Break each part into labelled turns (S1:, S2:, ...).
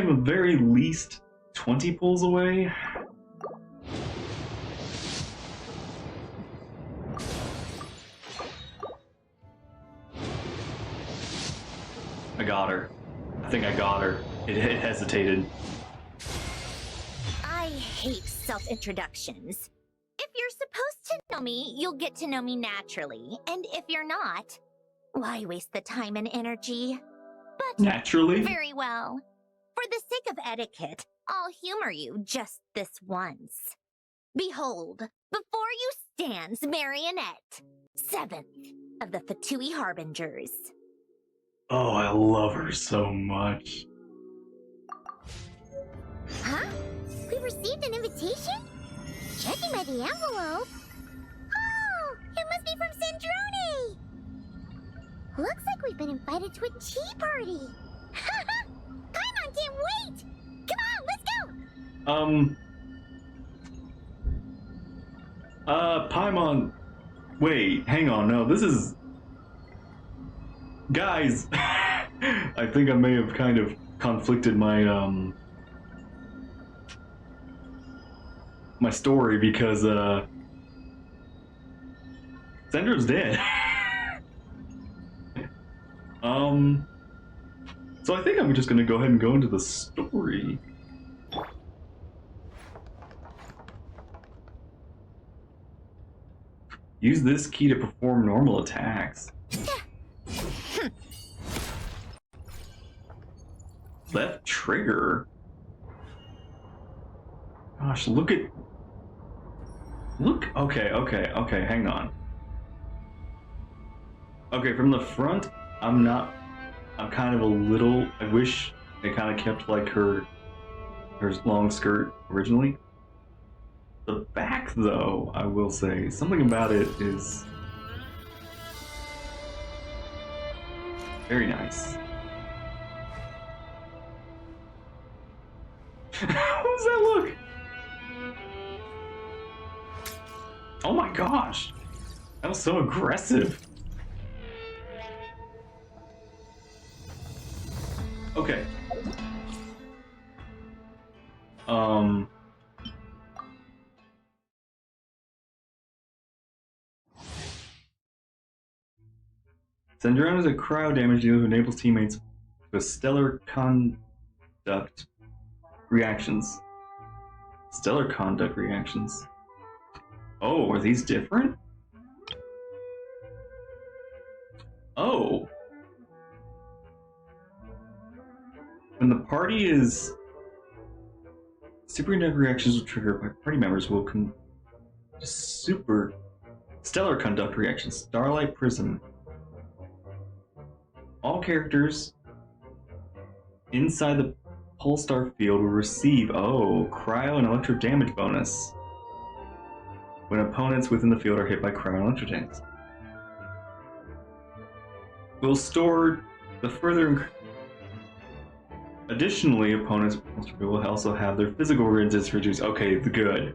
S1: am at very least 20 pulls away. I got her. I think I got her. It hesitated.
S2: I hate self-introductions. If you're supposed to know me, you'll get to know me naturally. And if you're not, why waste the time and energy? But
S1: naturally?
S2: Very well. For the sake of etiquette, I'll humor you just this once. Behold, before you stands Marionette, 7th of the Fatui Harbingers.
S1: Oh, I love her so much.
S2: Huh? We received an invitation? Judging by the envelope. Oh, it must be from Sandrone. Looks like we've been invited to a tea party. Paimon can't wait. Come on, let's go.
S1: Paimon. Wait, hang on. No, this is. Guys, I think I may have kind of conflicted my my story because Sendra's dead. So I think I'm just gonna go ahead and go into the story. Use this key to perform normal attacks. Left trigger? Gosh, look. Okay, hang on. Okay, from the front, I'm kind of a little, I wish they kind of kept like her long skirt originally. The back though, I will say, something about it is very nice. How does that look? Oh my gosh! That was so aggressive. Okay. Sandrone is a cryo damage dealer who enables teammates with stellar conduct reactions. Stellar conduct reactions. Oh, are these different? Oh. When the party is... Superconduct reactions will trigger by party members will stellar conduct reactions. Starlight Prism. All characters inside the Polestar field will receive, cryo and electro damage bonus when opponents within the field are hit by cryo and electro damage. Will store the further. Additionally, opponents will also have their physical resistance reduced. Okay, good,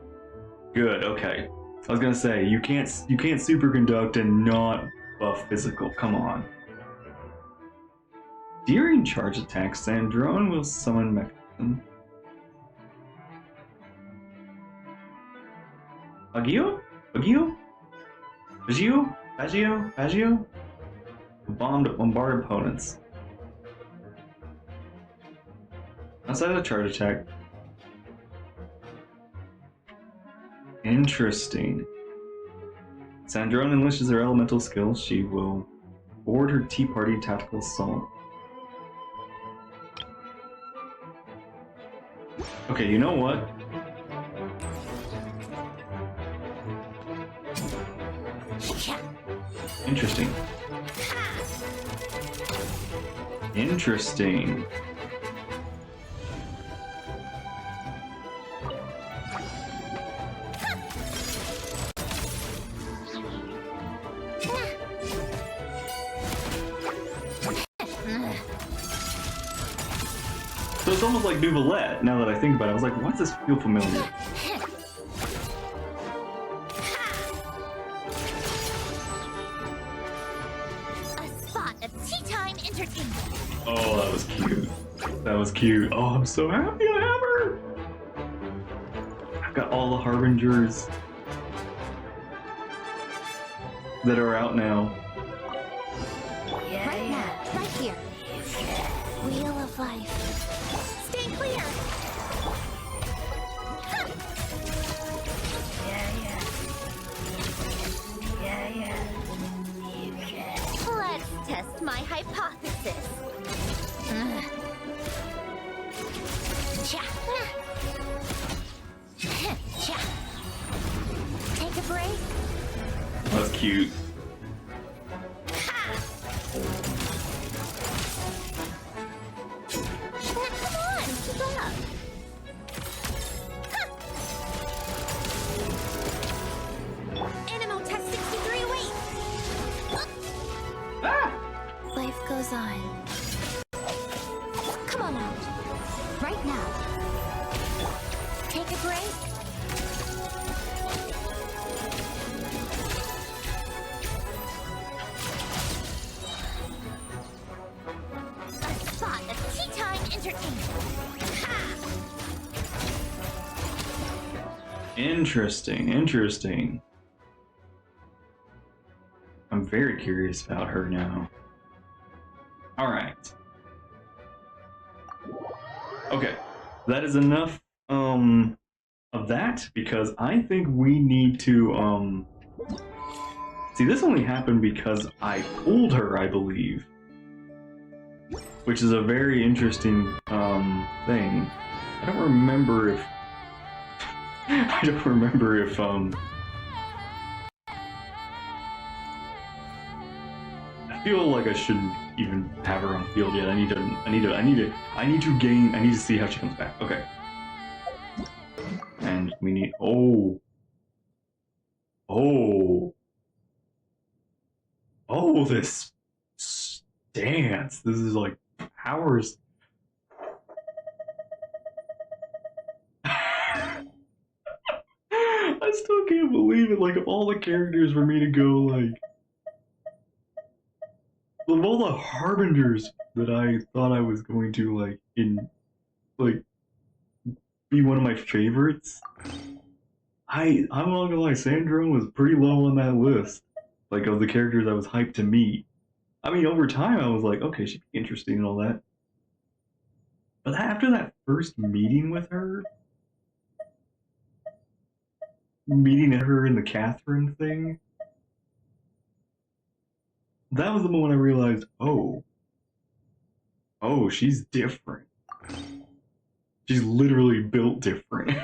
S1: okay. I was gonna say you can't superconduct and not buff physical. Come on. During charge attacks, Sandrone will summon mechanism. Baggio? Bombard opponents. Outside of the charge attack. Interesting. Sandrone unleashes her elemental skills. She will board her tea party tactical assault. Okay, you know what? Interesting. Interesting. So it's almost like Duvalette, now that I think about it. I was like, why does this feel familiar?
S2: A spot of tea time entertainment.
S1: Oh, that was cute. That was cute. Oh, I'm so happy I have her. I've got all the harbingers that are out now.
S2: Right now, right here. Wheel of life. Stay clear. Let's test my hypothesis. Cha. Cha. Take a break.
S1: That's cute.
S2: Come on, keep up. Animal test 63 away. Life goes on. Come on out. Right now. Take a break. A spot of tea time entertainment. Ha!
S1: Interesting, interesting. I'm very curious about her now. Alright. Okay. That is enough of that, because I think we need to see, this only happened because I pulled her, I believe. Which is a very interesting thing. I don't remember if I don't remember if I feel like I shouldn't even have her on field yet. I need to see how she comes back. Okay. And we need this stance. This is like powers. I still can't believe it. Like, of all the characters for me to go, like, of all the harbingers that I thought I was going to, like, be one of my favorites, I'm not gonna lie, sandrone was pretty low on that list. Like, of the characters I was hyped to meet. I mean, over time, I was like, okay, she'd be interesting and all that. But after that first meeting with her, meeting her in the Catherine thing, that was the moment I realized, oh, she's different. She's literally built different.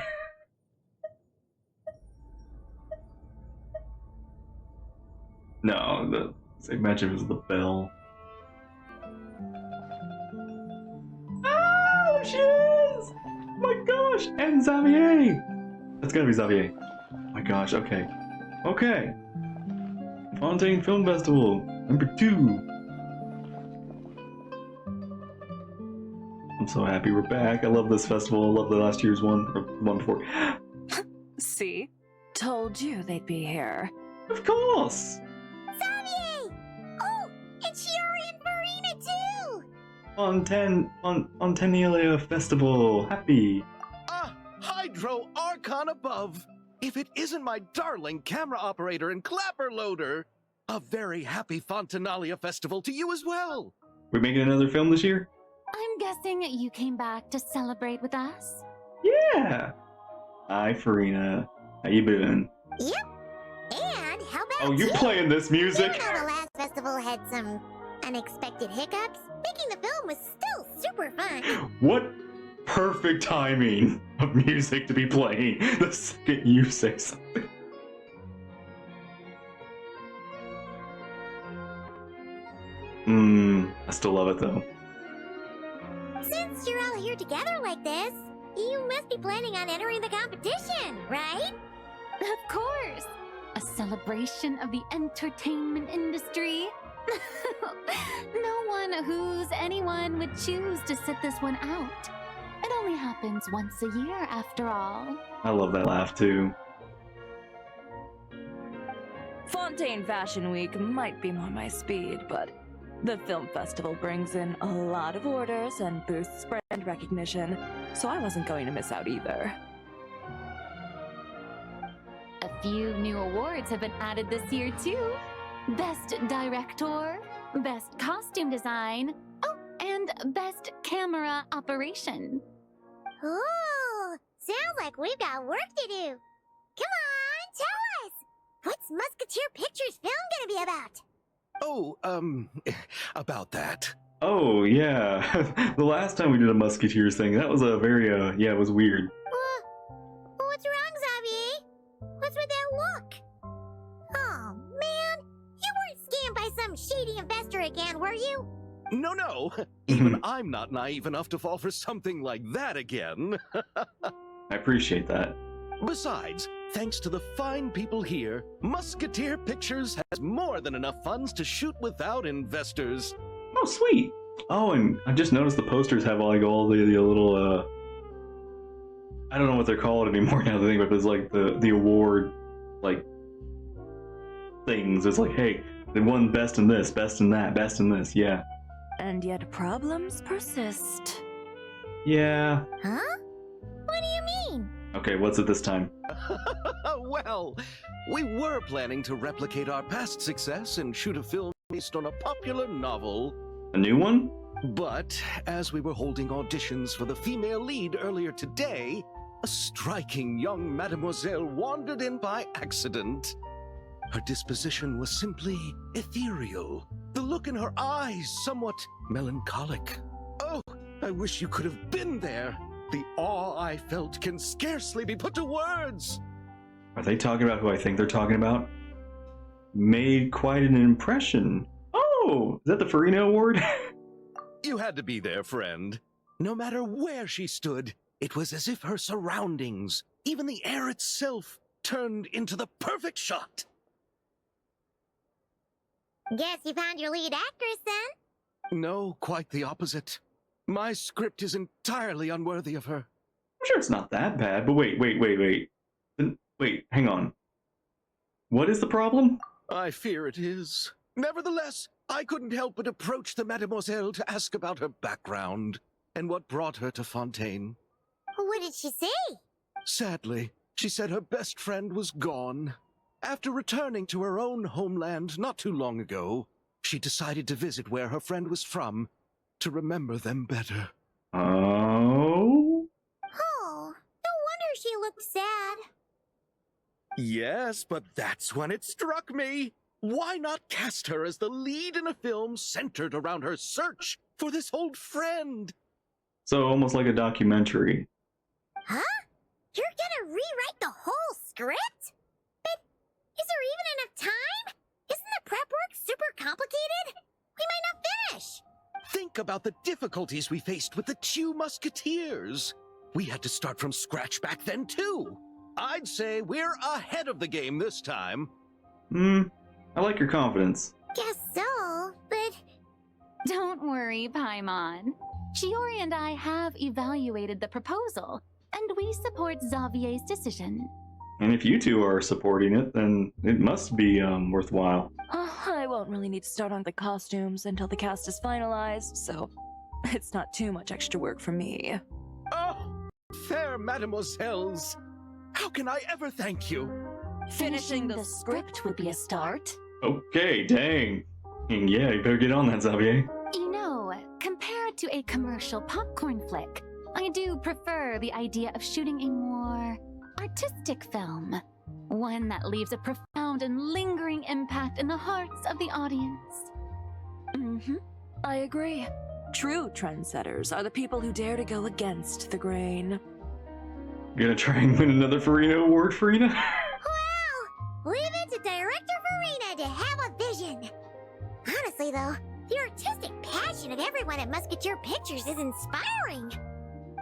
S1: No, the same matchup was the bell. Ah, there she is! Oh my gosh, and Xavier! That's gotta be Xavier. Oh my gosh, okay. Okay. Fontaine Film Festival, number 2. I'm so happy we're back. I love this festival. I love the last year's one, or one before.
S3: See? Told you they'd be here.
S1: Of course!
S2: Xavier! Oh, and Shiori and Furina too!
S1: Fontinalia Festival. Happy.
S4: Ah, Hydro Archon above! If it isn't my darling camera operator and clapper loader! A very happy Fontinalia Festival to you as well!
S1: We making another film this year?
S5: I'm guessing you came back to celebrate with us?
S1: Yeah! Hi, Furina. How you doing?
S2: Yep. And how about
S1: Oh, you
S2: you?
S1: playing this music?
S2: Even though the last festival had some unexpected hiccups, making the film was still super fun.
S1: What perfect timing of music to be playing the second you say something. I still love it though.
S2: Since you're all here together like this, you must be planning on entering the competition, right?
S5: Of course! A celebration of the entertainment industry. No one who's anyone would choose to sit this one out. It only happens once a year, after all.
S1: I love that laugh too.
S3: Fontaine Fashion Week might be more my speed, but the film festival brings in a lot of orders and booths spread and recognition, so I wasn't going to miss out either.
S5: A few new awards have been added this year, too. Best Director, Best Costume Design, oh, and Best Camera Operation.
S2: Ooh, sounds like we've got work to do. Come on, tell us! What's Musketeer Pictures film gonna be about?
S4: Oh, about that.
S1: Oh, yeah. The last time we did a Musketeers thing, that was a very, yeah, it was weird.
S2: What's wrong, Xavier? What's with that look? Oh, man. You weren't scammed by some shady investor again, were you?
S4: No. Even I'm not naive enough to fall for something like that again.
S1: I appreciate that.
S4: Besides, thanks to the fine people here, Musketeer Pictures has more than enough funds to shoot without investors.
S1: Oh, sweet. Oh, and I just noticed the posters have like all the little, I don't know what they're called anymore now that I think about it. It's like the award, like, things. It's like, hey, they won best in this, best in that, best in this, yeah.
S3: And yet problems persist.
S1: Yeah.
S2: Huh? What do you mean?
S1: Okay, what's it this time?
S4: Well, we were planning to replicate our past success and shoot a film based on a popular novel.
S1: A new one?
S4: But as we were holding auditions for the female lead earlier today, a striking young mademoiselle wandered in by accident. Her disposition was simply ethereal, the look in her eyes somewhat melancholic. Oh, I wish you could have been there. The awe I felt can scarcely be put to words.
S1: Are they talking about who I think they're talking about? Made quite an impression. Oh, is that the Furina Award?
S4: You had to be there, friend. No matter where she stood, it was as if her surroundings, even the air itself, turned into the perfect shot.
S2: Guess you found your lead actress then?
S4: No, quite the opposite. My script is entirely unworthy of her.
S1: I'm sure it's not that bad, but wait. Wait, hang on. What is the problem?
S4: I fear it is. Nevertheless, I couldn't help but approach the mademoiselle to ask about her background and what brought her to Fontaine.
S2: What did she say?
S4: Sadly, she said her best friend was gone. After returning to her own homeland not too long ago, she decided to visit where her friend was from to remember them better.
S1: Oh?
S2: Oh, no wonder she looked sad.
S4: Yes, but that's when it struck me. Why not cast her as the lead in a film centered around her search for this old friend?
S1: So almost like a documentary.
S2: Huh? You're gonna rewrite the whole script? But is there even enough time? Isn't the prep work super complicated? We might not finish.
S4: Think about the difficulties we faced with the two musketeers. We had to start from scratch back then, too. I'd say we're ahead of the game this time.
S1: I like your confidence.
S2: Guess so, but...
S5: Don't worry, Paimon. Shiori and I have evaluated the proposal, and we support Xavier's decision.
S1: And if you two are supporting it, then it must be worthwhile.
S3: I won't really need to start on the costumes until the cast is finalized, so it's not too much extra work for me.
S4: Oh, fair mademoiselles. How can I ever thank you?
S5: Finishing the script would be a start.
S1: Okay, dang. Yeah, you better get on that, Xavier.
S5: You know, compared to a commercial popcorn flick, I do prefer the idea of shooting a more artistic film. One that leaves a profound and lingering impact in the hearts of the audience.
S3: I agree. True trendsetters are the people who dare to go against the grain.
S1: You gonna try and win another Furina Award, Furina?
S2: Well, leave it to Director Furina to have a vision. Honestly, though, the artistic passion of everyone at Musketeer Pictures is inspiring.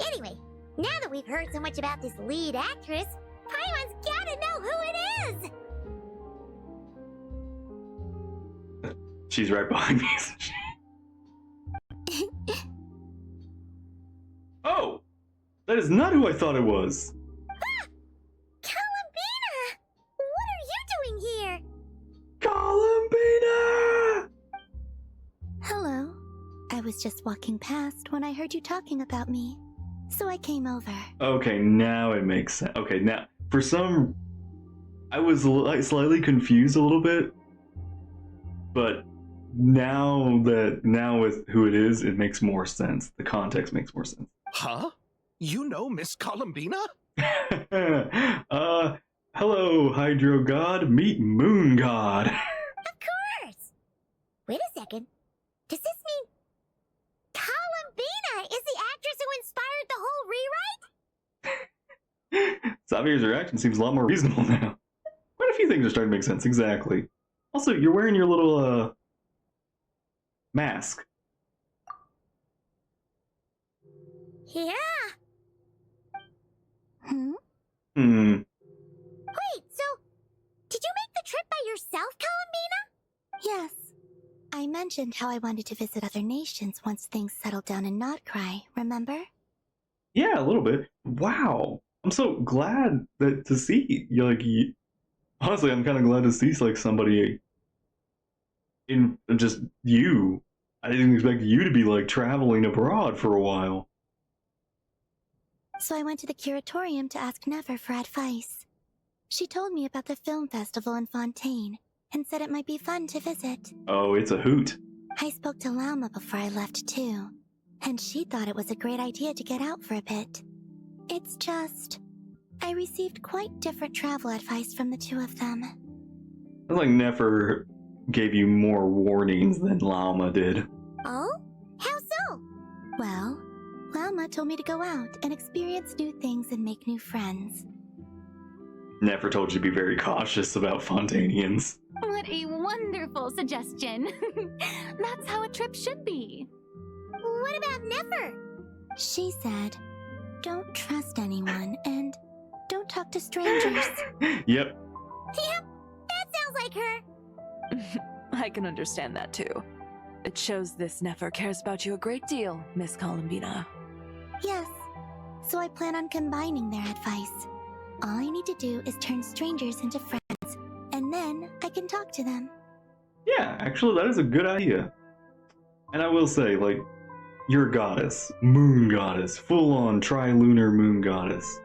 S2: Anyway, now that we've heard so much about this lead actress, Paimon's gotta know who it is!
S1: She's right behind me. Oh! That is not who I thought it was.
S2: Columbina! What are you doing here?
S1: Columbina!
S2: Hello. I was just walking past when I heard you talking about me, so I came over.
S1: Okay, now it makes sense. Okay, now I was slightly confused a little bit, but now with who it is, it makes more sense. The context makes more sense.
S4: Huh? You know Miss Columbina?
S1: Hello, Hydro God. Meet Moon God.
S2: Of course! Wait a second. Does this mean Columbina is the actress who inspired the whole rewrite?
S1: Xavier's reaction seems a lot more reasonable now. Quite a few things are starting to make sense, exactly. Also, you're wearing your little, mask.
S2: Yeah.
S1: Hmm.
S2: Wait, so did you make the trip by yourself, Columbina? Yes. I mentioned how I wanted to visit other nations once things settled down in nod-krai, remember?
S1: Yeah, a little bit. Wow. I'm so glad to see you, honestly, I'm kind of glad to see like somebody in just you. I didn't expect you to be like traveling abroad for a while.
S2: So I went to the curatorium to ask Never for advice. She told me about the film festival in Fontaine and said it might be fun to visit.
S1: Oh, it's a hoot.
S2: I spoke to Llama before I left too, and she thought it was a great idea to get out for a bit. It's just, I received quite different travel advice from the two of them.
S1: It's like Nefer gave you more warnings than Llama did.
S2: Oh? How so? Well, Llama told me to go out and experience new things and make new friends.
S1: Nefer told you to be very cautious about Fontanians.
S5: What a wonderful suggestion. That's how a trip should be.
S2: What about Nefer? She said, don't trust anyone and don't talk to strangers.
S1: Yep.
S2: Yep, that sounds like her.
S3: I can understand that too. It shows this Nefer cares about you a great deal, Miss Columbina.
S2: Yes, so I plan on combining their advice. All I need to do is turn strangers into friends, and then I can talk to them.
S1: Yeah, actually, that is a good idea. And I will say, like, you're a goddess. Moon goddess. Full-on trilunar moon goddess.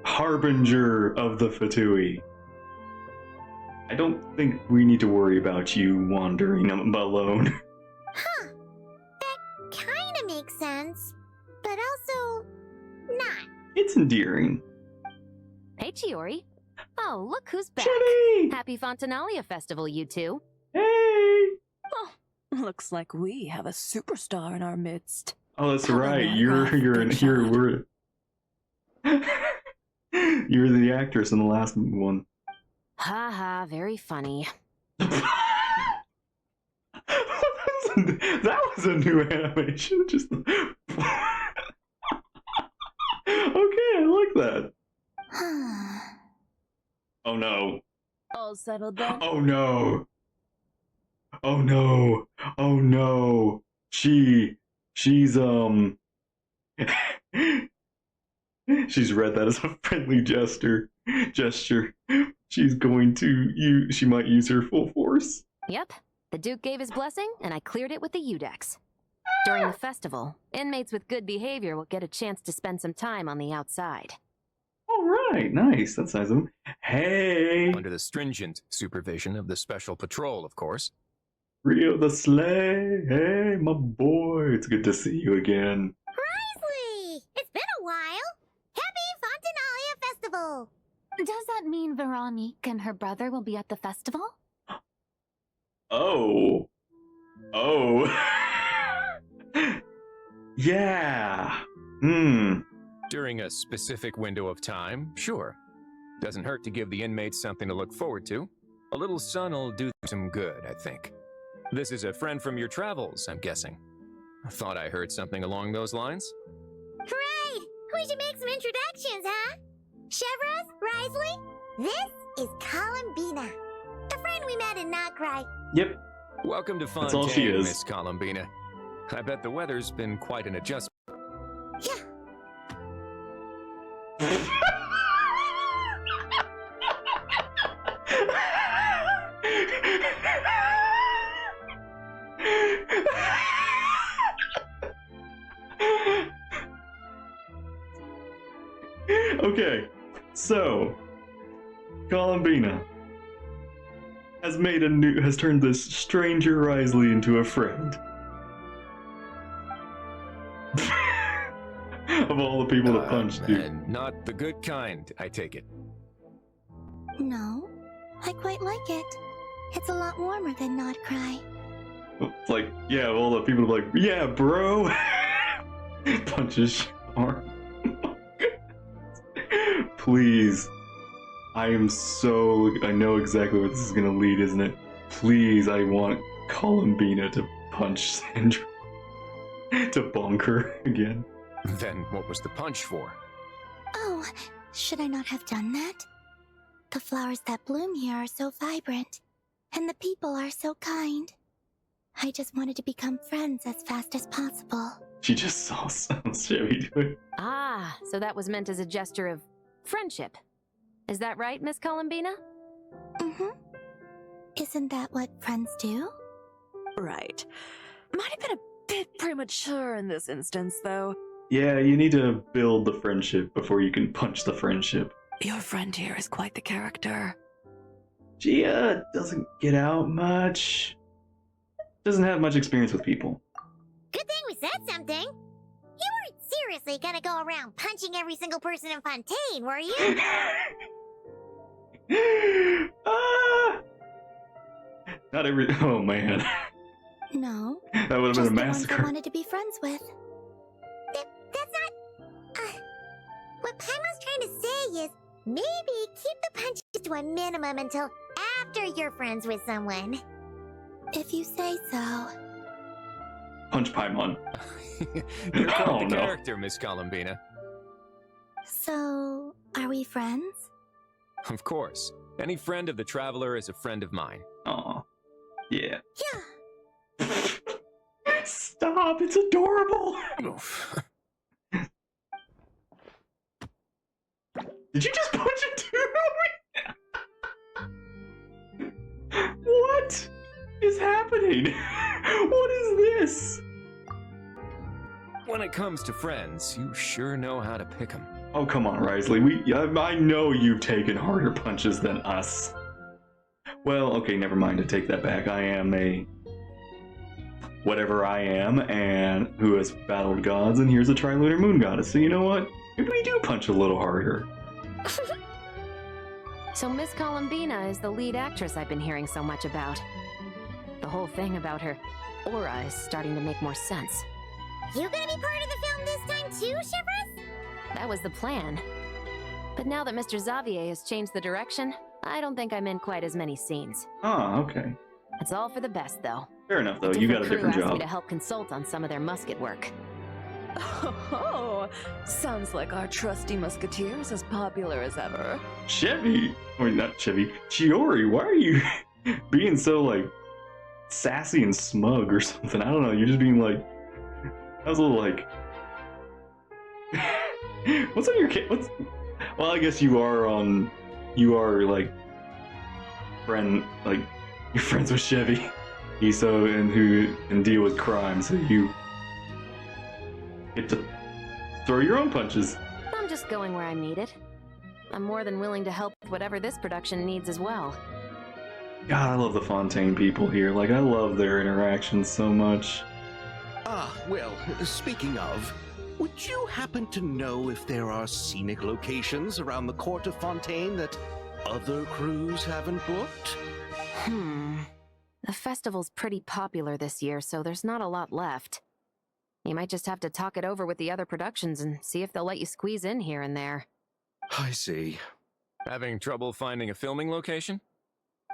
S1: Harbinger of the Fatui. I don't think we need to worry about you wandering alone.
S2: Huh. That kinda makes sense, but also not.
S1: It's endearing.
S6: Hey, Chiori. Oh, look who's back.
S1: Jenny!
S6: Happy Fontinalia Festival, you two.
S1: Hey!
S3: Looks like we have a superstar in our midst.
S1: Oh, that's
S3: Hello,
S1: right.
S3: Nod-krai,
S1: You're
S3: big shot.
S1: you're the actress in the last one.
S6: Ha ha, very funny.
S1: That was a new animation. Just okay, I like that. Oh no.
S3: All settled then?
S1: Oh no. Oh no. Oh no. She's she's read that as a friendly gesture. She's going to she might use her full force.
S6: Yep, the Duke gave his blessing, and I cleared it with the Udex. During the festival, inmates with good behavior will get a chance to spend some time on the outside.
S1: All right, nice. That's nice of him. Hey,
S7: Under the stringent supervision of the Special Patrol, of course.
S1: Rio the Sleigh. Hey, my boy. It's good to see you again.
S2: Risley! It's been a while! Happy Fontinalia Festival!
S5: Does that mean Veronique and her brother will be at the festival?
S1: Oh. Oh. Yeah.
S7: During a specific window of time, sure. Doesn't hurt to give the inmates something to look forward to. A little sun'll do some good, I think. This is a friend from your travels, I'm guessing. I thought I heard something along those lines.
S2: Right! We should make some introductions, huh? Chevros, Risley, this is Columbina, the friend we met in nod-krai.
S1: Yep.
S7: Welcome to
S1: That's all she
S7: Fontaine,
S1: is.
S7: Miss Columbina. I bet the weather's been quite an adjustment.
S2: Yeah.
S1: Okay, so Columbina has turned this stranger Risley into a friend. Of all the people to punch, dude.
S7: And not the good kind, I take it.
S2: No, I quite like it. It's a lot warmer than nod-krai.
S1: It's like, yeah, of all the people to be like, yeah, bro. Punches arm. Please. I know exactly where this is gonna lead, isn't it? Please, I want Columbina to punch Sandra. To bonk her again.
S7: Then what was the punch for?
S2: Oh, should I not have done that? The flowers that bloom here are so vibrant, and the people are so kind. I just wanted to become friends as fast as possible.
S1: She just saw Chevy do it.
S6: Ah, so that was meant as a gesture of friendship. Is that right, Miss Columbina?
S2: Mm-hmm. Isn't that what friends do?
S3: Right. Might have been a bit premature in this instance, though.
S1: Yeah, you need to build the friendship before you can punch the friendship.
S3: Your friend here is quite the character.
S1: She doesn't get out much. Doesn't have much experience with people.
S2: Good thing we said something. You weren't seriously gonna go around punching every single person in Fontaine, were you?
S1: Not every. Oh man.
S2: No.
S1: That would have been a
S2: Just the ones I
S1: massacre.
S2: wanted to be friends with. That's not... what Paimon's trying to say is, maybe keep the punches to a minimum until after you're friends with someone. If you say so.
S1: Punch Paimon.
S7: You're quite
S1: Oh,
S7: the
S1: no.
S7: character, Miss Columbina.
S2: So, are we friends?
S7: Of course. Any friend of the Traveler is a friend of mine.
S1: Aw. Yeah.
S2: Yeah.
S1: Stop, it's adorable.
S7: Oof.
S1: Did you just punch it too? What is happening? What is this?
S7: When it comes to friends, you sure know how to pick 'em.
S1: Oh, come on, Risley. I know you've taken harder punches than us. Well, okay, never mind. I take that back. I am a whatever I am, and who has battled gods, and here's a trilunar moon goddess. So you know what? Maybe we do punch a little harder.
S6: So Miss Columbina is the lead actress I've been hearing so much about. The whole thing about her aura is starting to make more sense.
S2: You gonna be part of the film this time too, Shivers?
S6: That was the plan. But now that Mr. Xavier has changed the direction, I don't think I'm in quite as many scenes.
S1: Ah, okay.
S6: It's all for the best, though.
S1: Fair enough, though. You got a different
S6: crew asked me
S1: job.
S6: to help consult on some of their musket work.
S3: Oh, sounds like our trusty musketeer is as popular as ever.
S1: Chevy, or not Chevy, Chiori, why are you being so, like, sassy and smug or something? I don't know, you're just being like, that was a little like, what's on your well, I guess you are like, you're friends with Chevy, who can deal with crime, so you get to throw your own punches.
S6: I'm just going where I'm needed. I'm more than willing to help with whatever this production needs as well.
S1: God, I love the Fontaine people here. Like, I love their interactions so much.
S4: Ah, well, speaking of, would you happen to know if there are scenic locations around the court of Fontaine that other crews haven't booked?
S6: The festival's pretty popular this year, so there's not a lot left. You might just have to talk it over with the other productions and see if they'll let you squeeze in here and there.
S4: I see.
S7: Having trouble finding a filming location?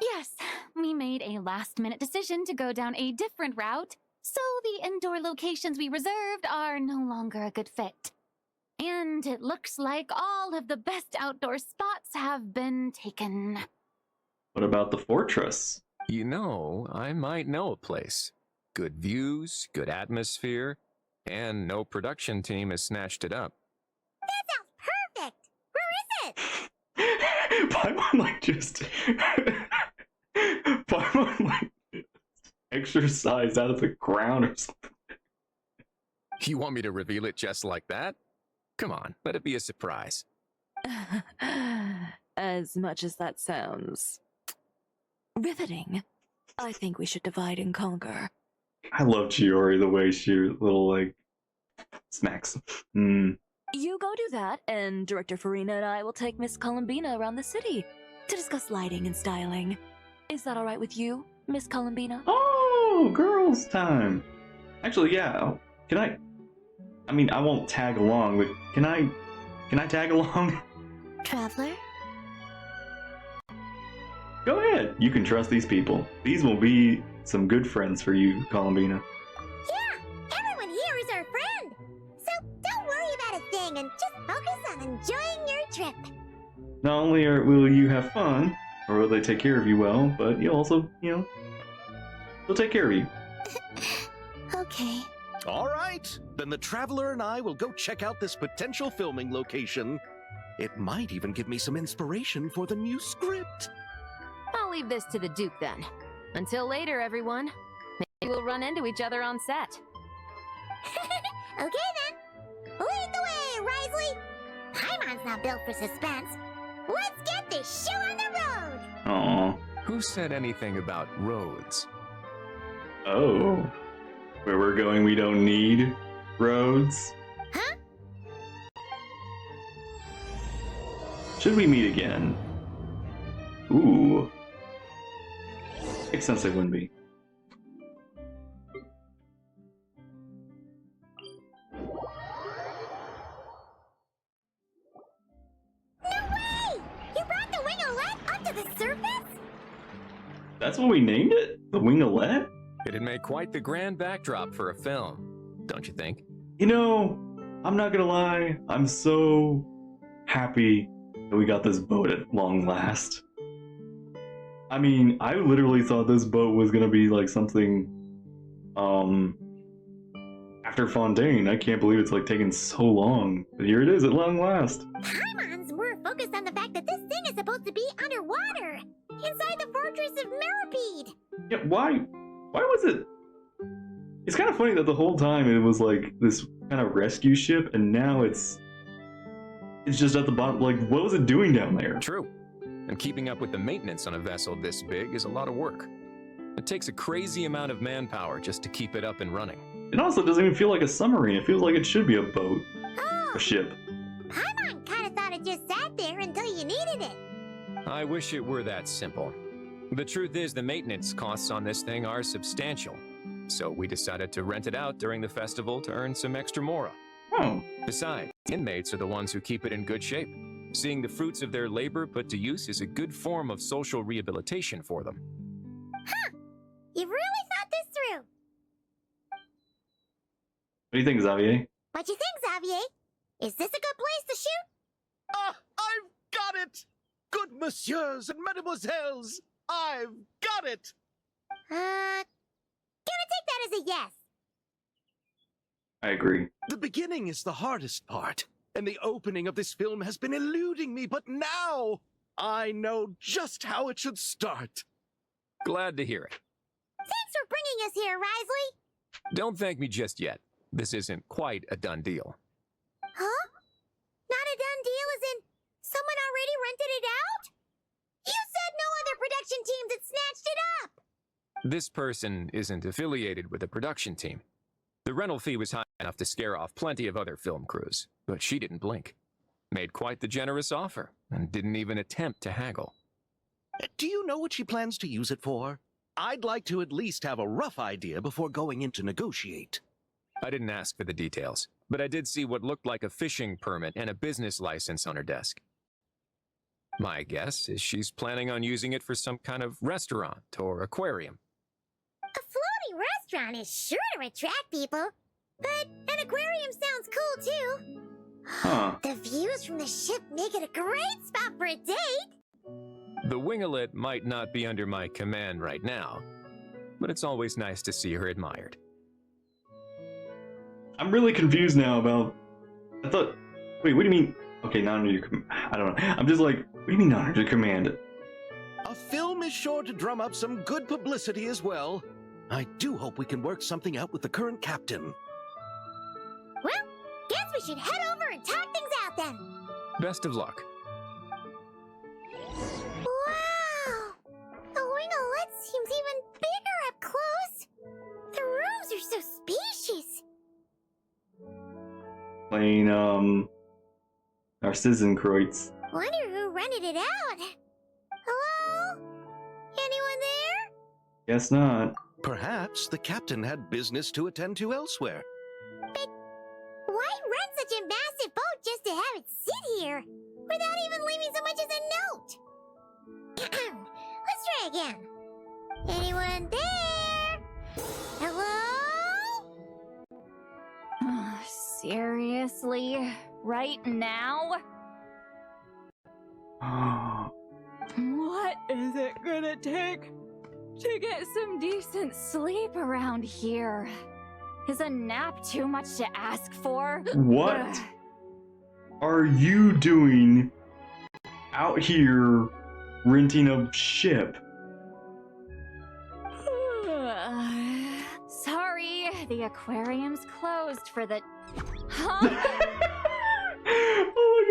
S5: Yes, we made a last-minute decision to go down a different route, so the indoor locations we reserved are no longer a good fit. And it looks like all of the best outdoor spots have been taken.
S1: What about the fortress?
S7: You know, I might know a place. Good views, good atmosphere, and no production team has snatched it up.
S2: That sounds perfect! Where is it?
S1: Paimon, like, just... Paimon, like, exercised out of the ground or something.
S7: You want me to reveal it just like that? Come on, let it be a surprise.
S3: As much as that sounds riveting, I think we should divide and conquer.
S1: I love Chiori, the way she little, like, smacks. Mm.
S3: You go do that, and Director Furina and I will take Miss Columbina around the city to discuss lighting and styling. Is that all right with you, Miss Columbina?
S1: Oh, girls' time. Actually, yeah. Can I mean, I won't tag along, but can I tag along?
S2: Traveler?
S1: Go ahead. You can trust these people. These will be some good friends for you, Columbina.
S2: Yeah, everyone here is our friend. So don't worry about a thing and just focus on enjoying your trip.
S1: Not only will you have fun, or will they take care of you well, but you'll also, they'll take care of you.
S2: Okay.
S4: All right, then the Traveler and I will go check out this potential filming location. It might even give me some inspiration for the new script.
S6: I'll leave this to the Duke then. Until later, everyone. Maybe we'll run into each other on set.
S2: Okay then. Lead the way, Risley. Paimon's not built for suspense. Let's get this show on the road.
S1: Aw.
S7: Who said anything about roads?
S1: Oh. Where we're going, we don't need roads.
S2: Huh?
S1: Should we meet again? Ooh. Makes sense they wouldn't be.
S2: No way! You brought the winglet up to the surface?
S1: That's what we named it? The Winglet?
S7: It'd make quite the grand backdrop for a film, don't you think?
S1: I'm not gonna lie, I'm so happy that we got this boat at long last. I mean, I literally thought this boat was gonna be like something, after Fontaine. I can't believe it's like taken so long, but here it is at long last.
S2: Paimon's more focused on the fact that this thing is supposed to be underwater, inside the fortress of Millipede.
S1: Yeah, why was it? It's kind of funny that the whole time it was like this kind of rescue ship, and now it's just at the bottom. Like, what was it doing down there?
S7: True. And keeping up with the maintenance on a vessel this big is a lot of work. It takes a crazy amount of manpower just to keep it up and running.
S1: It also doesn't even feel like a submarine. It feels like it should be a boat,
S2: Oh,
S1: a ship.
S2: Paimon kind of thought it just sat there until you needed it.
S7: I wish it were that simple. The truth is the maintenance costs on this thing are substantial. So we decided to rent it out during the festival to earn some extra mora.
S1: Oh,
S7: Besides, inmates are the ones who keep it in good shape. Seeing the fruits of their labor put to use is a good form of social rehabilitation for them.
S2: You really thought this through.
S1: what do you think, Xavier?
S2: What you think, Xavier? Is this a good place to shoot?
S4: Ah, I've got it! Good messieurs and mademoiselles, I've got it!
S2: Gonna take that as a yes.
S1: I agree.
S4: The beginning is the hardest part, and the opening of this film has been eluding me, but now I know just how it should start.
S7: Glad to hear it.
S2: Thanks for bringing us here, Risley.
S7: Don't thank me just yet. This isn't quite a done deal.
S2: Huh? Not a done deal as in someone already rented it out? You said no other production teams had snatched it up.
S7: This person isn't affiliated with a production team. The rental fee was high enough to scare off plenty of other film crews, but she didn't blink. Made quite the generous offer, and didn't even attempt to haggle.
S4: Do you know what she plans to use it for? I'd like to at least have a rough idea before going in to negotiate.
S7: I didn't ask for the details, but I did see what looked like a fishing permit and a business license on her desk. My guess is she's planning on using it for some kind of restaurant or aquarium.
S2: A floating restaurant is sure to attract people, but an aquarium sounds cool too.
S1: Huh.
S2: The views from the ship make it a great spot for a date.
S7: The winglet might not be under my command right now, but it's always nice to see her admired.
S1: I'm really confused now about. I thought. Wait, what do you mean? Okay, not under your command. I don't know. I'm just like, what do you mean not under your command?
S4: A film is sure to drum up some good publicity as well. I do hope we can work something out with the current captain.
S2: Well, guess we should head over and talk things out then.
S7: Best of luck.
S1: playing our Citizen Kreutz.
S2: Wonder who rented it out. Hello? Anyone there?
S1: Guess not.
S4: Perhaps the captain had business to attend to elsewhere.
S2: Why rent such a massive boat just to have it sit here? Without even leaving so much as a note? Let's try again. Anyone there? Hello?
S5: Seriously? Right now? What is it gonna take to get some decent sleep around here? Is a nap too much to ask for?
S1: What
S5: Ugh.
S1: are you doing out here renting a ship?
S5: Sorry, the aquarium's closed for the... Huh?
S1: Oh my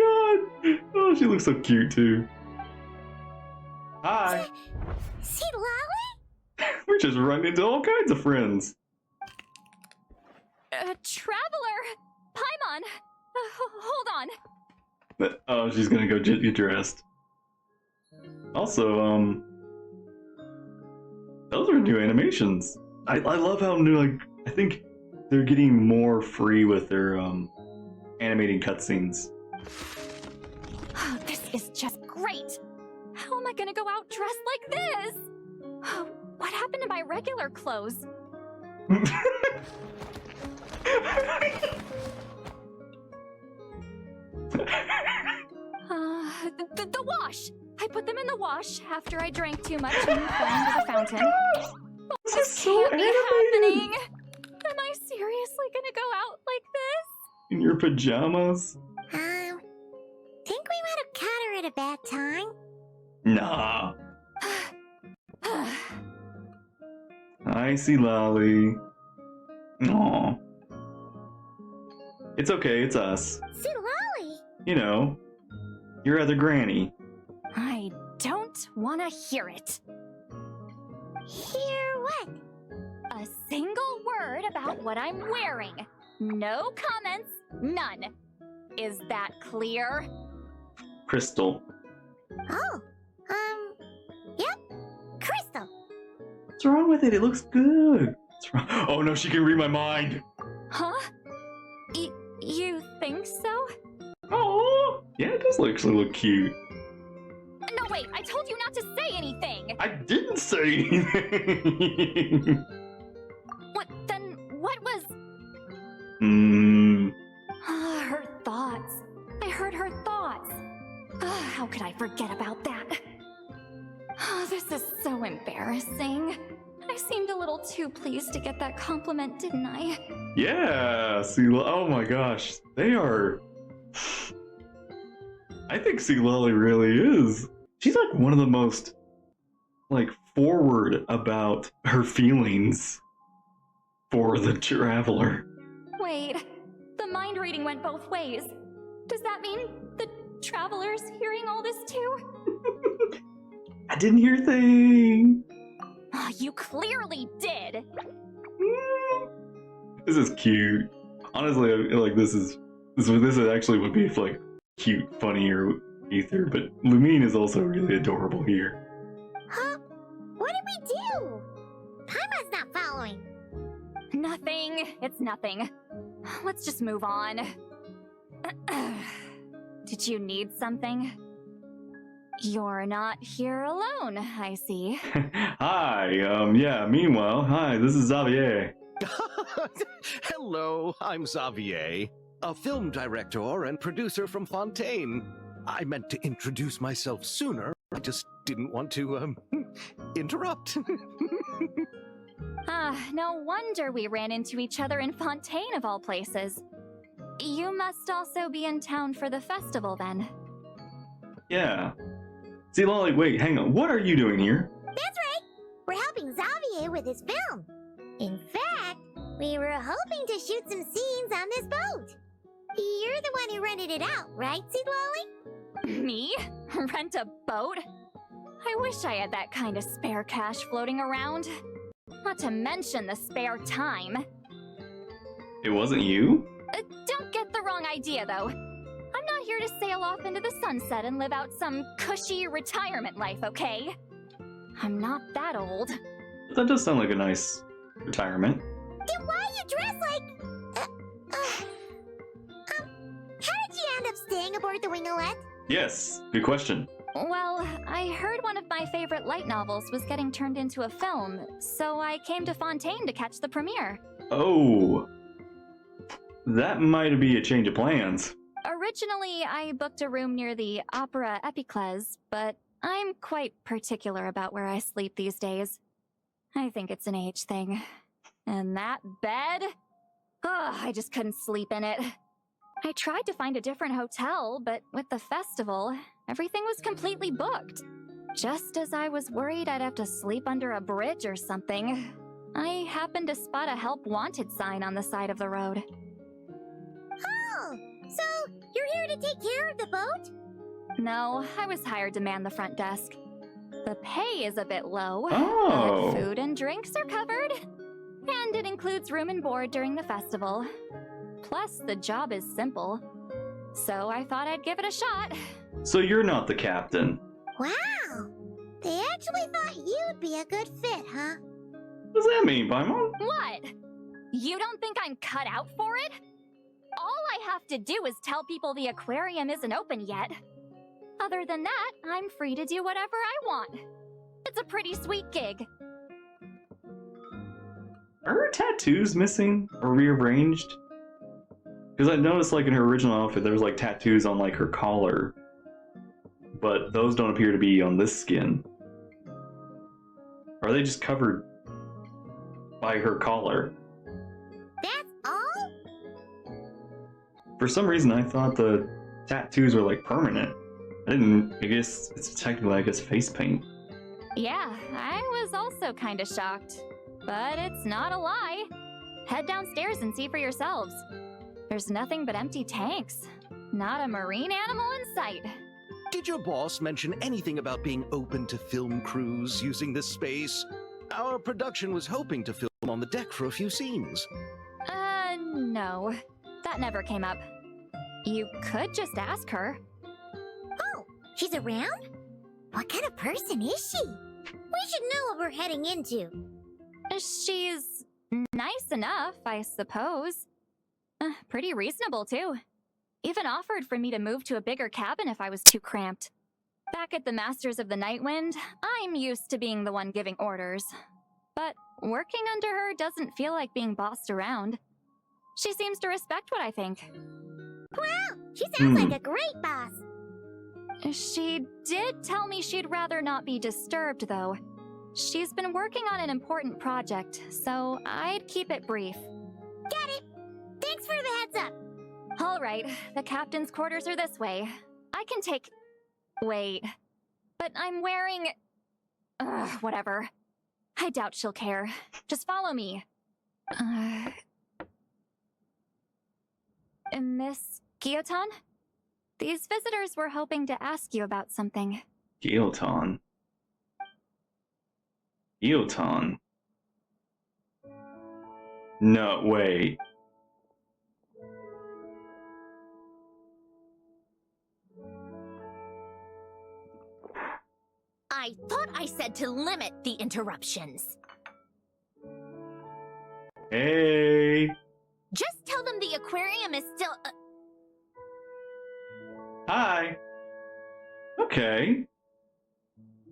S1: god! Oh, she looks so cute too. Hi.
S2: See Lolly?
S1: We're just running into all kinds of friends.
S5: Traveler! Paimon! Hold on.
S1: But, oh, she's gonna go get dressed. Also, those are new animations. I love how new, like, I think they're getting more free with their, animating cutscenes.
S5: Oh, this is just great! How am I gonna go out dressed like this? Oh, what happened to my regular clothes? The wash! I put them in the wash after I drank too much and fell into the fountain.
S1: This
S5: This
S1: is so
S5: can't be
S1: animated.
S5: happening! Am I seriously gonna go out like this?
S1: In your pajamas?
S2: Think we might have caught her at a bad time?
S1: Nah. I see Lolly. Aw. It's okay, it's us.
S2: See Lolly?
S1: You know, your other granny.
S5: I don't want to hear it.
S2: Hear what?
S5: A single word about what I'm wearing. No comments, none. Is that clear?
S1: Crystal.
S2: Oh, yep. Crystal.
S1: What's wrong with it? It looks good. What's wrong? Oh no, she can read my mind.
S5: Huh? You think so?
S1: Oh, yeah, it does actually look cute.
S5: No, wait, I told you not to say anything!
S1: I didn't say anything.
S5: What was... Her thoughts. I heard her thoughts. How could I forget about that? This is so embarrassing. I seemed a little too pleased to get that compliment, didn't I?
S1: Yeah, see, oh my gosh, they are. I think C. Lolly really is. She's like one of the most, like, forward about her feelings for the traveler.
S5: Wait, the mind reading went both ways. Does that mean the traveler's hearing all this too?
S1: I didn't hear a thing.
S5: Oh, you clearly did.
S1: This is cute. Honestly, I feel like this actually would be like cute, funnier Ether, but Lumine is also really adorable here.
S2: Huh? What did we do? Paimon's not following.
S5: Nothing. It's nothing. Let's just move on. Did you need something? You're not here alone, I see.
S1: Hi, yeah, meanwhile, hi, this is Xavier.
S4: Hello, I'm Xavier, a film director and producer from Fontaine. I meant to introduce myself sooner. I just didn't want to, interrupt.
S5: No wonder we ran into each other in Fontaine of all places. You must also be in town for the festival then.
S1: Yeah. See, Lolly, wait, hang on. What are you doing here?
S2: That's right. We're helping Xavier with his film. In fact, we were hoping to shoot some scenes on this boat. You're the one who rented it out, right, Seed Lolly?
S5: Me? Rent a boat? I wish I had that kind of spare cash floating around. Not to mention the spare time.
S1: It wasn't you?
S5: Don't get the wrong idea, though. I'm not here to sail off into the sunset and live out some cushy retirement life, okay? I'm not that old.
S1: That does sound like a nice retirement.
S2: Then why you dress like... how did you end up staying aboard the Winglet?
S1: Yes, good question.
S5: Well, I heard one of my favorite light novels was getting turned into a film, so I came to Fontaine to catch the premiere.
S1: Oh, that might be a change of plans.
S5: Originally, I booked a room near the Opera Epicles, but I'm quite particular about where I sleep these days. I think it's an age thing. And that bed? Ugh, I just couldn't sleep in it. I tried to find a different hotel, but with the festival, everything was completely booked. Just as I was worried I'd have to sleep under a bridge or something, I happened to spot a help wanted sign on the side of the road.
S2: Oh, so you're here to take care of the boat?
S5: No, I was hired to man the front desk. The pay is a bit low,
S1: Oh.
S5: but food and drinks are covered. And it includes room and board during the festival. Plus, the job is simple. So I thought I'd give it a shot.
S1: So you're not the captain.
S2: Wow, they actually thought you'd be a good fit, huh?
S1: What does that mean, Paimon?
S5: What? You don't think I'm cut out for it? All I have to do is tell people the aquarium isn't open yet. Other than that, I'm free to do whatever I want. It's a pretty sweet gig.
S1: Are her tattoos missing or rearranged? Because I noticed, like, in her original outfit, there was, like, tattoos on, like, her collar. But those don't appear to be on this skin. Or are they just covered by her collar?
S2: That's all?
S1: For some reason, I thought the tattoos were, like, permanent. I guess it's technically, face paint.
S5: Yeah, I was also kinda shocked. But it's not a lie. Head downstairs and see for yourselves. There's nothing but empty tanks. Not a marine animal in sight.
S4: Did your boss mention anything about being open to film crews using this space? Our production was hoping to film on the deck for a few scenes.
S5: No. That never came up. You could just ask her.
S2: Oh, she's around? What kind of person is she? We should know what we're heading into.
S5: She's nice enough, I suppose. Pretty reasonable, too. Even offered for me to move to a bigger cabin if I was too cramped. Back at the Masters of the Nightwind, I'm used to being the one giving orders. But working under her doesn't feel like being bossed around. She seems to respect what I think.
S2: Wow, she sounds like a great boss.
S5: She did tell me she'd rather not be disturbed, though. She's been working on an important project, so I'd keep it brief.
S2: Got it. Thanks for the heads up.
S5: All right, the captain's quarters are this way. I can take... Wait. But I'm wearing... whatever. I doubt she'll care. Just follow me. Miss Guillotin? These visitors were hoping to ask you about something.
S1: Guillotin. Guillotin. No, wait.
S8: I thought I said to limit the interruptions.
S1: Hey.
S8: Just tell them the aquarium is still...
S1: Hi. Okay.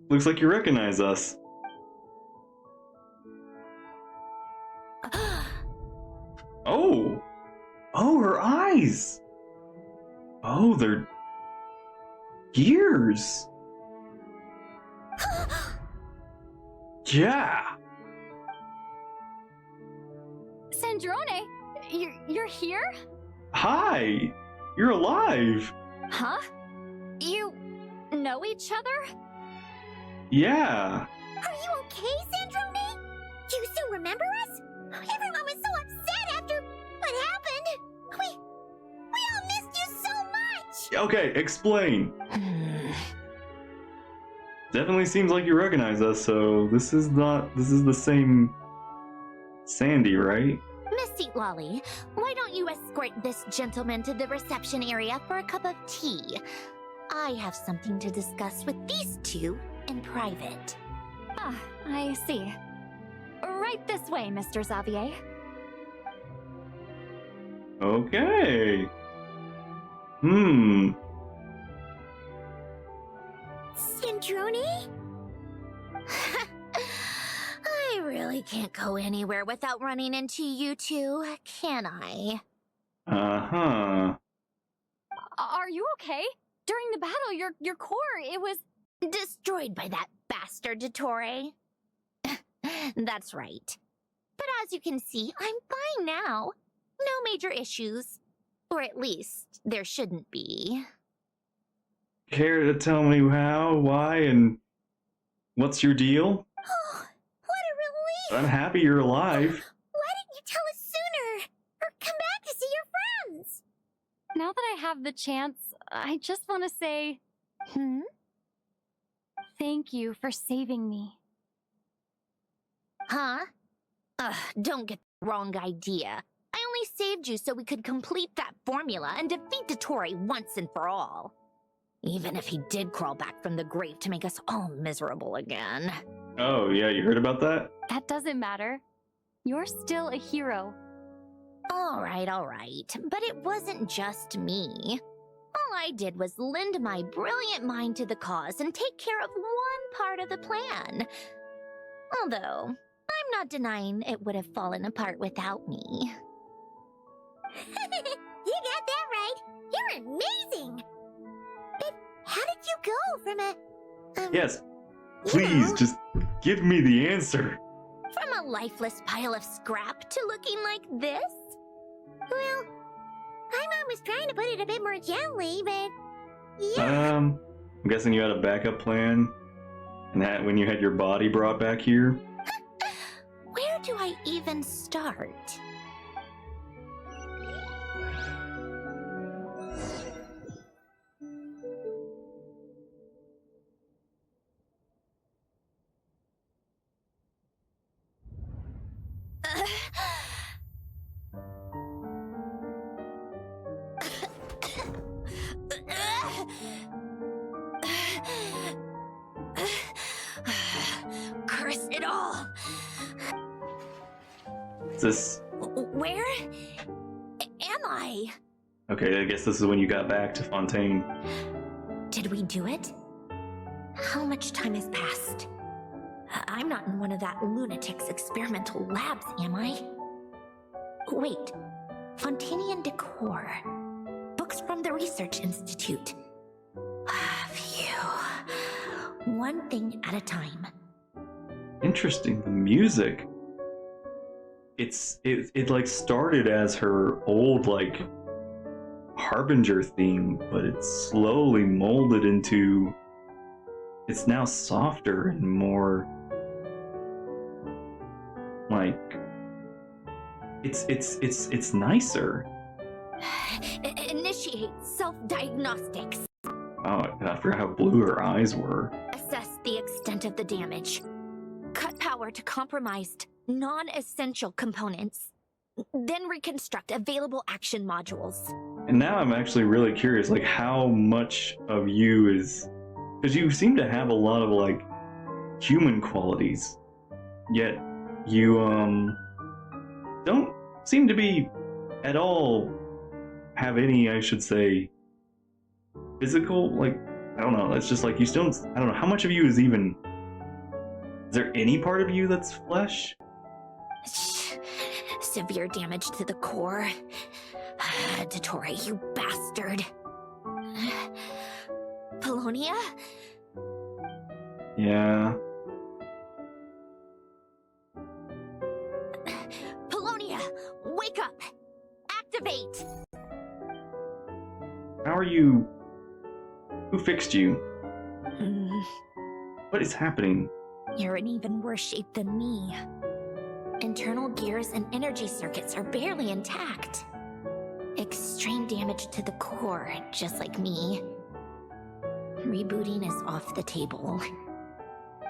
S1: Looks like you recognize us. Oh. Oh, her eyes. Oh, they're gears. Yeah.
S5: Sandrone, you're here?
S1: Hi. You're alive.
S5: Huh? You know each other?
S1: Yeah.
S2: Are you okay, Sandrone? You still remember us? Everyone was so upset after what happened. We all missed you so much.
S1: Okay, explain. Definitely seems like you recognize us, so this is the same Sandy, right?
S2: Miss
S8: seat, Lolly. Why don't you escort this gentleman to the reception area for a cup of tea? I have something to discuss with these two in private.
S5: Ah, I see. Right this way, Mr. Xavier.
S1: Okay.
S2: Sandrone?
S8: I really can't go anywhere without running into you two, can I?
S1: Uh-huh.
S5: Are you okay? During the battle, your core, it was...
S8: Destroyed by that bastard Dottore. That's right. But as you can see, I'm fine now. No major issues. Or at least, there shouldn't be.
S1: Care to tell me how, why, and what's your deal?
S2: Oh, what a relief!
S1: I'm happy you're alive.
S2: Why didn't you tell us sooner? Or come back to see your friends?
S5: Now that I have the chance, I just want to say... Thank you for saving me.
S8: Huh? Don't get the wrong idea. I only saved you so we could complete that formula and defeat Dottore once and for all. Even if he did crawl back from the grave to make us all miserable again.
S1: Oh, yeah, you heard about that?
S5: That doesn't matter. You're still a hero.
S8: All right. But it wasn't just me. All I did was lend my brilliant mind to the cause and take care of one part of the plan. Although, I'm not denying it would have fallen apart without me.
S2: You got that right. You're amazing. But how did you go from a...
S1: Yes. Please, just give me the answer.
S8: From a lifeless pile of scrap to looking like this?
S2: Well, my mom was trying to put it a bit more gently, but... Yeah.
S1: I'm guessing you had a backup plan? And that when you had your body brought back here?
S8: Where do I even start? Curse it all!
S1: Is this...
S8: Where am I?
S1: Okay, I guess this is when you got back to Fontaine.
S8: Did we do it? How much time has passed? I'm not in one of that lunatic's experimental labs, am I? Wait, Fontanian decor. Books from the Research Institute. Phew. One thing at a time.
S1: Interesting, the music. It like started as her old like Harbinger theme, but it's slowly molded into... It's now softer and more like it's nicer.
S8: Initiate self-diagnostics.
S1: Oh, I forgot how blue her eyes were.
S8: Assess the extent of the damage. Cut power to compromised, non-essential components. Then reconstruct available action modules.
S1: And now I'm actually really curious, like how much of you is... Because you seem to have a lot of like human qualities, yet you don't seem to be at all have any, I should say, physical, like, I don't know, it's just like you still, I don't know, how much of you is even... Is there any part of you that's flesh?
S8: Severe damage to the core. Dottore, you bastard. Polonia?
S1: Yeah.
S8: Polonia, wake up! Activate!
S1: How are you... Who fixed you?
S8: Mm,
S1: What is happening?
S8: You're in even worse shape than me. Internal gears and energy circuits are barely intact. Extreme damage to the core, just like me. Rebooting is off the table.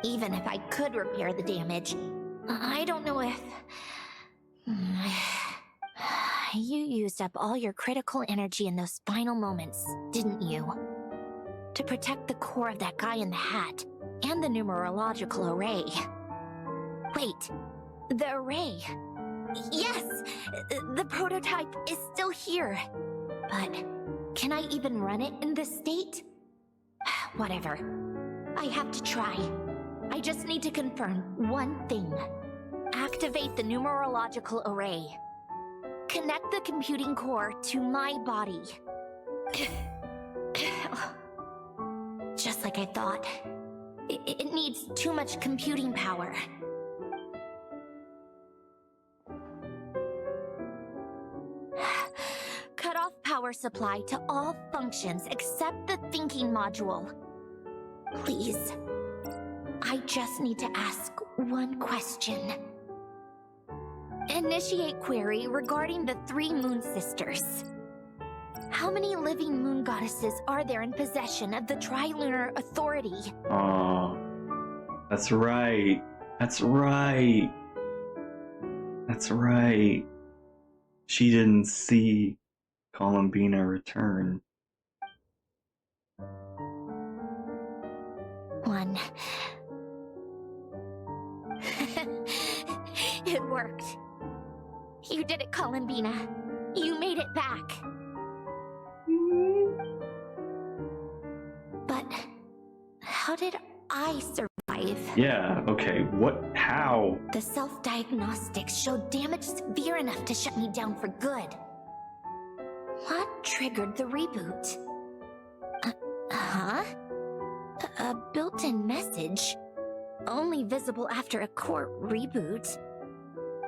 S8: Even if I could repair the damage, I don't know if... You used up all your critical energy in those final moments, didn't you? To protect the core of that guy in the hat, and the numerological array. Wait, the array. Yes! The prototype is still here. But can I even run it in this state? Whatever. I have to try. I just need to confirm one thing. Activate the numerological array. Connect the computing core to my body. Just like I thought. It needs too much computing power. Cut off power supply to all functions except the thinking module. Please. I just need to ask one question. Initiate query regarding the 3 moon sisters. How many living moon goddesses are there in possession of the Trilunar Authority?
S1: Oh, that's right. That's right. That's right. She didn't see Columbina return.
S8: 1. It worked. You did it, Columbina. You made it back. But how did I survive?
S1: Yeah, okay. What? How?
S8: The self-diagnostics showed damage severe enough to shut me down for good. What triggered the reboot? A built-in message, only visible after a core reboot.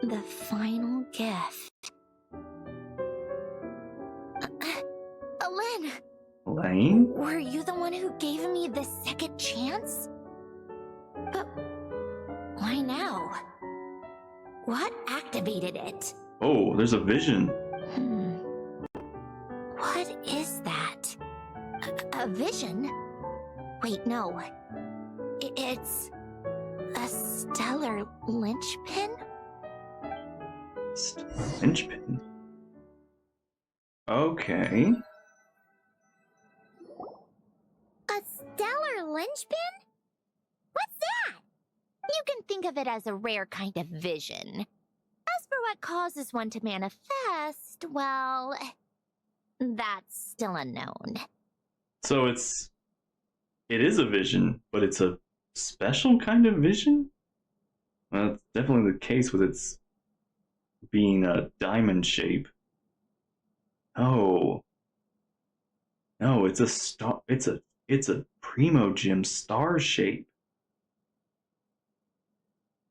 S8: The final gift. Alen!
S1: Lane?
S8: Were you the one who gave me the second chance? But why now? What activated it?
S1: Oh, there's a vision.
S8: What is that? A vision? Wait, no. It's a stellar linchpin?
S1: Linchpin? Okay.
S2: A stellar linchpin? What's that?
S8: You can think of it as a rare kind of vision. As for what causes one to manifest, well, that's still unknown.
S1: So it is a vision, but it's a special kind of vision? Well, that's definitely the case with its being a diamond shape. Oh. No, it's a star. It's a Primogem star shape.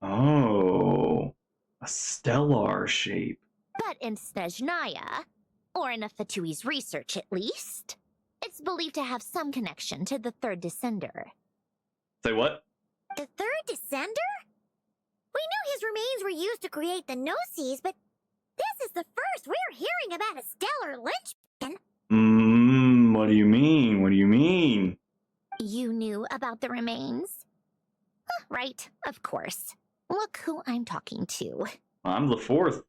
S1: Oh. A stellar shape.
S8: But in Snezhnaya, or in Afatui's research at least, it's believed to have some connection to the third descender.
S1: Say what?
S2: The third descender? We knew his remains were used to create the Gnosis, but this is the first we're hearing about a stellar linchpin.
S1: What do you mean? What do you mean?
S8: You knew about the remains? Right, of course. Look who I'm talking to.
S1: I'm the 4th.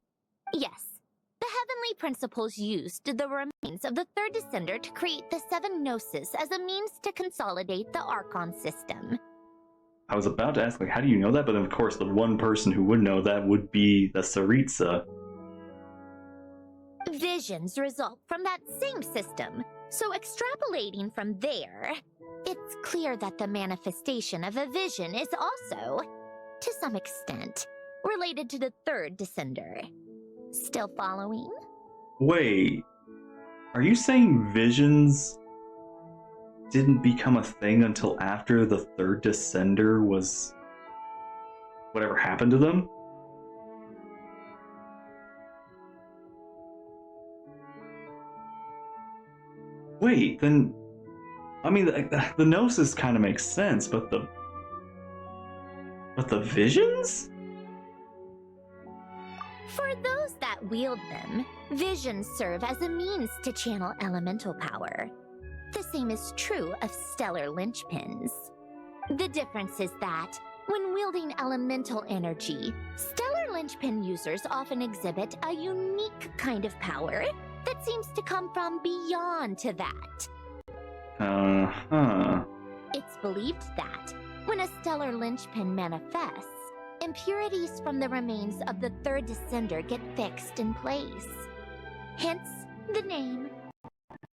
S8: Yes. The heavenly principles used the remains of the third descender to create the 7 Gnosis as a means to consolidate the Archon system.
S1: I was about to ask, like, how do you know that? But of course, the one person who would know that would be the Tsaritsa.
S8: Visions result from that same system, so extrapolating from there, it's clear that the manifestation of a vision is also, to some extent, related to the third descender. Still following?
S1: Wait, are you saying visions didn't become a thing until after the third descender was... whatever happened to them? Wait, then... I mean, the Gnosis kind of makes sense, but the... But the visions?
S8: For those that wield them, visions serve as a means to channel elemental power. The same is true of stellar linchpins. The difference is that, when wielding elemental energy, stellar linchpin users often exhibit a unique kind of power that seems to come from beyond to that.
S1: Uh-huh.
S8: It's believed that when a stellar linchpin manifests, impurities from the remains of the third descender get fixed in place. Hence, the name.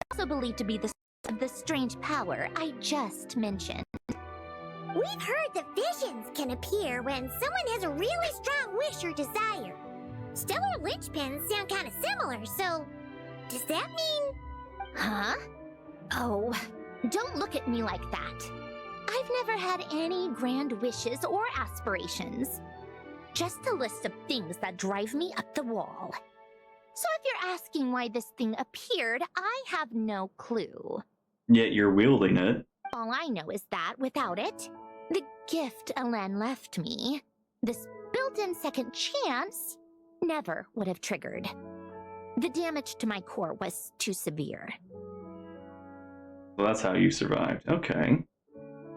S8: Also believed to be the source of the strange power I just mentioned.
S2: We've heard that visions can appear when someone has a really strong wish or desire. Stellar linchpins sound kind of similar, so does that mean...
S8: Huh? Oh, don't look at me like that. I've never had any grand wishes or aspirations. Just a list of things that drive me up the wall. So if you're asking why this thing appeared, I have no clue.
S1: Yet you're wielding it.
S8: All I know is that without it, the gift Elen left me, this built-in second chance, never would have triggered. The damage to my core was too severe.
S1: Well, that's how you survived. Okay.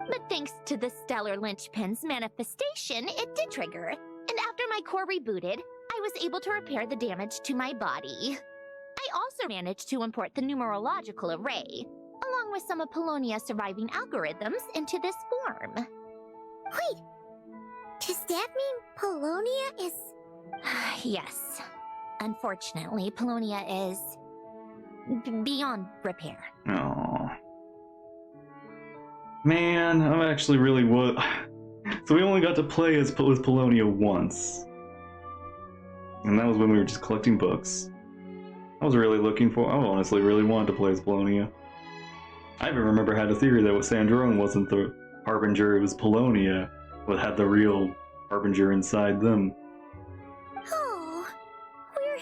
S8: But thanks to the stellar linchpin's manifestation, it did trigger. And after my core rebooted, I was able to repair the damage to my body. I also managed to import the numerological array, along with some of Polonia's surviving algorithms, into this form.
S2: Wait, does that mean Polonia is...
S8: Yes. Unfortunately, Polonia is... beyond repair.
S1: Oh. Man, I'm actually really what. So we only got to play as Polonia once. And that was when we were just collecting books. I was really looking for... I honestly really wanted to play as Polonia. I even remember had a theory that Sandrone wasn't the Harbinger, it was Polonia, but had the real Harbinger inside them.
S2: Oh, we're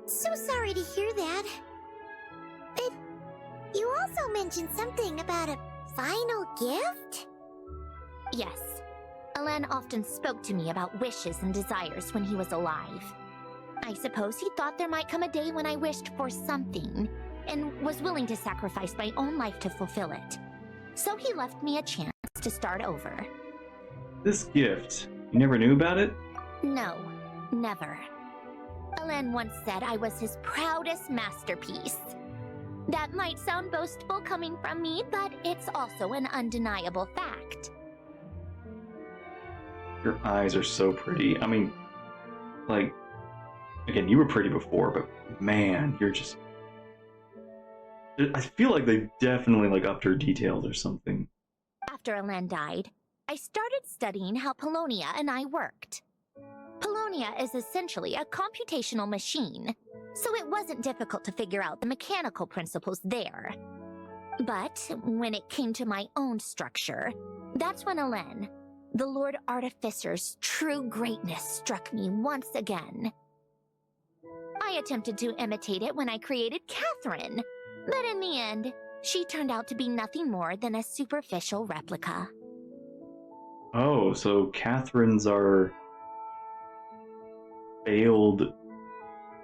S2: so sorry to hear that. But you also mentioned something about a final gift?
S8: Yes. Elen often spoke to me about wishes and desires when he was alive. I suppose he thought there might come a day when I wished for something, and was willing to sacrifice my own life to fulfill it. So he left me a chance to start over.
S1: This gift, you never knew about it?
S8: No, never. Elen once said I was his proudest masterpiece. That might sound boastful coming from me, but it's also an undeniable fact.
S1: Your eyes are so pretty. I mean, like, again, you were pretty before, but man, you're just... I feel like they definitely, like, upped her details or something.
S8: After Elen died, I started studying how Polonia and I worked. Polonia is essentially a computational machine, so it wasn't difficult to figure out the mechanical principles there. But when it came to my own structure, that's when Elen, the Lord Artificer's true greatness, struck me once again. I attempted to imitate it when I created Catherine, but in the end, she turned out to be nothing more than a superficial replica.
S1: Oh, so Catherine's are failed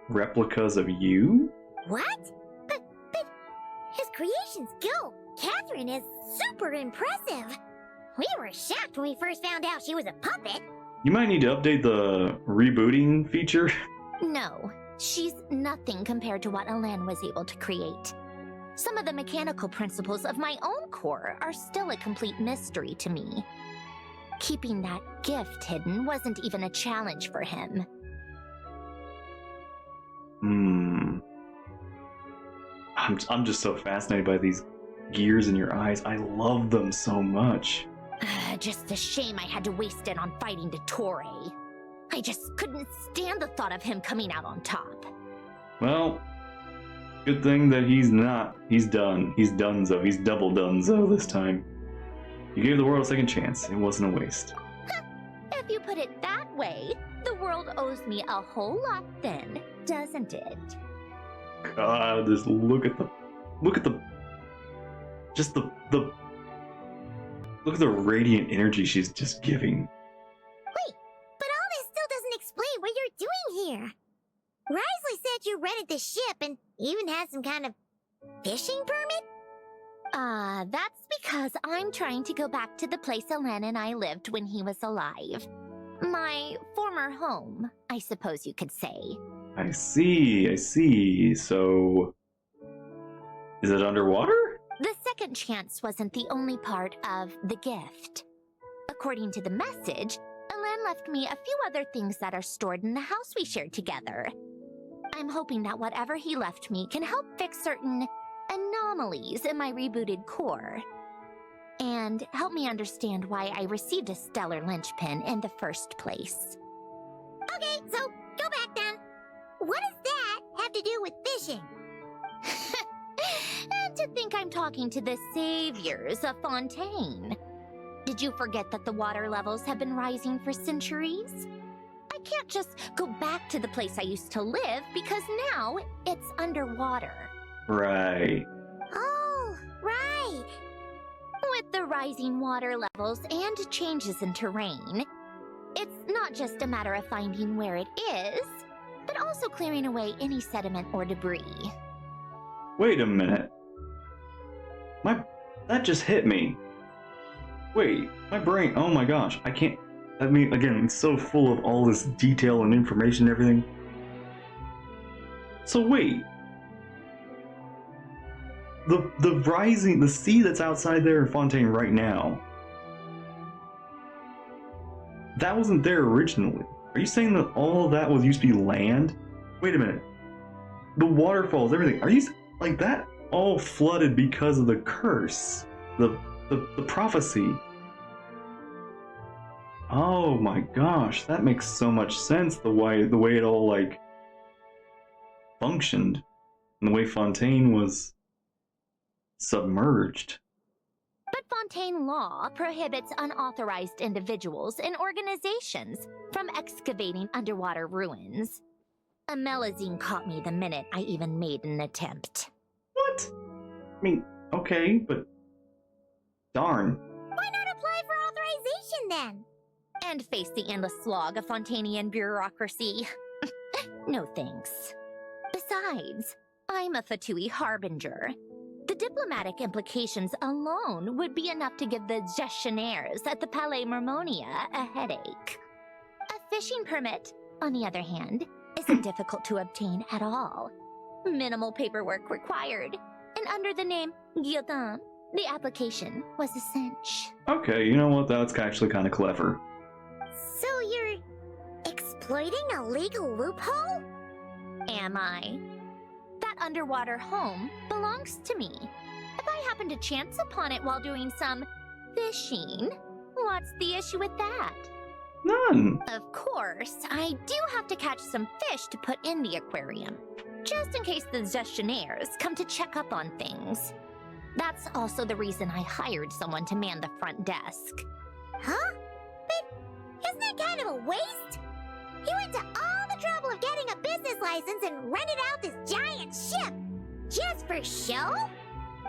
S1: replicas of you?
S2: What? But his creations go. Catherine is super impressive. We were shocked when we first found out she was a puppet.
S1: You might need to update the rebooting feature.
S8: No, she's nothing compared to what Elen was able to create. Some of the mechanical principles of my own core are still a complete mystery to me. Keeping that gift hidden wasn't even a challenge for him.
S1: I'm just so fascinated by these gears in your eyes. I love them so much.
S8: Just a shame I had to waste it on fighting Dottore. I just couldn't stand the thought of him coming out on top.
S1: Well, good thing that he's not. He's done. He's donezo. He's double donezo this time. You gave the world a second chance. It wasn't a waste.
S8: If you put it that way, the world owes me a whole lot then, doesn't it?
S1: God, just look at the look at the radiant energy she's just giving.
S2: Wait, but all this still doesn't explain what you're doing here. Risley said you rented the ship and even had some kind of fishing permit?
S8: That's because I'm trying to go back to the place Elen and I lived when he was alive. My former home, I suppose you could say.
S1: I see. So, is it underwater?
S8: The second chance wasn't the only part of the gift. According to the message, Alan left me a few other things that are stored in the house we shared together. I'm hoping that whatever he left me can help fix certain anomalies in my rebooted core. And help me understand why I received a stellar linchpin in the first place.
S2: Okay, so go back then. What does that have to do with fishing?
S8: And to think I'm talking to the saviors of Fontaine. Did you forget that the water levels have been rising for centuries? I can't just go back to the place I used to live because now it's underwater.
S1: Right.
S2: Oh, right.
S8: With the rising water levels and changes in terrain, it's not just a matter of finding where it is, but also clearing away any sediment or debris.
S1: Wait a minute. That just hit me. Wait, my brain, oh my gosh, I can't, I mean, again, it's so full of all this detail and information and everything. So wait. The sea that's outside there in Fontaine right now, that wasn't there originally. Are you saying that all of that was used to be land? Wait a minute. The waterfalls, everything, are you, like, that all flooded because of the curse? The prophecy? Oh my gosh, that makes so much sense, the way it all, like, functioned, and the way Fontaine was submerged.
S8: But Fontaine law prohibits unauthorized individuals and organizations from excavating underwater ruins. A melazine caught me the minute I even made an attempt.
S1: What? I mean, okay, but darn.
S2: Why not apply for authorization then?
S8: And face the endless slog of Fontainian bureaucracy. No thanks. Besides, I'm a Fatui harbinger. The diplomatic implications alone would be enough to give the gestionnaires at the Palais Mermonia a headache. A fishing permit, on the other hand, isn't difficult to obtain at all. Minimal paperwork required, and under the name Guillotin, the application was a cinch.
S1: Okay, you know what? That's actually kind of clever.
S2: So you're exploiting a legal loophole?
S8: Am I? That underwater home belongs to me. If I happen to chance upon it while doing some fishing, what's the issue with that?
S1: None.
S8: Of course, I do have to catch some fish to put in the aquarium, just in case the gestionnaires come to check up on things. That's also the reason I hired someone to man the front desk.
S2: Huh? But isn't that kind of a waste? You went to all the trouble of getting a business license and rented out this giant ship just for show?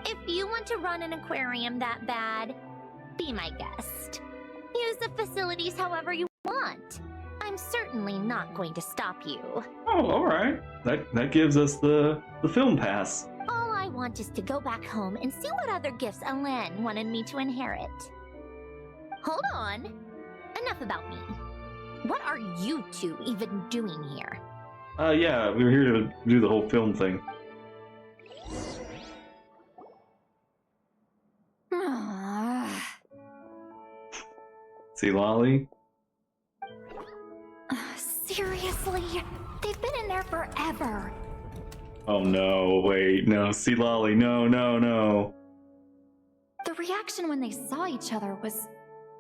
S8: If you want to run an aquarium that bad, be my guest. Use the facilities however you want. I'm certainly not going to stop you.
S1: Oh, alright. That gives us the film pass.
S8: All I want is to go back home and see what other gifts Alain wanted me to inherit. Hold on. Enough about me. What are you two even doing here?
S1: Yeah, we were here to do the whole film thing. See, Lolly?
S5: Seriously? They've been in there forever.
S1: Oh no, wait, no, see, Lolly, no.
S5: The reaction when they saw each other was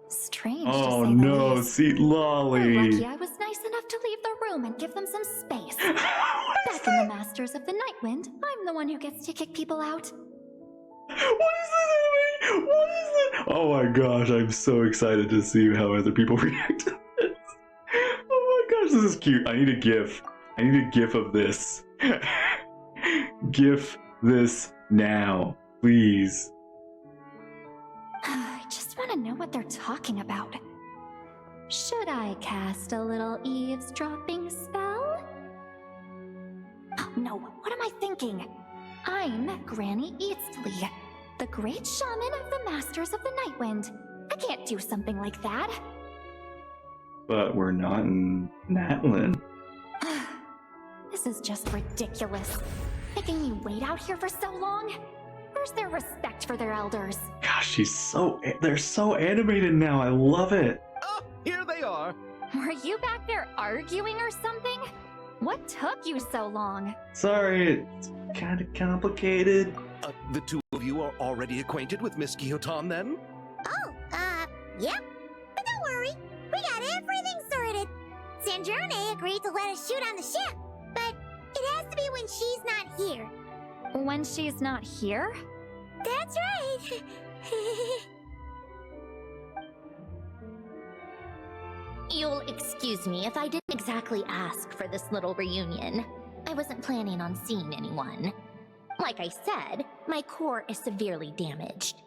S5: strange,
S1: Oh
S5: to say the
S1: no,
S5: least.
S1: see,
S5: They're
S1: Lolly.
S5: lucky I was nice enough to leave the room and give them some space. Back in the Masters of the Nightwind, I'm the one who gets to kick people out.
S1: What is this anime? What is this? Oh my gosh, I'm so excited to see how other people react to this. Oh my gosh, this is cute. I need a GIF. I need a GIF of this. GIF this now, please.
S5: I just want to know what they're talking about. Should I cast a little eavesdropping spell? Oh, no, what am I thinking? I'm Granny Eastley, the great shaman of the Masters of the Nightwind. I can't do something like that.
S1: But we're not in Natlan.
S8: This is just ridiculous. Making me wait out here for so long? Where's their respect for their elders?
S1: Gosh, they're so animated now. I love it.
S4: Oh, here they are.
S5: Were you back there arguing or something? What took you so long?
S1: Sorry, it's kind of complicated.
S4: The two of you are already acquainted with Miss Guillotin, then?
S2: Oh, yep. But don't worry, we got everything sorted. Sandrone agreed to let us shoot on the ship, but it has to be when she's not here.
S5: When she's not here?
S2: That's right.
S8: You'll excuse me if I didn't exactly ask for this little reunion. I wasn't planning on seeing anyone. Like I said, my core is severely damaged.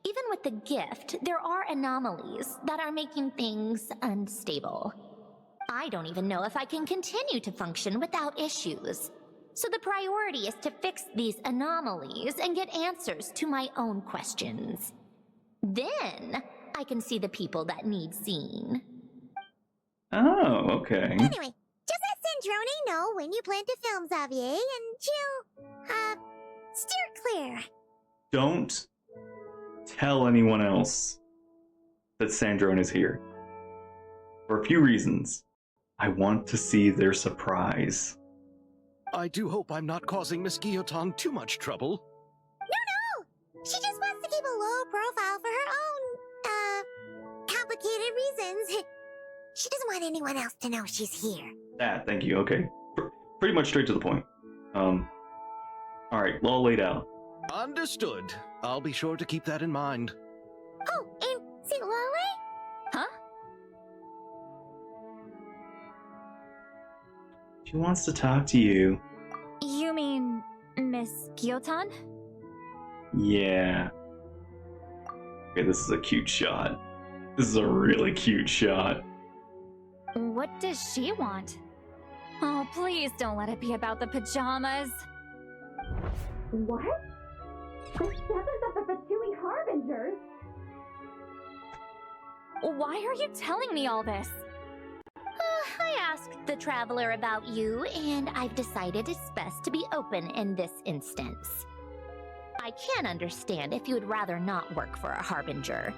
S8: Even with the gift, there are anomalies that are making things unstable. I don't even know if I can continue to function without issues. So the priority is to fix these anomalies and get answers to my own questions. Then I can see the people that need seeing.
S1: Oh, okay.
S2: Anyway, just let Sandrone know when you plan to film Xavier, and she'll, steer clear.
S1: Don't tell anyone else that Sandrone is here. For a few reasons. I want to see their surprise.
S4: I do hope I'm not causing Miss Guillotin too much trouble.
S2: No! She just wants to keep a low profile for her own, complicated reasons. She doesn't want anyone else to know she's here.
S1: Thank you, okay. Pretty much straight to the point. Alright, all laid out.
S4: Understood. I'll be sure to keep that in mind.
S2: Oh, and see Lale?
S5: Huh?
S1: She wants to talk to you.
S5: You mean Miss Guillotin?
S1: Yeah. Okay, this is a cute shot. This is a really cute shot.
S5: What does she want? Oh, please don't let it be about the pajamas.
S8: What? The seventh of the Fatui Harbingers?
S5: Why are you telling me all this?
S8: I asked the Traveler about you, and I've decided it's best to be open in this instance. I can understand if you would rather not work for a Harbinger.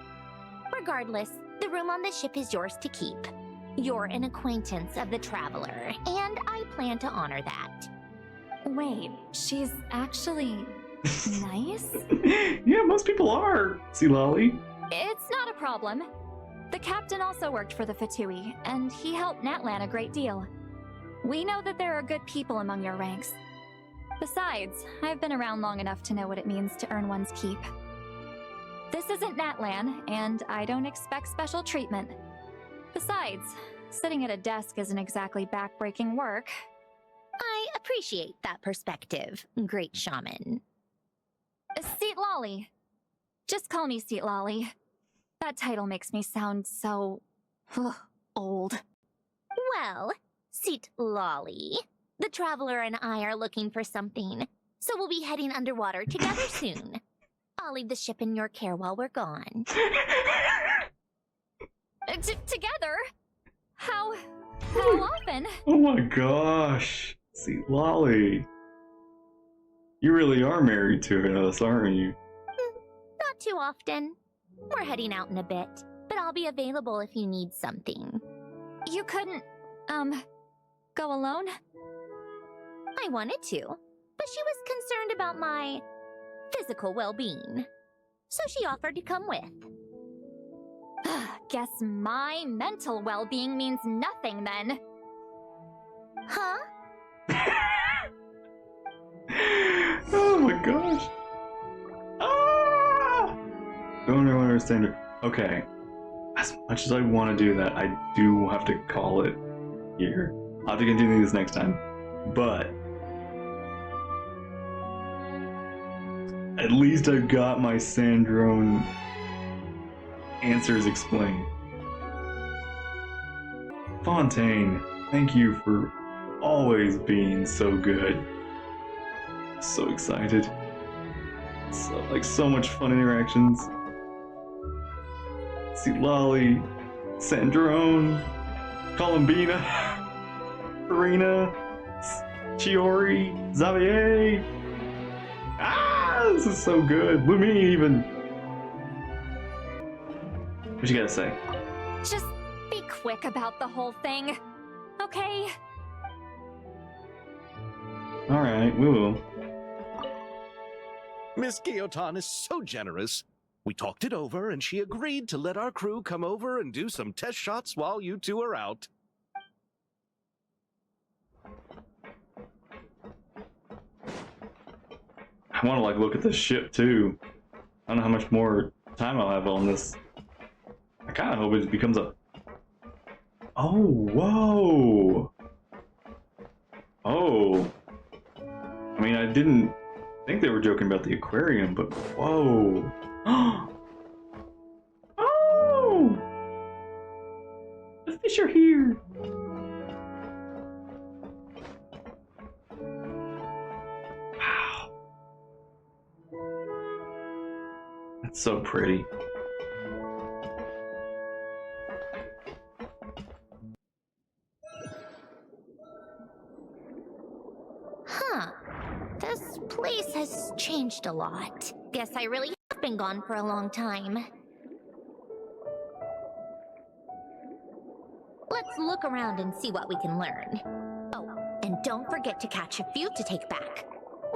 S8: Regardless, the room on the ship is yours to keep. You're an acquaintance of the Traveler, and I plan to honor that.
S5: Wait, she's actually nice?
S1: Yeah, most people are. See, Lolly?
S5: It's not a problem. The captain also worked for the Fatui, and he helped Natlan a great deal. We know that there are good people among your ranks. Besides, I've been around long enough to know what it means to earn one's keep. This isn't Natlan, and I don't expect special treatment. Besides, sitting at a desk isn't exactly back-breaking work.
S8: I appreciate that perspective, great shaman.
S5: Seat Lolly. Just call me Seat Lolly. That title makes me sound so... old.
S8: Well, Seat Lolly, the Traveler and I are looking for something, so we'll be heading underwater together soon. I'll leave the ship in your care while we're gone.
S5: Together? How often?
S1: Oh my gosh. See, Lolly. You really are married to us, aren't you?
S8: Not too often. We're heading out in a bit, but I'll be available if you need something.
S5: You couldn't, go alone?
S8: I wanted to, but she was concerned about my physical well-being, so she offered to come with.
S5: Guess my mental well-being means nothing then.
S8: Huh?
S1: Oh my gosh. Ah! Don't really understand it. Okay. As much as I want to do that, I do have to call it here. I'll have to continue this next time. But at least I've got my Sandrone answers explained. Fontaine, thank you for always being so good. So excited. So much fun interactions. See Lolly, Sandrone, Columbina, Furina, Chiori, Xavier. Ah, this is so good. Lumine even. What you gotta say?
S3: Just be quick about the whole thing, okay?
S1: Alright, we will.
S4: Miss Guillotin is so generous. We talked it over, and she agreed to let our crew come over and do some test shots while you two are out.
S1: I want to like look at this ship too. I don't know how much more time I'll have on this. I kind of hope it becomes a... Oh, whoa! Oh. I mean, I didn't think they were joking about the aquarium, but whoa. Oh! The fish are here! Wow. That's so pretty.
S8: Huh. This place has changed a lot. Guess I really have been gone for a long time. Let's look around and see what we can learn. Oh, and don't forget to catch a few to take back.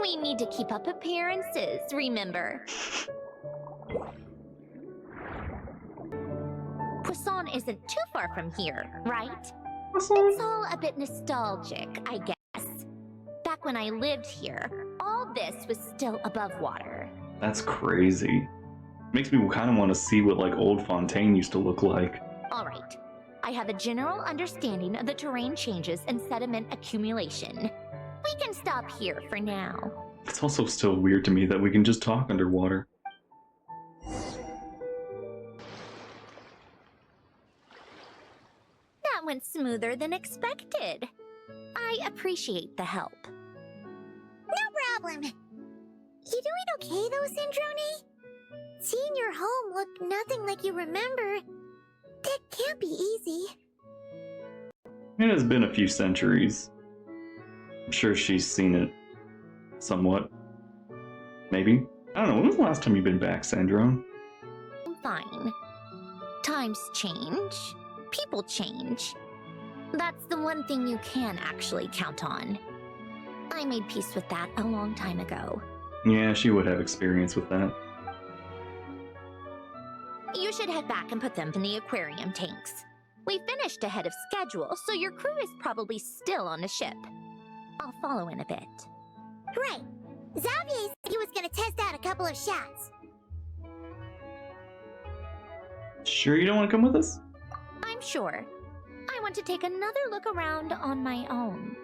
S8: We need to keep up appearances, remember? Poisson isn't too far from here, right? It's all a bit nostalgic, I guess. Back when I lived here, all this was still above water.
S1: That's crazy. Makes me kind of want to see what like old Fontaine used to look like.
S8: All right. I have a general understanding of the terrain changes and sediment accumulation. We can stop here for now.
S1: It's also still weird to me that we can just talk underwater.
S8: That went smoother than expected. I appreciate the help.
S2: No problem. You doing okay though, Sandrone? Seeing your home look nothing like you remember, that can't be easy.
S1: It has been a few centuries. I'm sure she's seen it somewhat. Maybe. I don't know, when was the last time you've been back, Sandrone?
S8: Fine. Times change. People change. That's the one thing you can actually count on. I made peace with that a long time ago.
S1: Yeah, she would have experience with that.
S8: You should head back and put them in the aquarium tanks. We finished ahead of schedule, so your crew is probably still on the ship. I'll follow in a bit.
S2: Right. Xavier said he was gonna test out a couple of shots.
S1: Sure you don't want to come with us?
S8: I'm sure. I want to take another look around on my own.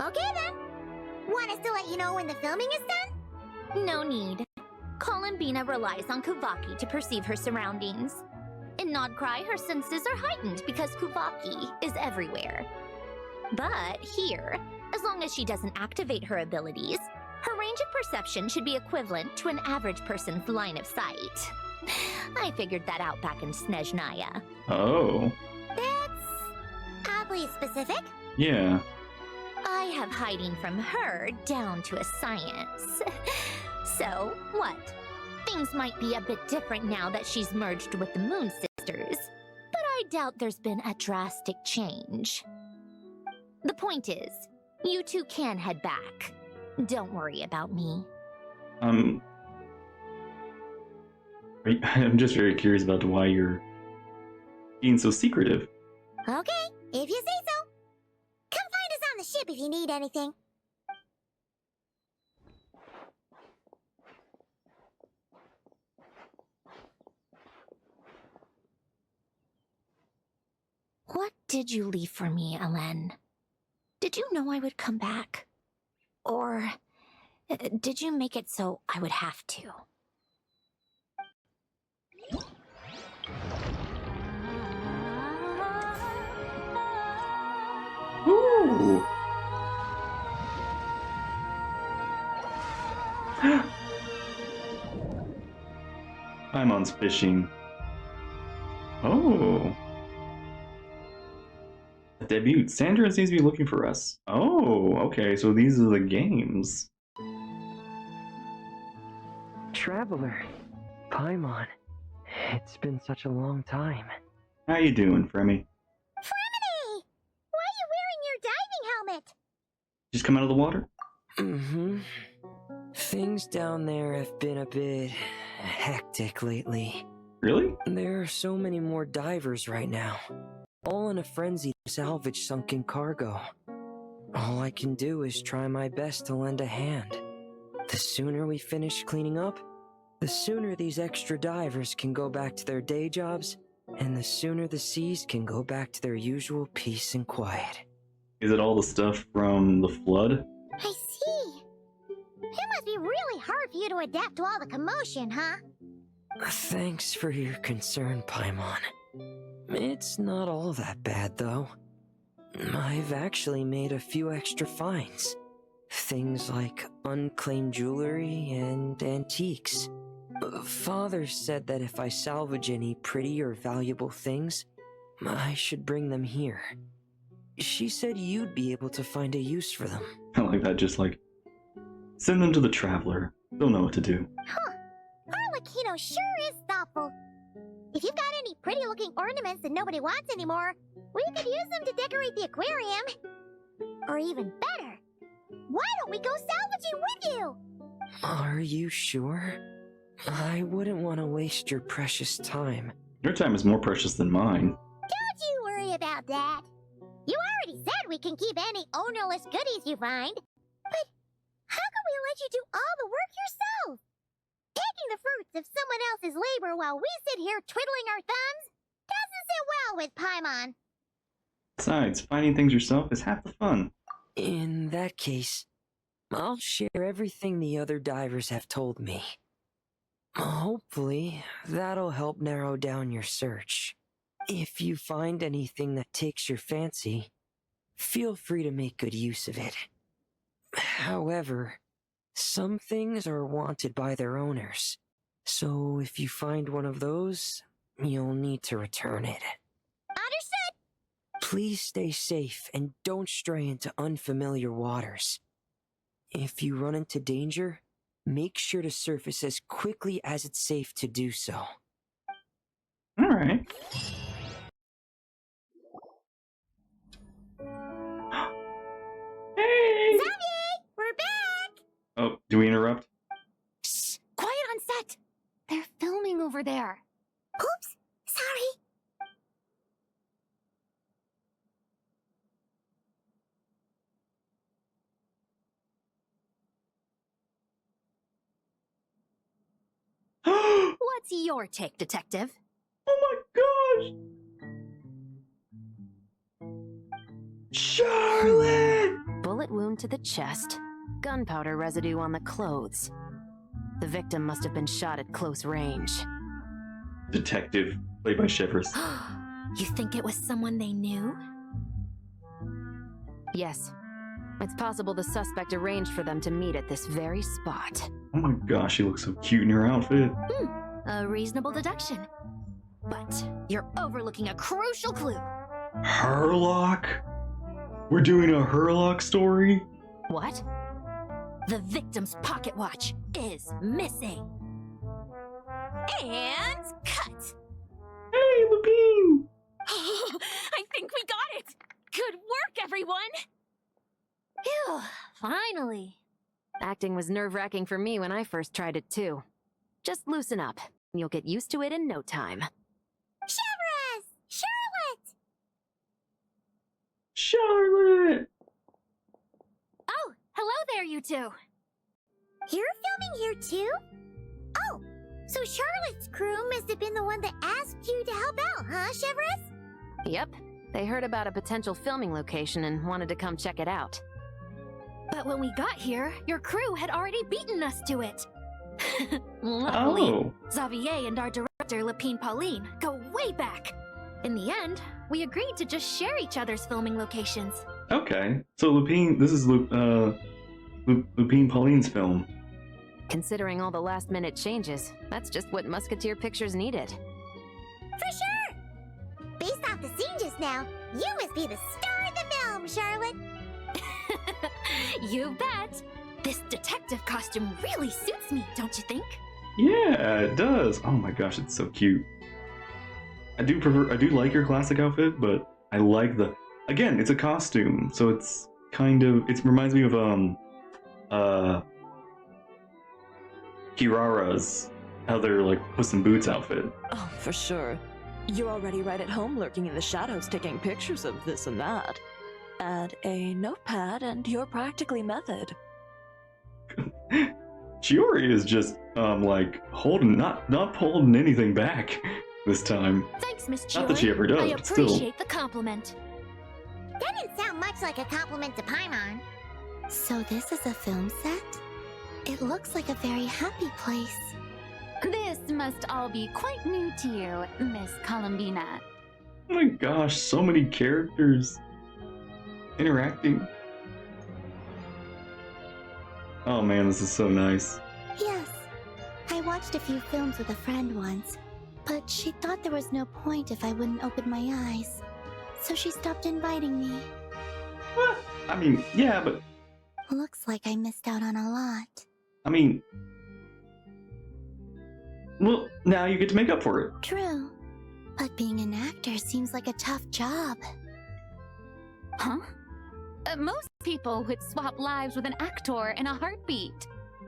S2: Okay then. Want us to let you know when the filming is done?
S8: No need. Columbina relies on Kuvaki to perceive her surroundings. In nod-krai, her senses are heightened because Kuvaki is everywhere. But here, as long as she doesn't activate her abilities, her range of perception should be equivalent to an average person's line of sight. I figured that out back in Snezhnaya.
S1: Oh.
S2: That's oddly specific.
S1: Yeah.
S8: I have hiding from her down to a science. So, what? Things might be a bit different now that she's merged with the Moon Sisters, but I doubt there's been a drastic change. The point is, you two can head back. Don't worry about me.
S1: I'm just very curious about why you're being so secretive.
S2: Okay, if you say so. Come find us on the ship if you need anything.
S8: What did you leave for me, Alen? Did you know I would come back? Or did you make it so I would have to?
S1: Ooh. Paimon's fishing. Oh. Debut. Sandra seems to be looking for us. Oh, okay, so these are the games.
S9: Traveler, Paimon, it's been such a long time.
S1: How you doing, Fremy?
S2: Fremini! Why are you wearing your diving helmet?
S1: Just come out of the water?
S9: Mm-hmm. Things down there have been a bit hectic lately.
S1: Really?
S9: There are so many more divers right now, all in a frenzy to salvage sunken cargo. All I can do is try my best to lend a hand. The sooner we finish cleaning up, the sooner these extra divers can go back to their day jobs, and the sooner the seas can go back to their usual peace and quiet.
S1: Is it all the stuff from the flood?
S2: I see. It must be really hard for you to adapt to all the commotion, huh?
S9: Thanks for your concern, Paimon. It's not all that bad, though. I've actually made a few extra finds. Things like unclaimed jewelry and antiques. Father said that if I salvage any pretty or valuable things, I should bring them here. She said you'd be able to find a use for them.
S1: I like that, just like, send them to the Traveler. They'll know what to do.
S2: Huh. Arlecchino sure is thoughtful. If you've got any pretty-looking ornaments that nobody wants anymore, we could use them to decorate the aquarium. Or even better, why don't we go salvaging with you?
S9: Are you sure? I wouldn't want to waste your precious time.
S1: Your time is more precious than mine.
S2: Don't you worry about that. You already said we can keep any ownerless goodies you find. But how can we let you do all the work yourself? Taking the fruits of someone else's labor while we sit here twiddling our thumbs doesn't sit well with Paimon.
S1: Besides, finding things yourself is half the fun.
S9: In that case, I'll share everything the other divers have told me. Hopefully, that'll help narrow down your search. If you find anything that takes your fancy, feel free to make good use of it. However, some things are wanted by their owners, so if you find one of those, you'll need to return it.
S2: Understood.
S9: Please stay safe and don't stray into unfamiliar waters. If you run into danger, make sure to surface as quickly as it's safe to do so.
S1: Alright. Hey!
S2: Xavier, we're back!
S1: Oh, do we interrupt?
S5: Shh! Quiet on set! They're filming over there.
S2: Oops, sorry.
S1: Oh
S5: What's your take, Detective?
S1: my gosh! Charlotte!
S6: Bullet wound to the chest, gunpowder residue on the clothes. The victim must have been shot at close range.
S1: Detective, played by Chevres.
S8: You think it was someone they knew?
S6: Yes. It's possible the suspect arranged for them to meet at this very spot.
S1: Oh my gosh, she looks so cute in her outfit.
S5: A reasonable deduction. But you're overlooking a crucial clue.
S1: Herlock? We're doing a Herlock story?
S5: What? The victim's pocket watch is missing. And cut!
S1: Hey, Lupine!
S5: I think we got it! Good work, everyone! Phew, finally.
S6: Acting was nerve-wracking for me when I first tried it too. Just loosen up. You'll get used to it in no time.
S2: Chevres! Charlotte!
S1: Charlotte!
S5: Oh, hello there, you two.
S2: You're filming here too? Oh, so Charlotte's crew must have been the one that asked you to help out, huh, Chevres?
S6: Yep. They heard about a potential filming location and wanted to come check it out.
S5: But when we got here, your crew had already beaten us to it. Luckily,
S1: Oh.
S5: Xavier and our director, Lupine Pauline, go way back. In the end, we agreed to just share each other's filming locations.
S1: Okay. So Lupine, this is Lupine Pauline's film.
S6: Considering all the last-minute changes, that's just what Musketeer Pictures needed.
S2: For sure! Based off the scene just now, You must be the star of the film, Charlotte.
S5: You bet. This detective costume really suits me, don't you think?
S1: Yeah, it does. Oh my gosh, it's so cute. I do like your classic outfit, but I like again, it's a costume, so it's kind of, it reminds me of Kirara's other like Puss in Boots outfit.
S3: Oh, for sure. You're already right at home lurking in the shadows taking pictures of this and that. Add a notepad and you're practically method.
S1: Shiori is just like holding, not holding anything back this time.
S5: Thanks, Miss Chiori.
S1: Not that she ever does,
S5: I
S1: but still.
S5: appreciate the compliment.
S2: That didn't sound much like a compliment to Paimon. So this is a film set? It looks like a very happy place.
S5: This must all be quite new to you, Miss Columbina.
S1: Oh my gosh, so many characters interacting. Oh man, this is so nice.
S2: Yes. I watched a few films with a friend once, but she thought there was no point if I wouldn't open my eyes. So she stopped inviting me.
S1: What? I mean, yeah, but
S2: Looks like I missed out on a lot.
S1: I mean, well, now you get to make up for it.
S2: True. But being an actor seems like a tough job.
S5: Huh? Most people would swap lives with an actor in a heartbeat.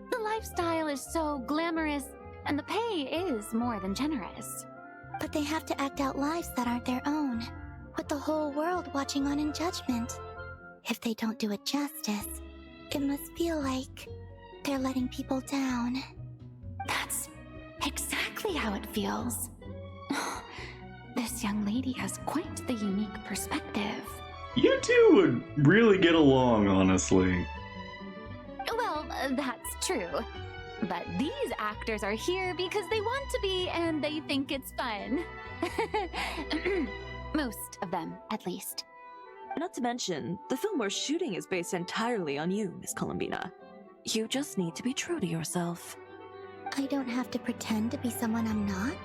S5: The lifestyle is so glamorous, and the pay is more than generous.
S2: But they have to act out lives that aren't their own, with the whole world watching on in judgment. If they don't do it justice, it must feel like they're letting people down.
S5: That's exactly how it feels. This young lady has quite the unique perspective.
S1: You two would really get along, honestly.
S5: Well, that's true. But these actors are here because they want to be and they think it's fun. Most of them, at least.
S3: Not to mention, the film we're shooting is based entirely on you, Miss Columbina. You just need to be true to yourself.
S2: I don't have to pretend to be someone I'm not?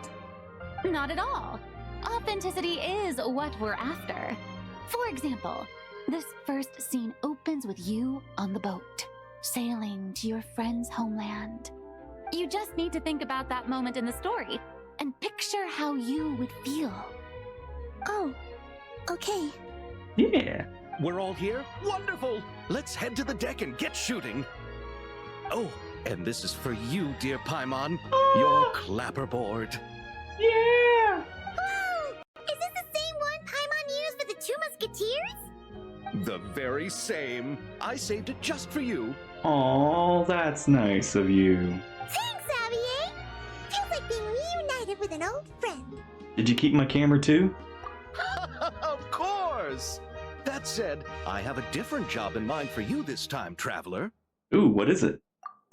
S5: Not at all. Authenticity is what we're after. For example, this first scene opens with you on the boat, sailing to your friend's homeland. You just need to think about that moment in the story and picture how you would feel.
S2: Oh, okay.
S1: Yeah.
S4: We're all here? Wonderful! Let's head to the deck and get shooting. Oh, and this is for you, dear Paimon, your clapperboard.
S1: Yeah.
S2: Oh, is this the same one Paimon used for the Two Musketeers?
S4: The very same. I saved it just for you.
S1: Aw, that's nice of you.
S2: Thanks, Xavier! Feels like being reunited with an old friend.
S1: Did you keep my camera too?
S4: Of course! That said, I have a different job in mind for you this time, traveler.
S1: Ooh, what is it?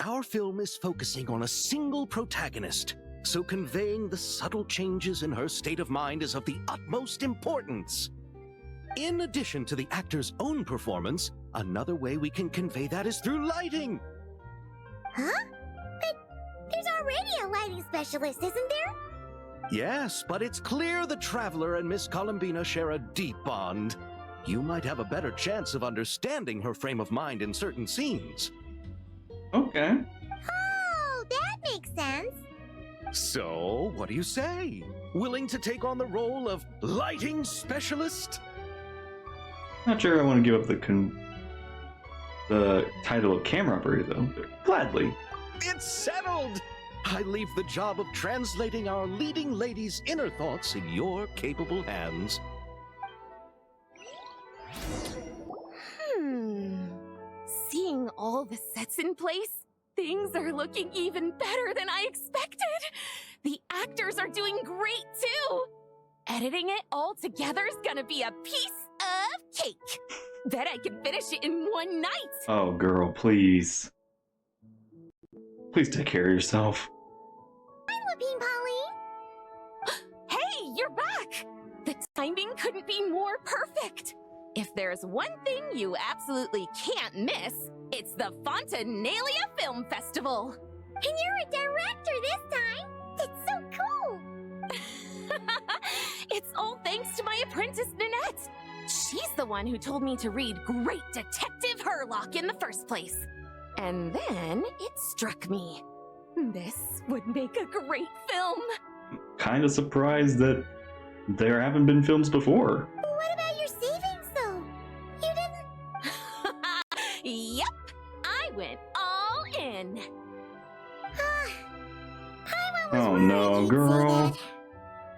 S4: Our film is focusing on a single protagonist, so conveying the subtle changes in her state of mind is of the utmost importance. In addition to the actor's own performance, another way we can convey that is through lighting.
S2: Huh? But there's already a lighting specialist, isn't there?
S4: Yes, but it's clear the Traveler and Miss Columbina share a deep bond. You might have a better chance of understanding her frame of mind in certain scenes.
S1: Okay.
S2: Oh, that makes sense.
S4: So, what do you say? Willing to take on the role of lighting specialist?
S1: Not sure I want to give up the title of camera operator though. But gladly.
S4: It's settled! I leave the job of translating our leading lady's inner thoughts in your capable hands.
S5: Seeing all the sets in place, things are looking even better than I expected. The actors are doing great too. Editing it all together is gonna be a piece of cake. Bet I can finish it in one night.
S1: Oh, girl, please. Please take care of yourself.
S2: I'm Whooping Pauline.
S5: Hey, you're back! The timing couldn't be more perfect. If there's one thing you absolutely can't miss, it's the Fontinalia Film Festival.
S2: And you're a director this time. That's so cool.
S5: It's all thanks to my apprentice, Nanette.
S6: she's the one who told me to read Great Detective Herlock in the first place. And then it struck me. This would make a great film.
S1: Kind of surprised that there haven't been films before.
S2: What about your savings, though? You didn't...
S6: Yep, I went all in.
S2: Paimon was
S1: Oh
S2: worried
S1: no,
S2: you'd say
S1: girl.
S2: that.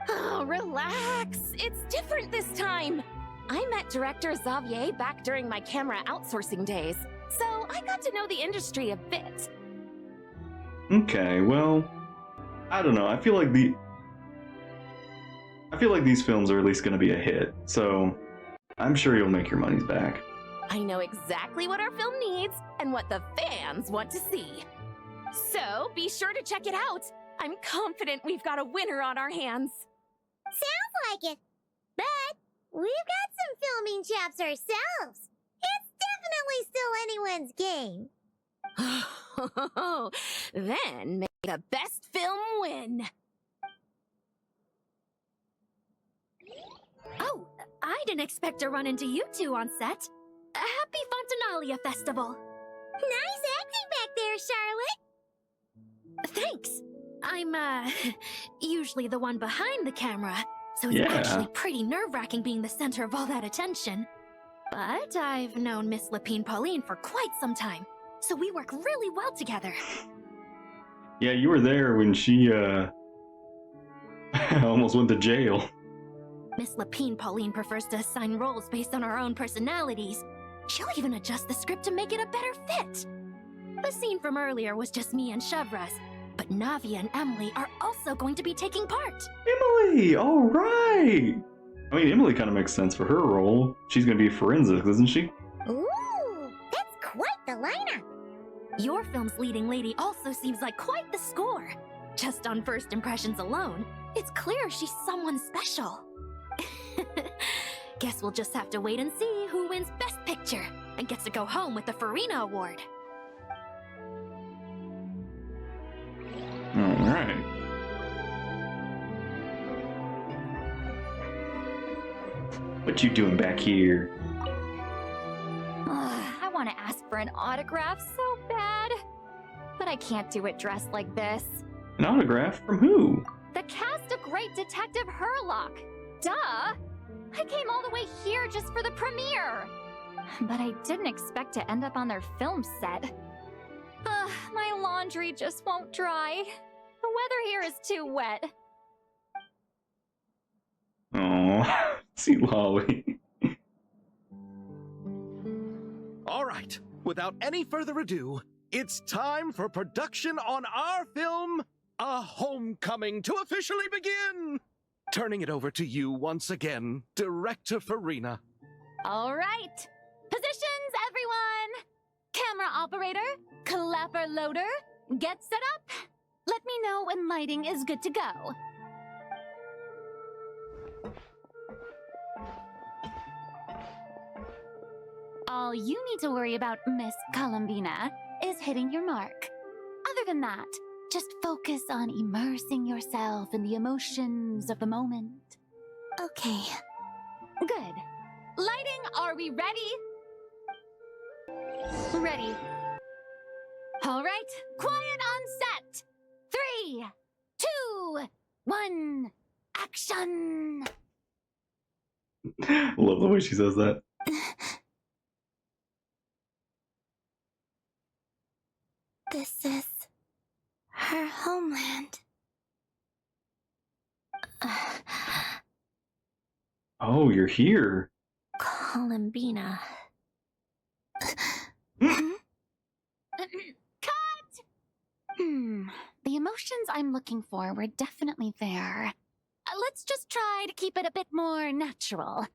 S6: Oh, relax. It's different this time. I met director Xavier back during my camera outsourcing days, so I got to know the industry a bit.
S1: Okay, well, I don't know. I feel like these films are at least going to be a hit, so I'm sure you'll make your money's back.
S6: I know exactly what our film needs and what the fans want to see. So be sure to check it out. I'm confident we've got a winner on our hands.
S2: Sounds like it. But we've got some filming chops ourselves. It's definitely still anyone's game.
S6: Then may the best film win. Oh, I didn't expect to run into you two on set. Happy Fontinalia Festival.
S2: Nice acting back there, Charlotte.
S6: Thanks. I'm, usually the one behind the camera, so it's
S1: Yeah.
S6: actually pretty nerve-wracking being the center of all that attention. But I've known Miss Lapine Pauline for quite some time, so we work really well together.
S1: Yeah, you were there when she almost went to jail.
S6: Miss Lapine Pauline prefers to assign roles based on our own personalities. She'll even adjust the script to make it a better fit. The scene from earlier was just me and Chevras, but Navia and Emily are also going to be taking part.
S1: Emily, all right. I mean, Emily kind of makes sense for her role. She's going to be forensics, isn't she?
S2: Ooh, that's quite the lineup.
S6: Your film's leading lady also seems like quite the score. Just on first impressions alone, it's clear she's someone special. Guess we'll just have to wait and see who wins Best Picture and gets to go home with the Furina Award.
S1: All right. What you doing back here?
S10: I want to ask for an autograph so bad, but I can't do it dressed like this.
S1: An autograph from who?
S10: The cast of Great Detective Herlock. Duh! I came all the way here just for the premiere. But I didn't expect to end up on their film set. My laundry just won't dry. The weather here is too wet.
S1: Oh, see Lolly.
S4: All right, without any further ado, it's time for production on our film, A Homecoming, to officially begin. Turning it over to you once again, Director Furina.
S10: All right. Positions, everyone. Camera operator, clapper loader, get set up. Let me know when lighting is good to go. All you need to worry about, Miss Columbina, is hitting your mark. Other than that, just focus on immersing yourself in the emotions of the moment.
S2: Okay.
S10: Good. Lighting, are we ready? Ready. All right, quiet on set. 3, 2, 1, action!
S1: Love the way she says that.
S2: This is her homeland.
S1: Oh, you're here.
S2: Columbina.
S10: Cut! The emotions I'm looking for were definitely there. Let's just try to keep it a bit more natural.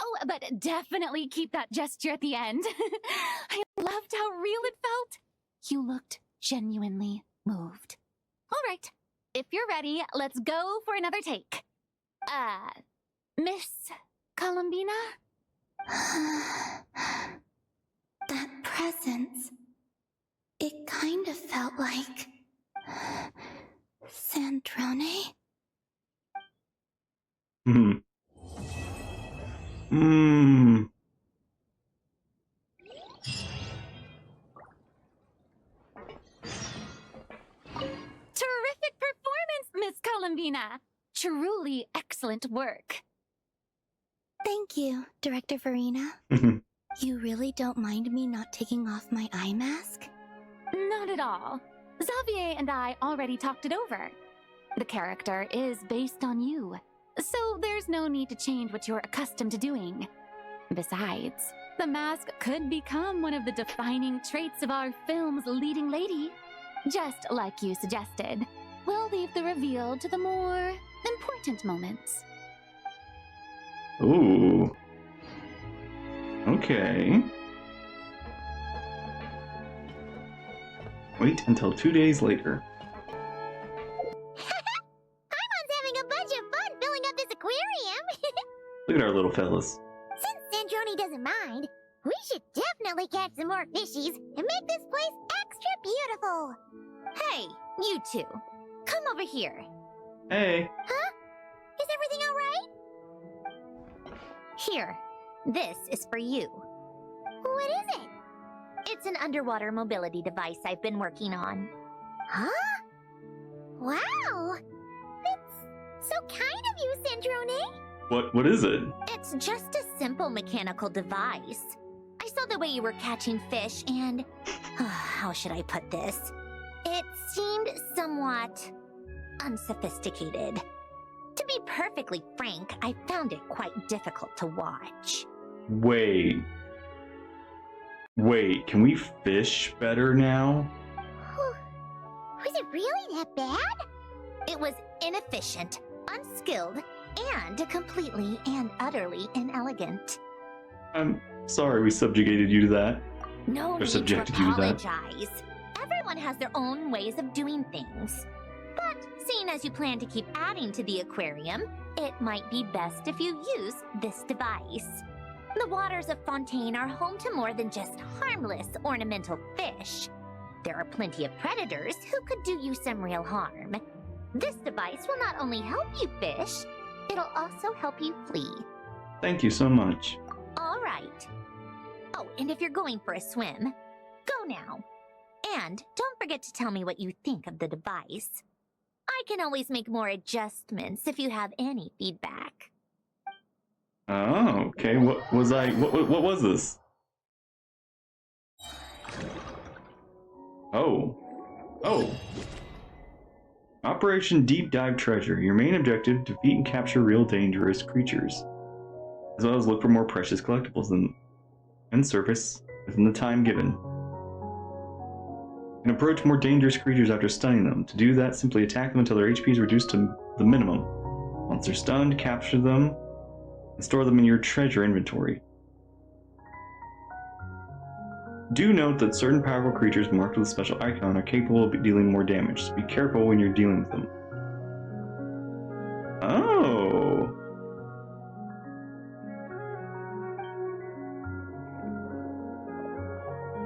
S10: Oh, but definitely keep that gesture at the end. I loved how real it felt. You looked genuinely moved. All right, if you're ready, let's go for another take. Miss Columbina?
S2: That presence. It kind of felt like... Sandrone?
S1: Mmm.
S5: Terrific performance, Miss Columbina! Truly excellent work.
S2: Thank you, Director Furina. You really don't mind me not taking off my eye mask?
S5: Not at all. Xavier and I already talked it over. The character is based on you, so there's no need to change what you're accustomed to doing. Besides, the mask could become one of the defining traits of our film's leading lady. Just like you suggested, we'll leave the reveal to the more important moments.
S1: Ooh. Okay. Wait until 2 days later.
S2: Paimon's having a bunch of fun filling up this aquarium!
S1: Look at our little fellas.
S2: Since Sandrone doesn't mind, we should definitely catch some more fishies and make this place extra beautiful!
S8: Hey, you two. Come over here.
S1: Hey.
S2: Huh? Is everything alright?
S8: Here. This is for you.
S2: What is it?
S8: It's an underwater mobility device I've been working on.
S2: Huh? Wow! It's so kind of you, Sandrone!
S1: What is it?
S8: It's just a simple mechanical device. I saw the way you were catching fish and... how should I put this? It seemed somewhat... unsophisticated. To be perfectly frank, I found it quite difficult to watch.
S1: Wait, can we fish better now?
S2: Was it really that bad?
S8: It was inefficient, unskilled, and completely and utterly inelegant.
S1: I'm sorry we subjugated you to that.
S8: No
S1: Or
S8: need to
S1: subjected you to that.
S8: apologize. Everyone has their own ways of doing things. But seeing as you plan to keep adding to the aquarium, it might be best if you use this device. The waters of Fontaine are home to more than just harmless ornamental fish. There are plenty of predators who could do you some real harm. This device will not only help you fish, it'll also help you flee.
S1: Thank you so much.
S8: All right. Oh, and if you're going for a swim, go now. And don't forget to tell me what you think of the device. I can always make more adjustments if you have any feedback.
S1: Oh, okay. What was this? Oh. Operation Deep Dive Treasure. Your main objective: defeat and capture real dangerous creatures, as well as look for more precious collectibles and surface within the time given. You can approach more dangerous creatures after stunning them. To do that, simply attack them until their HP is reduced to the minimum. Once they're stunned, capture them and store them in your treasure inventory. Do note that certain powerful creatures marked with a special icon are capable of dealing more damage, so be careful when you're dealing with them. Oh!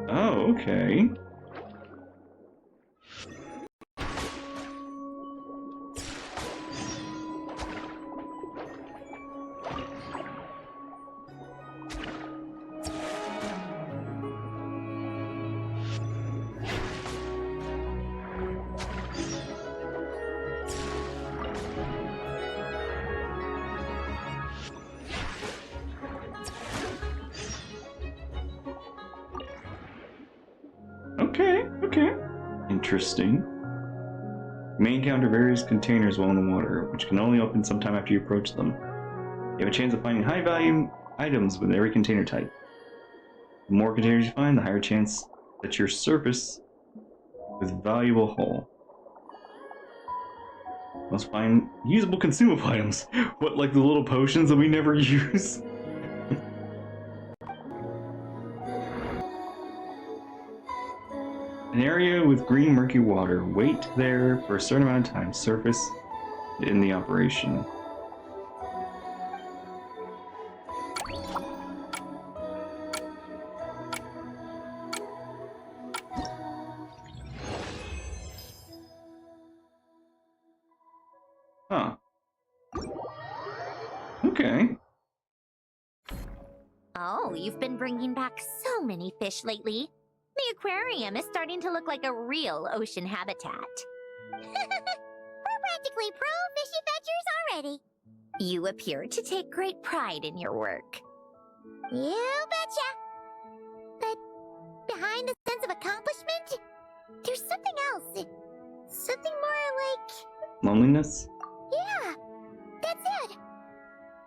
S1: Oh, okay. Okay. Interesting. You may encounter various containers while in the water, which can only open sometime after you approach them. You have a chance of finding high-value items with every container type. The more containers you find, the higher chance that your surface with valuable hull. Must find usable consumable items. What, like the little potions that we never use? An area with green murky water. Wait there for a certain amount of time. Surface in the operation. Huh. Okay.
S8: Oh, you've been bringing back so many fish lately. The aquarium is starting to look like a real ocean habitat.
S2: We're practically pro fishy fetchers already.
S8: You appear to take great pride in your work.
S2: You betcha. But behind the sense of accomplishment, there's something else. Something more like...
S1: Loneliness?
S2: Yeah, that's it.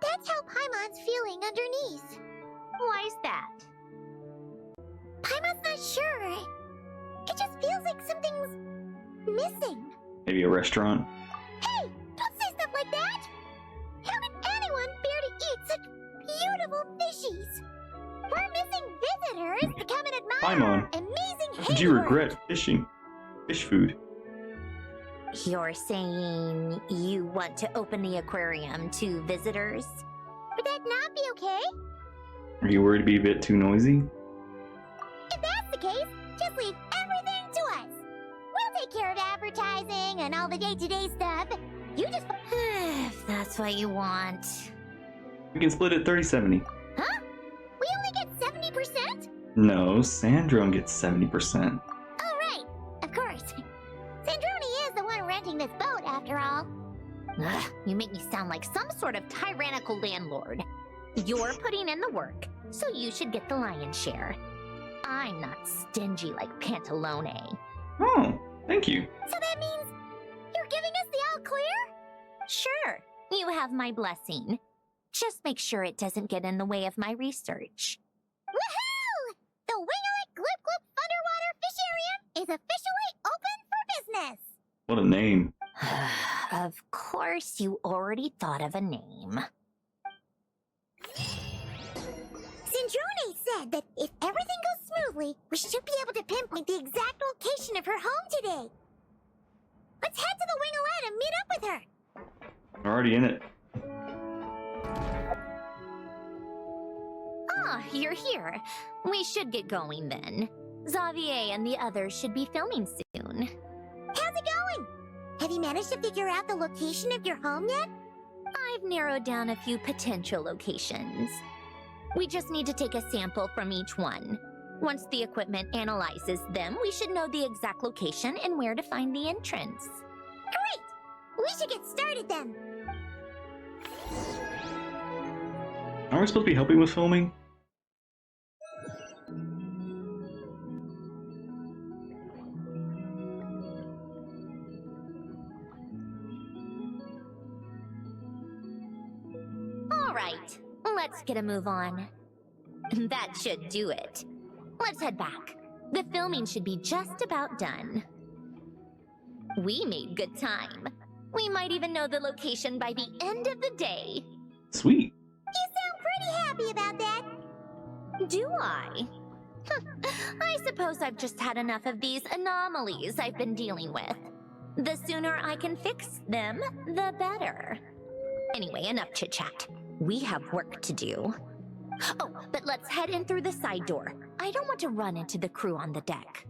S2: That's how Paimon's feeling underneath.
S8: Why's that?
S2: Paimon's not sure. It just feels like something's missing.
S1: Maybe a restaurant?
S2: Hey, don't say stuff like that! How could anyone bear to eat such beautiful fishies? We're missing visitors to come and admire
S1: Paimon,
S2: our amazing
S1: did you
S2: handiwork.
S1: regret fishing? Fish food?
S8: You're saying you want to open the aquarium to visitors?
S2: Would that not be okay?
S1: Are you worried to be a bit too noisy?
S2: If that's the case, just leave everything to us. We'll take care of advertising and all the day-to-day stuff. You just...
S8: If that's what you want.
S1: We can split it 30-70.
S2: Huh? We only get 70%?
S1: No, Sandrone gets 70%.
S2: Oh, right. Of course. Sandrone is the one renting this boat, after all.
S8: Ugh, you make me sound like some sort of tyrannical landlord. You're putting in the work, so you should get the lion's share. I'm not stingy like Pantalone.
S1: Oh, thank you.
S2: So that means you're giving us the all clear?
S8: Sure, you have my blessing. Just make sure it doesn't get in the way of my research.
S2: Woohoo! The Winglet Gloop Gloop Underwater Fisharium is officially open for business!
S1: What a name.
S8: Of course, you already thought of a name.
S2: Sandrone said that if everything goes smoothly, we should be able to pinpoint the exact location of her home today. Let's head to the Winglet and meet up with her.
S1: I'm already in it.
S8: Ah, you're here. We should get going then. Xavier and the others should be filming soon.
S2: How's it going? Have you managed to figure out the location of your home yet?
S8: I've narrowed down a few potential locations. We just need to take a sample from each one. Once the equipment analyzes them, we should know the exact location and where to find the entrance.
S2: Great! We should get started then.
S1: Aren't we supposed to be helping with filming?
S8: All right, let's get a move on. That should do it. Let's head back. The filming should be just about done. We made good time. We might even know the location by the end of the day.
S1: Sweet.
S2: You sound pretty happy about that.
S8: Do I? I suppose I've just had enough of these anomalies I've been dealing with. The sooner I can fix them, the better. Anyway, enough chit-chat. We have work to do. Oh, but let's head in through the side door. I don't want to run into the crew on the deck.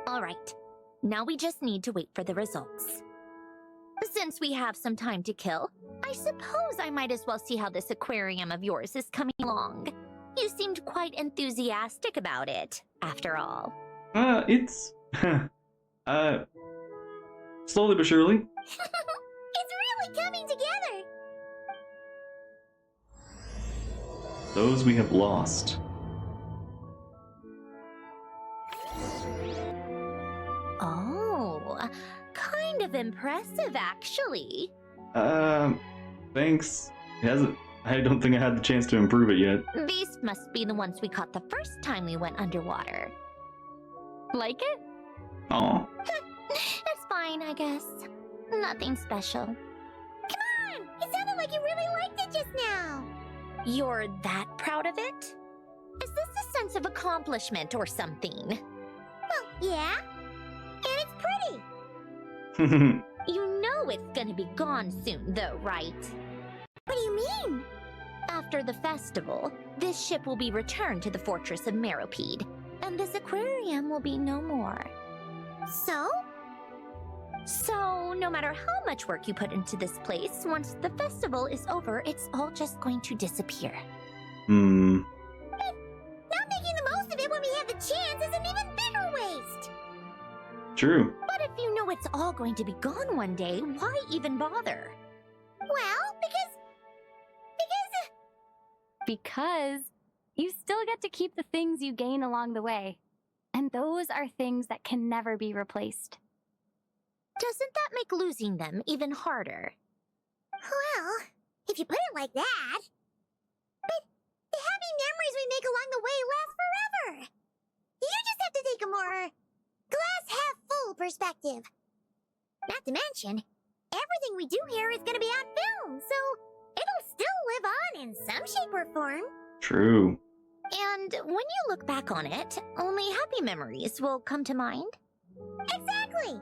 S8: All right, now we just need to wait for the results. Since we have some time to kill, I suppose I might as well see how this aquarium of yours is coming along. You seemed quite enthusiastic about it, after all.
S1: It's... slowly but surely.
S2: It's really coming together.
S1: Those we have lost.
S8: Oh, kind of impressive, actually.
S1: Thanks. It hasn't... I don't think I had the chance to improve it yet.
S8: These must be the ones we caught the first time we went underwater. Like it?
S1: Aw.
S8: It's fine, I guess. Nothing special.
S2: Come on! It sounded like you really liked it just now.
S8: You're that proud of it? Is this a sense of accomplishment or something?
S2: Well, yeah. And it's pretty.
S8: You know it's gonna be gone soon, though, right?
S2: What do you mean?
S8: After the festival, this ship will be returned to the fortress of Meropide, and this aquarium will be no more.
S2: So?
S8: So, no matter how much work you put into this place, once the festival is over, it's all just going to disappear.
S1: Hmm.
S2: Not making the most of it when we have the chance is an even bigger waste.
S1: True.
S8: But if you know it's all going to be gone one day, why even bother?
S2: Well,
S10: Because you still get to keep the things you gain along the way. And those are things that can never be replaced.
S8: Doesn't that make losing them even harder?
S2: well, if you put it like that. But the happy memories we make along the way last forever. You just have to take a more glass half full perspective. Not to mention, everything we do here is going to be on film, so it'll still live on in some shape or form.
S1: True.
S8: And when you look back on it, only happy memories will come to mind.
S2: Exactly.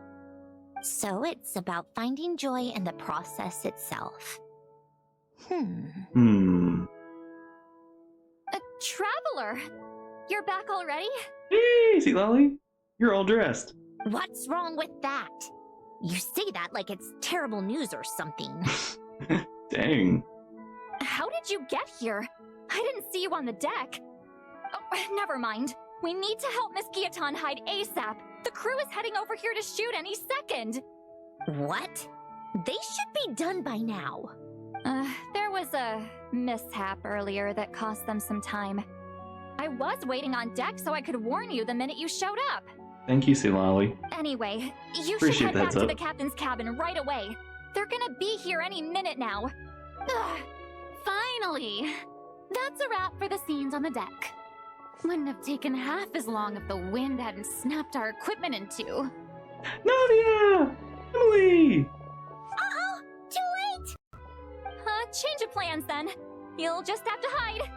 S8: So it's about finding joy in the process itself.
S1: Hmm.
S10: Traveler! You're back already?
S1: Hey, see, Lolly? You're all dressed.
S8: What's wrong with that? You say that like it's terrible news or something.
S1: Dang.
S10: How did you get here? I didn't see you on the deck. Oh, never mind. We need to help Miss Guillotin hide ASAP. The crew is heading over here to shoot any second.
S8: What? They should be done by now.
S10: There was a mishap earlier that cost them some time. I was waiting on deck so I could warn you the minute you showed up.
S1: Thank you, Lolly.
S10: Anyway, you
S1: Appreciate
S10: should head
S1: that,
S10: back to
S1: Zup.
S10: the captain's cabin right away. They're gonna be here any minute now. Ugh, finally! That's a wrap for the scenes on the deck. Wouldn't have taken half as long if the wind hadn't snapped our equipment in two.
S1: Nadia! Emily!
S2: Uh-oh! Too late!
S10: Change of plans then. You'll just have to hide.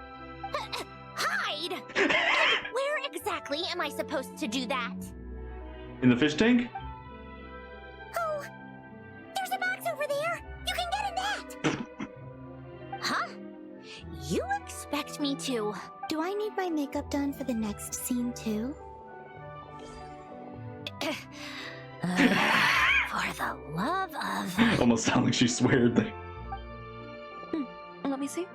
S8: Hide? Where exactly am I supposed to do that?
S1: In the fish tank?
S2: Oh! There's a box over there! You can get in that!
S8: Huh? You expect me to...
S2: Do I need my makeup done for the next scene too?
S8: For the love of...
S1: Almost sound like she sweared there.
S3: Let me see.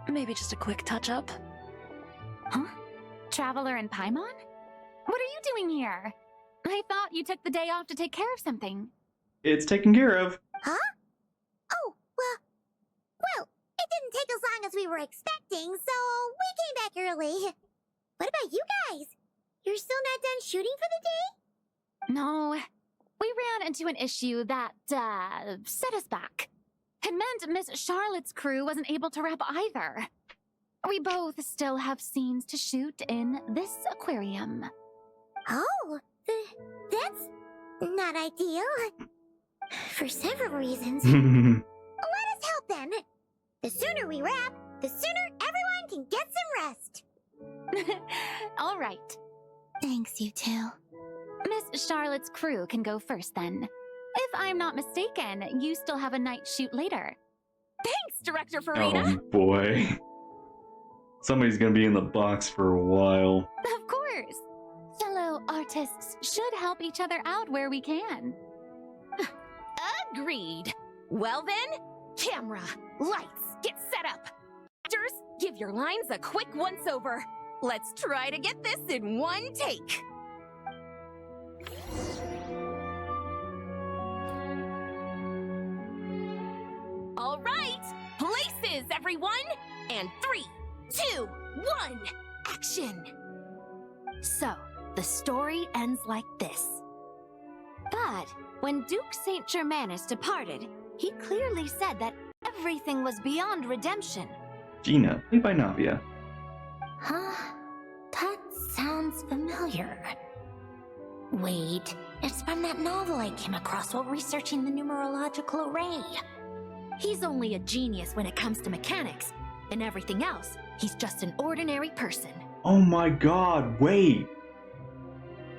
S3: Maybe just a quick touch-up.
S10: Huh? Traveler and Paimon? What are you doing here? I thought you took the day off to take care of something.
S1: It's taken care of.
S2: Huh? Oh, well, it didn't take as long as we were expecting, so we came back early. What about you guys? You're still not done shooting for the day?
S10: No, we ran into an issue that, set us back. It meant Miss Charlotte's crew wasn't able to wrap either. We both still have scenes to shoot in this aquarium.
S2: Oh, that's not ideal. For several reasons. Let us help then. The sooner we wrap, the sooner everyone can get some rest.
S10: All right.
S2: Thanks, you two.
S10: Miss Charlotte's crew can go first then. If I'm not mistaken, you still have a night shoot later. Thanks, Director Furina!
S1: Oh boy. Somebody's gonna be in the box for a while.
S10: Of course! Fellow artists should help each other out where we can.
S6: Agreed. Well then, camera, lights, get set up. Actors, give your lines a quick once-over. Let's try to get this in one take. All right, places, everyone! And 3, 2, 1, action!
S8: So, the story ends like this. But when Duke Saint Germanus departed, he clearly said that everything was beyond redemption.
S1: Gina, played by Navia.
S8: Huh? That sounds familiar. Wait, it's from that novel I came across while researching the numerological array.
S6: He's only a genius when it comes to mechanics. In everything else, he's just an ordinary person.
S1: Oh my god, wait!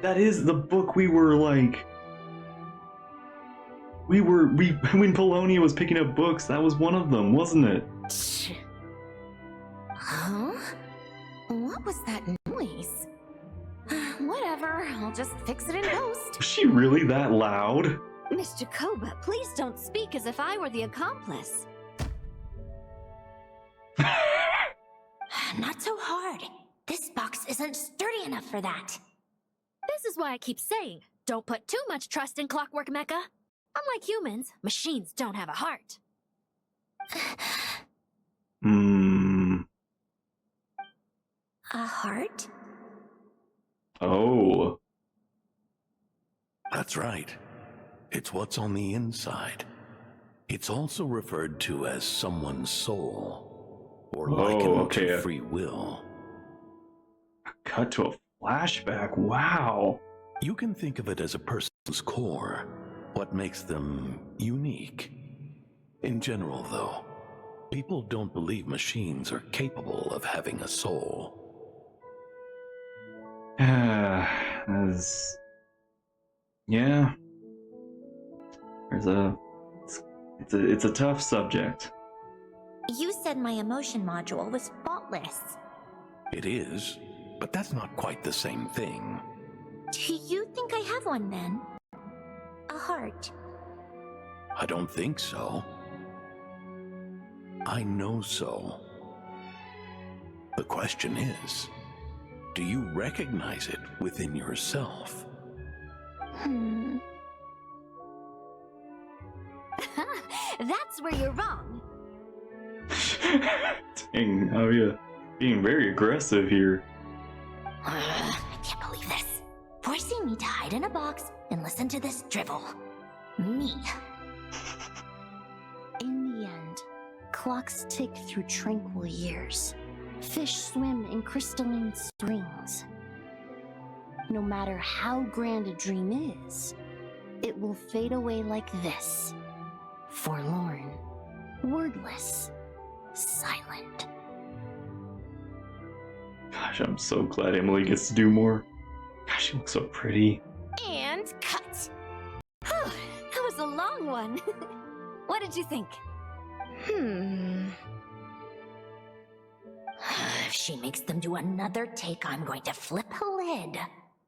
S1: That is the book we were like... when Polonia was picking up books, that was one of them, wasn't it?
S8: Huh? What was that noise?
S6: Whatever, I'll just fix it in post.
S1: Is she really that loud?
S6: Mr. Koba, please don't speak as if I were the accomplice.
S8: Not so hard. This box isn't sturdy enough for that.
S6: This is why I keep saying, don't put too much trust in Clockwork Mecha. Unlike humans, machines don't have a heart.
S8: A heart?
S1: Oh.
S11: That's right. It's what's on the inside. It's also referred to as someone's soul, or likened to free will.
S1: Cut to a flashback. Wow.
S11: You can think of it as a person's core, what makes them unique. In general, though, people don't believe machines are capable of having a soul.
S1: Yeah. It's a tough subject.
S8: You said my emotion module was faultless.
S11: It is, but that's not quite the same thing.
S8: Do you think I have one then? A heart?
S11: I don't think so. I know so. The question is, do you recognize it within yourself?
S6: That's where you're wrong.
S1: Dang, oh yeah. Being very aggressive here.
S8: I can't believe this. Forcing me to hide in a box and listen to this drivel. Me.
S10: In the end, clocks tick through tranquil years. Fish swim in crystalline springs. No matter how grand a dream is, it will fade away like this. Forlorn, wordless, silent.
S1: Gosh, I'm so glad Emily gets to do more. Gosh, she looks so pretty.
S6: And cut. That was a long one. What did you think?
S8: If she makes them do another take, I'm going to flip a lid.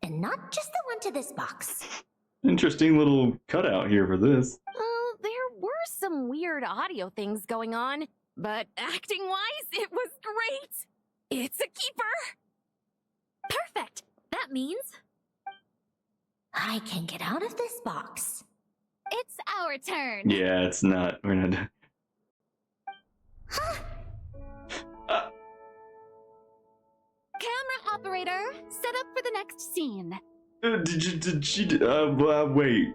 S8: And not just the one to this box.
S1: Interesting little cutout here for this.
S6: Oh, there were some weird audio things going on, but acting-wise, it was great. It's a keeper. Perfect. That means
S8: I can get out of this box.
S10: It's our turn.
S1: Yeah, it's not. We're not.
S10: Camera operator, set up for the next scene.
S1: Did she? Wait.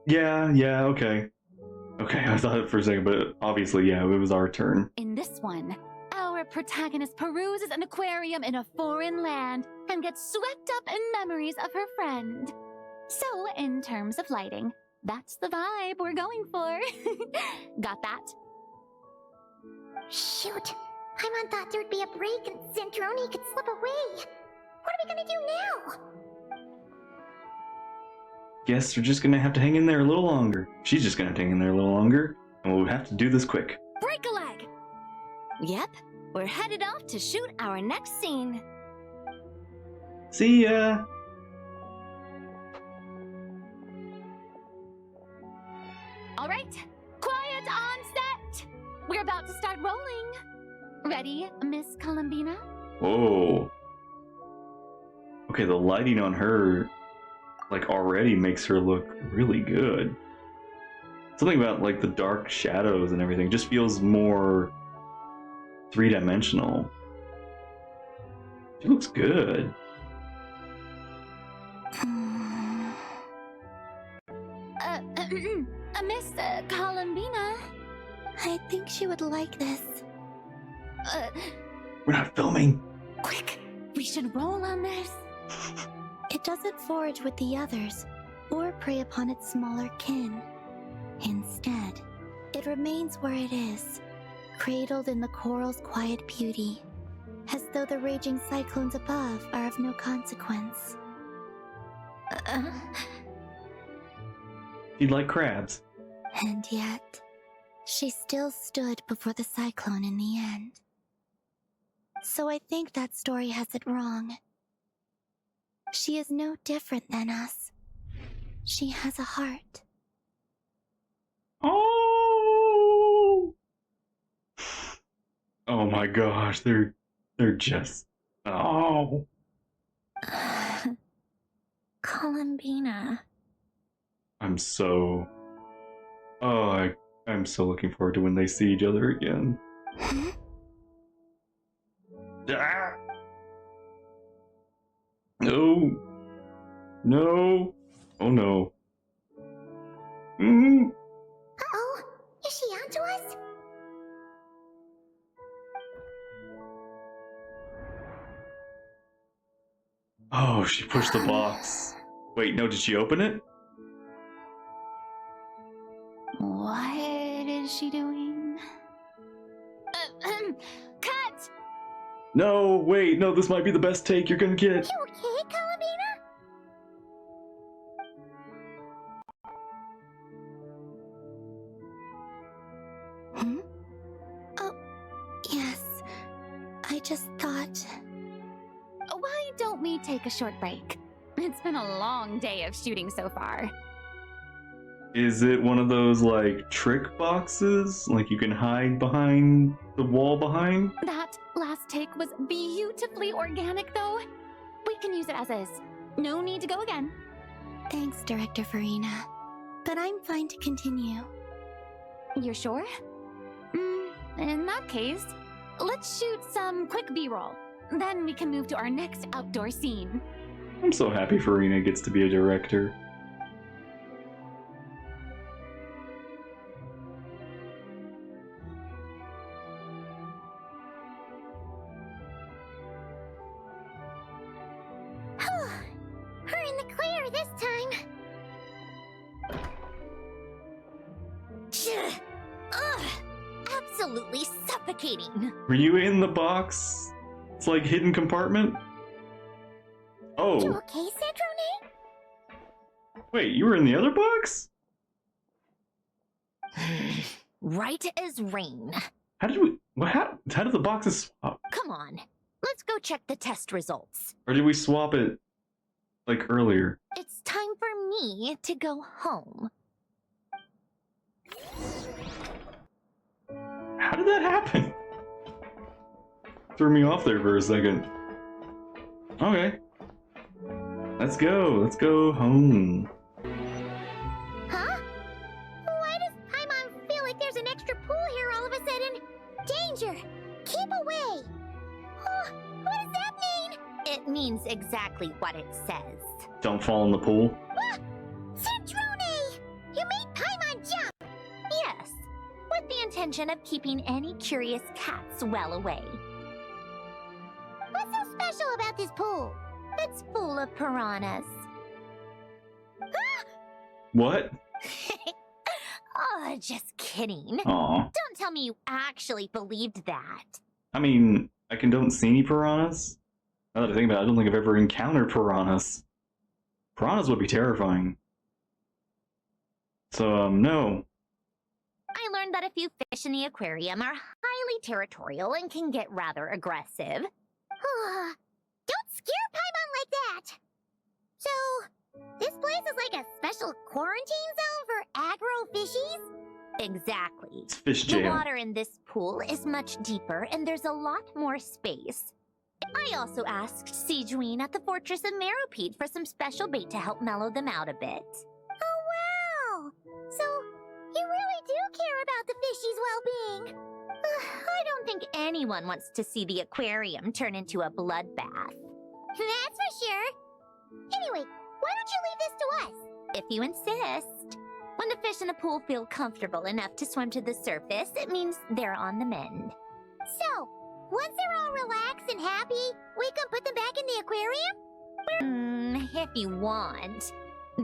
S1: Yeah, okay. Okay, I thought for a second, but obviously, yeah, it was our turn.
S10: In this one, our protagonist peruses an aquarium in a foreign land and gets swept up in memories of her friend. So, in terms of lighting, that's the vibe we're going for. Got that?
S2: Shoot. Paimon thought there'd be a break and Sandrone could slip away. What are we gonna do now?
S1: Guess we're just gonna have to hang in there a little longer. She's just gonna hang in there a little longer, and we'll have to do this quick.
S6: break a leg. Yep, we're headed off to shoot our next scene.
S1: See ya!
S10: All right, quiet on set. We're about to start rolling. Ready, Miss Columbina?
S1: Whoa. Okay, the lighting on her, like, already makes her look really good. Something about, like, the dark shadows and everything just feels more three-dimensional. She looks good.
S10: Miss Columbina?
S2: I think she would like this.
S1: We're not filming.
S10: Quick, we should roll on this.
S2: It doesn't forage with the others, or prey upon its smaller kin. Instead, it remains where it is, cradled in the coral's quiet beauty, as though the raging cyclones above are of no consequence.
S1: You'd like crabs.
S2: And yet, she still stood before the cyclone in the end. So I think that story has it wrong. She is no different than us. She has a heart.
S1: Oh! Oh my gosh, they're just oh.
S8: Columbina.
S1: I'm so I'm so looking forward to when they see each other again. Ah! No. No. Oh no. Mm.
S2: Uh-oh, is she onto us?
S1: Oh, she pushed the box. Wait, no, did she open it?
S10: What is she doing? Cut!
S1: No, wait, no, this might be the best take you're gonna get.
S2: You okay, Columbina? Hmm? Oh, yes. I just thought...
S10: Why don't we take a short break? It's been a long day of shooting so far.
S1: Is it one of those, like, trick boxes? Like you can hide behind the wall behind?
S10: That last take was beautifully organic, though. We can use it as is. No need to go again.
S2: Thanks, Director Furina. But I'm fine to continue.
S10: You're sure? In that case, let's shoot some quick B-roll. Then we can move to our next outdoor scene.
S1: I'm so happy Furina gets to be a director.
S2: We're in the clear this time.
S8: Ugh, absolutely suffocating.
S1: Were you in the box? It's like hidden compartment?
S2: You
S1: Oh,
S2: okay, Sandrone?
S1: wait, you were in the other box?
S8: Right as rain.
S1: How did we, how did the boxes swap?
S8: Come on, let's go check the test results.
S1: Or did we swap it, like, earlier?
S8: It's time for me to go home.
S1: How did that happen? Threw me off there for a second. Okay. Let's go home.
S2: Huh? Why does Paimon feel like there's an extra pool here all of a sudden? Danger! Keep away! Oh, what does that mean?
S8: It means exactly what it says.
S1: Don't fall in the pool.
S2: Ah! Sandrone! You made Paimon jump!
S8: Yes, with the intention of keeping any curious cats well away.
S2: What's so special about this pool?
S8: It's full of piranhas.
S1: What?
S8: Oh, just kidding.
S1: Aw.
S8: Don't tell me you actually believed that.
S1: I mean, I don't see any piranhas. Now that I think about it, I don't think I've ever encountered piranhas. Piranhas would be terrifying. So, no.
S8: I learned that a few fish in the aquarium are highly territorial and can get rather aggressive.
S2: Don't scare Paimon like that! So, this place is like a special quarantine zone for aggro fishies?
S8: Exactly.
S1: It's fish
S8: The
S1: jail.
S8: water in this pool is much deeper and there's a lot more space. I also asked Sijuin at the Fortress of Meropede for some special bait to help mellow them out a bit.
S2: Oh, wow! So, you really do care about the fishies' well-being?
S8: I don't think anyone wants to see the aquarium turn into a bloodbath.
S2: That's for sure. Anyway, why don't you leave this to us?
S8: If you insist. When the fish in the pool feel comfortable enough to swim to the surface, it means they're on the mend.
S2: So, once they're all relaxed and happy, we can put them back in the aquarium?
S8: If you want.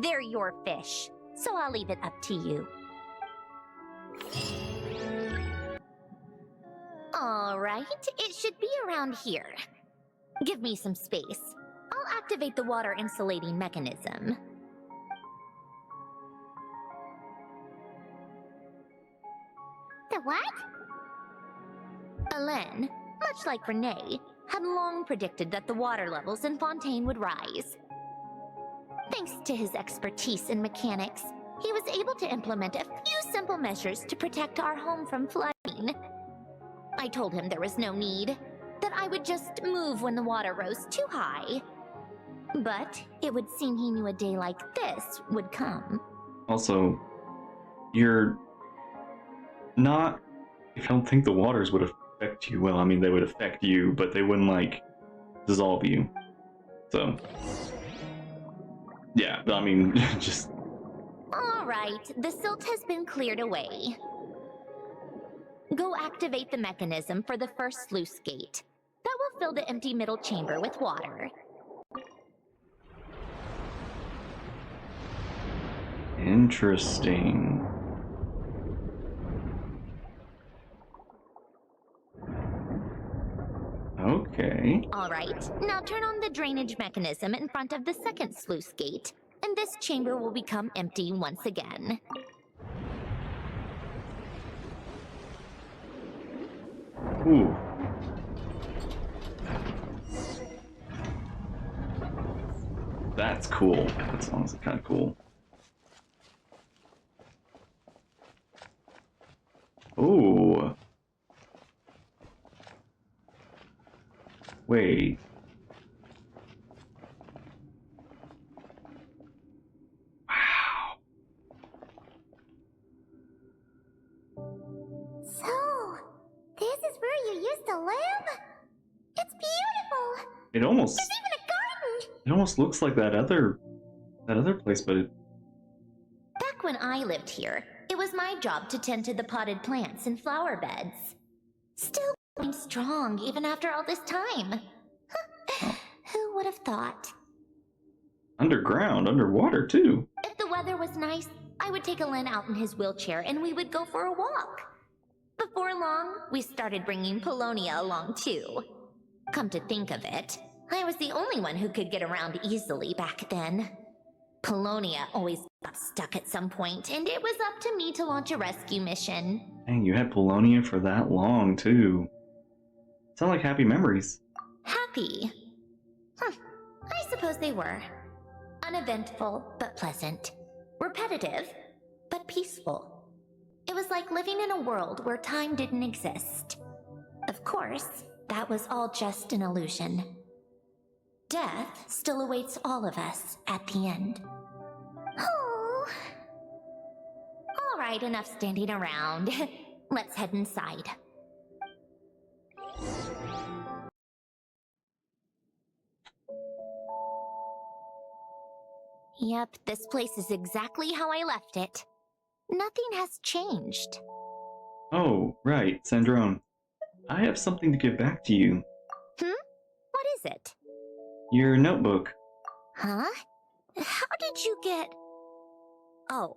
S8: They're your fish, so I'll leave it up to you. All right, it should be around here. Give me some space. I'll activate the water insulating mechanism.
S2: The what?
S8: Hélène, much like Renee, had long predicted that the water levels in Fontaine would rise. Thanks to his expertise in mechanics, he was able to implement a few simple measures to protect our home from flooding. I told him there was no need, that I would just move when the water rose too high. But it would seem he knew a day like this would come.
S1: Also, you're not... I don't think the waters would affect you. Well, I mean, they would affect you, but they wouldn't, like, dissolve you. So... yeah, I mean, just...
S8: Alright, the silt has been cleared away. Go activate the mechanism for the first sluice gate. That will fill the empty middle chamber with water.
S1: Interesting. Okay.
S8: Alright, now turn on the drainage mechanism in front of the second sluice gate, and this chamber will become empty once again.
S1: Ooh. That's cool. That sounds kind of cool. Ooh. Wait. Wow.
S2: So, this is where you used to live? It's beautiful!
S1: It almost...
S2: There's even a garden!
S1: it almost looks like that other place, but it...
S8: Back when I lived here, it was my job to tend to the potted plants and flower beds. Still going strong even after all this time.
S1: Oh.
S8: Who would have thought?
S1: Underground, underwater too.
S8: If the weather was nice, I would take Alen out in his wheelchair and we would go for a walk. Before long, we started bringing Polonia along too. Come to think of it, I was the only one who could get around easily back then. Polonia always got stuck at some point, and it was up to me to launch a rescue mission.
S1: Dang, you had Polonia for that long too. Sound like happy memories.
S8: Happy? I suppose they were. Uneventful, but pleasant. Repetitive, but peaceful. It was like living in a world where time didn't exist. Of course, that was all just an illusion. Death still awaits all of us at the end.
S2: Oh.
S8: All right, enough standing around. Let's head inside. Yep, this place is exactly how I left it. Nothing has changed.
S1: Oh, right, Sandrone. I have something to give back to you.
S8: What is it?
S1: Your notebook.
S8: Huh? How did you get... Oh,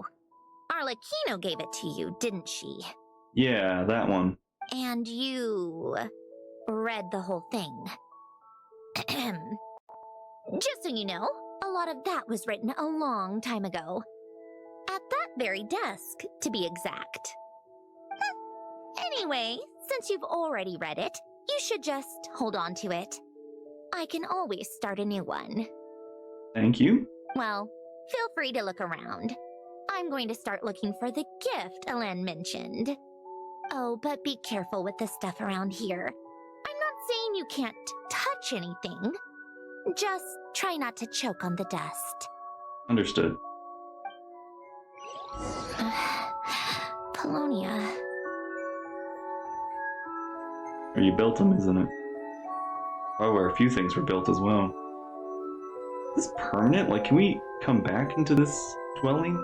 S8: Arlecchino gave it to you, didn't she?
S1: Yeah, that one.
S8: And you... read the whole thing. Just so you know, a lot of that was written a long time ago. At that very desk, to be exact. Anyway, since you've already read it, you should just hold on to it. I can always start a new one.
S1: Thank you.
S8: Well, feel free to look around. I'm going to start looking for the gift Alen mentioned. Oh, but be careful with the stuff around here. I'm not saying you can't touch anything. Just try not to choke on the dust.
S1: Understood.
S8: Polonia.
S1: Or you built them, isn't it? Oh, where a few things were built as well. Is this permanent? Like, can we come back into this dwelling?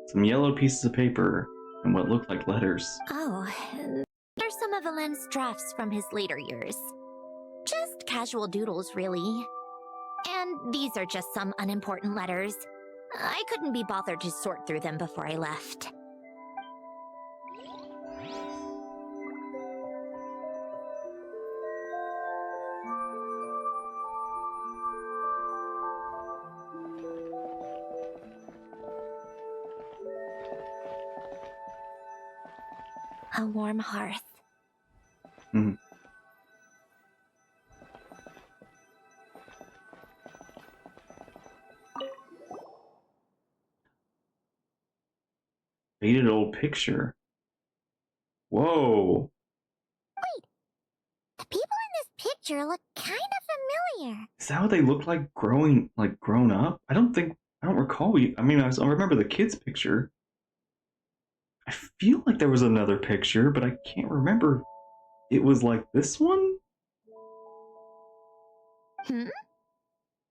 S1: Some yellow pieces of paper and what looked like letters.
S8: Oh, there's some of Alen's drafts from his later years. Just casual doodles, really. And these are just some unimportant letters. I couldn't be bothered to sort through them before I left. A warm hearth.
S1: Faded old picture. Whoa.
S2: The people in this picture look kind of familiar.
S1: Is that what they look like grown up? I don't recall. I remember the kids' picture. I feel like there was another picture, but I can't remember. It was like this one?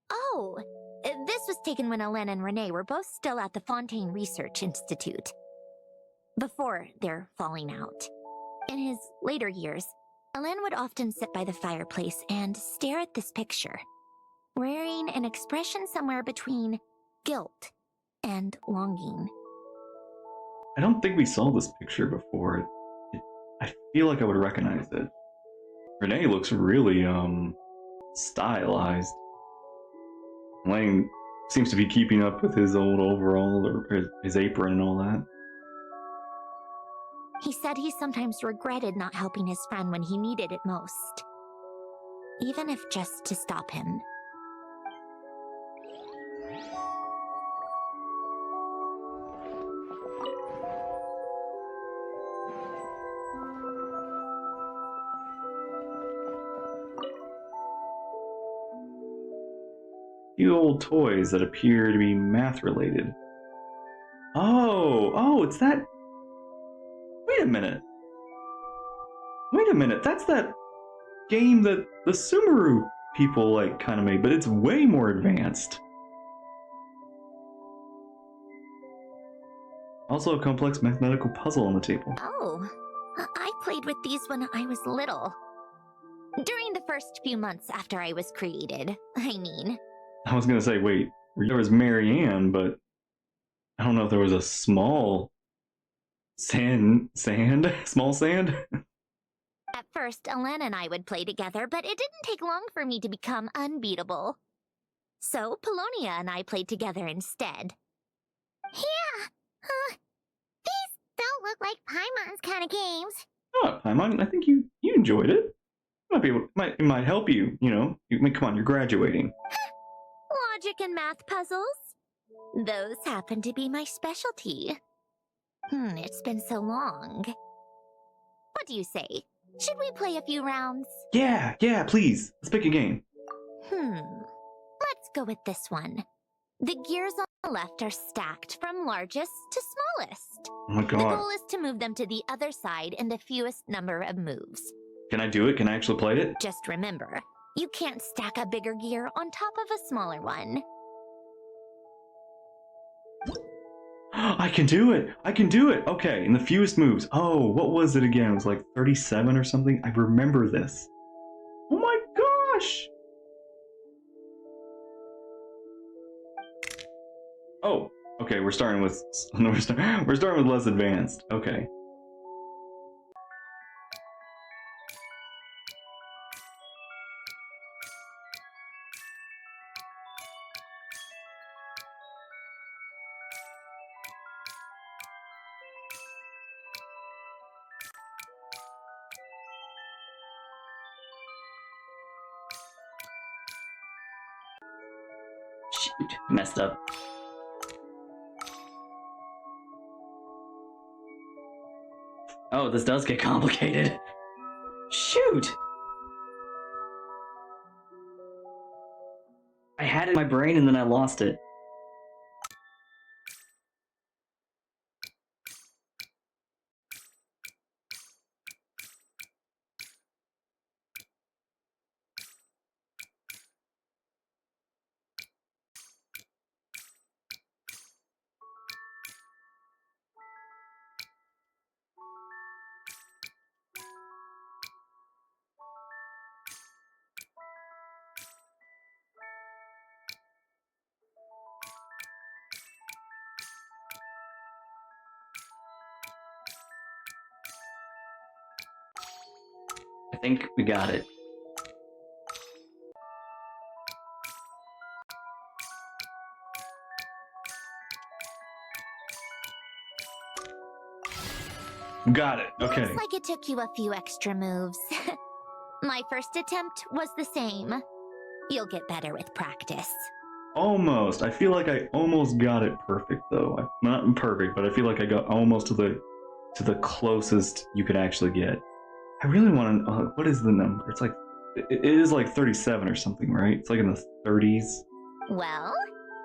S8: Oh, this was taken when Hélène and Renee were both still at the Fontaine Research Institute. Before their falling out. In his later years, Hélène would often sit by the fireplace and stare at this picture, wearing an expression somewhere between guilt and longing.
S1: I don't think we saw this picture before. I feel like I would recognize it. Renee looks really, stylized. Lang seems to be keeping up with his old overall, or his apron and all that.
S8: He said he sometimes regretted not helping his friend when he needed it most. Even if just to stop him.
S1: Few old toys that appear to be math related. Oh, it's that. Wait a minute. That's that game that the Sumeru people kind of made, but it's way more advanced. Also a complex mathematical puzzle on the table.
S8: Oh, I played with these when I was little. During the first few months after I was created, I mean.
S1: I was gonna say, wait, there was Marianne, but I don't know if there was a small small sand?
S8: At first, Hélène and I would play together, but it didn't take long for me to become unbeatable. So, Polonia and I played together instead.
S2: Yeah, these don't look like Paimon's kind of games.
S1: Oh, Paimon, I think you enjoyed it. It might help you, come on, you're graduating.
S8: Logic and math puzzles? Those happen to be my specialty. It's been so long. What do you say? Should we play a few rounds?
S1: Yeah, please. Let's pick a game.
S8: Let's go with this one. The gears on the left are stacked from largest to smallest.
S1: Oh my god.
S8: The goal is to move them to the other side in the fewest number of moves.
S1: Can I do it? Can I actually play it?
S8: Just remember, you can't stack a bigger gear on top of a smaller one.
S1: I can do it! Okay, in the fewest moves. Oh, what was it again? It was like 37 or something? I remember this. Oh my gosh! Oh, okay, we're starting with less advanced. Okay.
S12: Shoot, messed up. Oh, this does get complicated. Shoot! I had it in my brain and then I lost it. I think we got it.
S1: Got it. Okay.
S8: Looks like it took you a few extra moves. My first attempt was the same. You'll get better with practice.
S1: Almost. I feel like I almost got it perfect though. Not perfect, but I feel like I got almost to the closest you could actually get. I really want to. What is the number? It's like it is like 37 or something, right? It's like in the 30s.
S8: Well,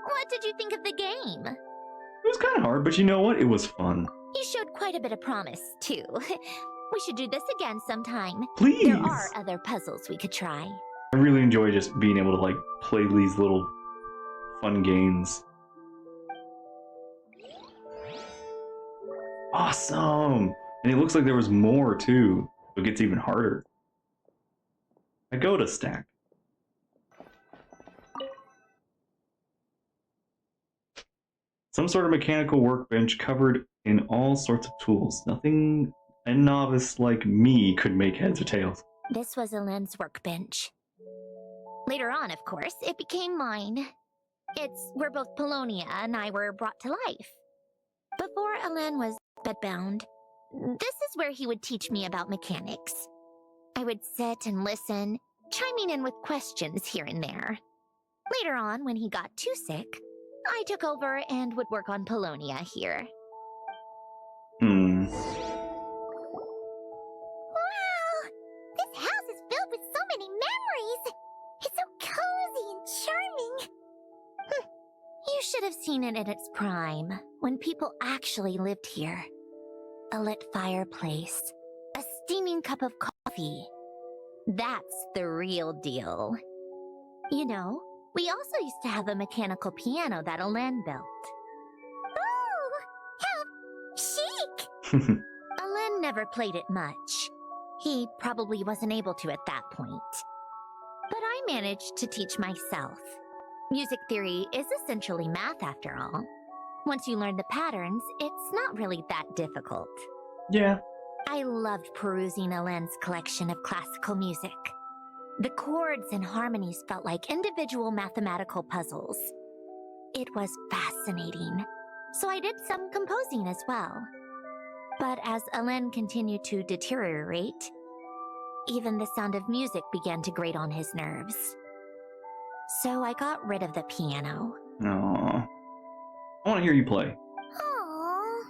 S8: what did you think of the game?
S1: It was kind of hard, but you know what? It was fun.
S8: You showed quite a bit of promise, too. We should do this again sometime.
S1: Please.
S8: There are other puzzles we could try.
S1: I really enjoy just being able to like play these little fun games. Awesome! And it looks like there was more too. So it gets even harder. I go to stack. Some sort of mechanical workbench covered in all sorts of tools. Nothing a novice like me could make heads or tails.
S8: This was Elaine's workbench. Later on, of course, it became mine. It's where both Polonia and I were brought to life. Before Elaine was bedbound, this is where he would teach me about mechanics. I would sit and listen, chiming in with questions here and there. Later on, when he got too sick, I took over and would work on Polonia here.
S2: Wow! This house is filled with so many memories! It's so cozy and charming!
S8: You should have seen it in its prime, when people actually lived here. A lit fireplace, a steaming cup of coffee. That's the real deal. You know, we also used to have a mechanical piano that Elaine built.
S2: Ooh! How chic!
S8: Elaine never played it much. He probably wasn't able to at that point. But I managed to teach myself. Music theory is essentially math after all. Once you learn the patterns, it's not really that difficult.
S1: Yeah.
S8: I loved perusing Elaine's collection of classical music. The chords and harmonies felt like individual mathematical puzzles. It was fascinating, so I did some composing as well. But as Elaine continued to deteriorate, even the sound of music began to grate on his nerves. So I got rid of the piano.
S1: Aww. I want to hear you play.
S2: Aww.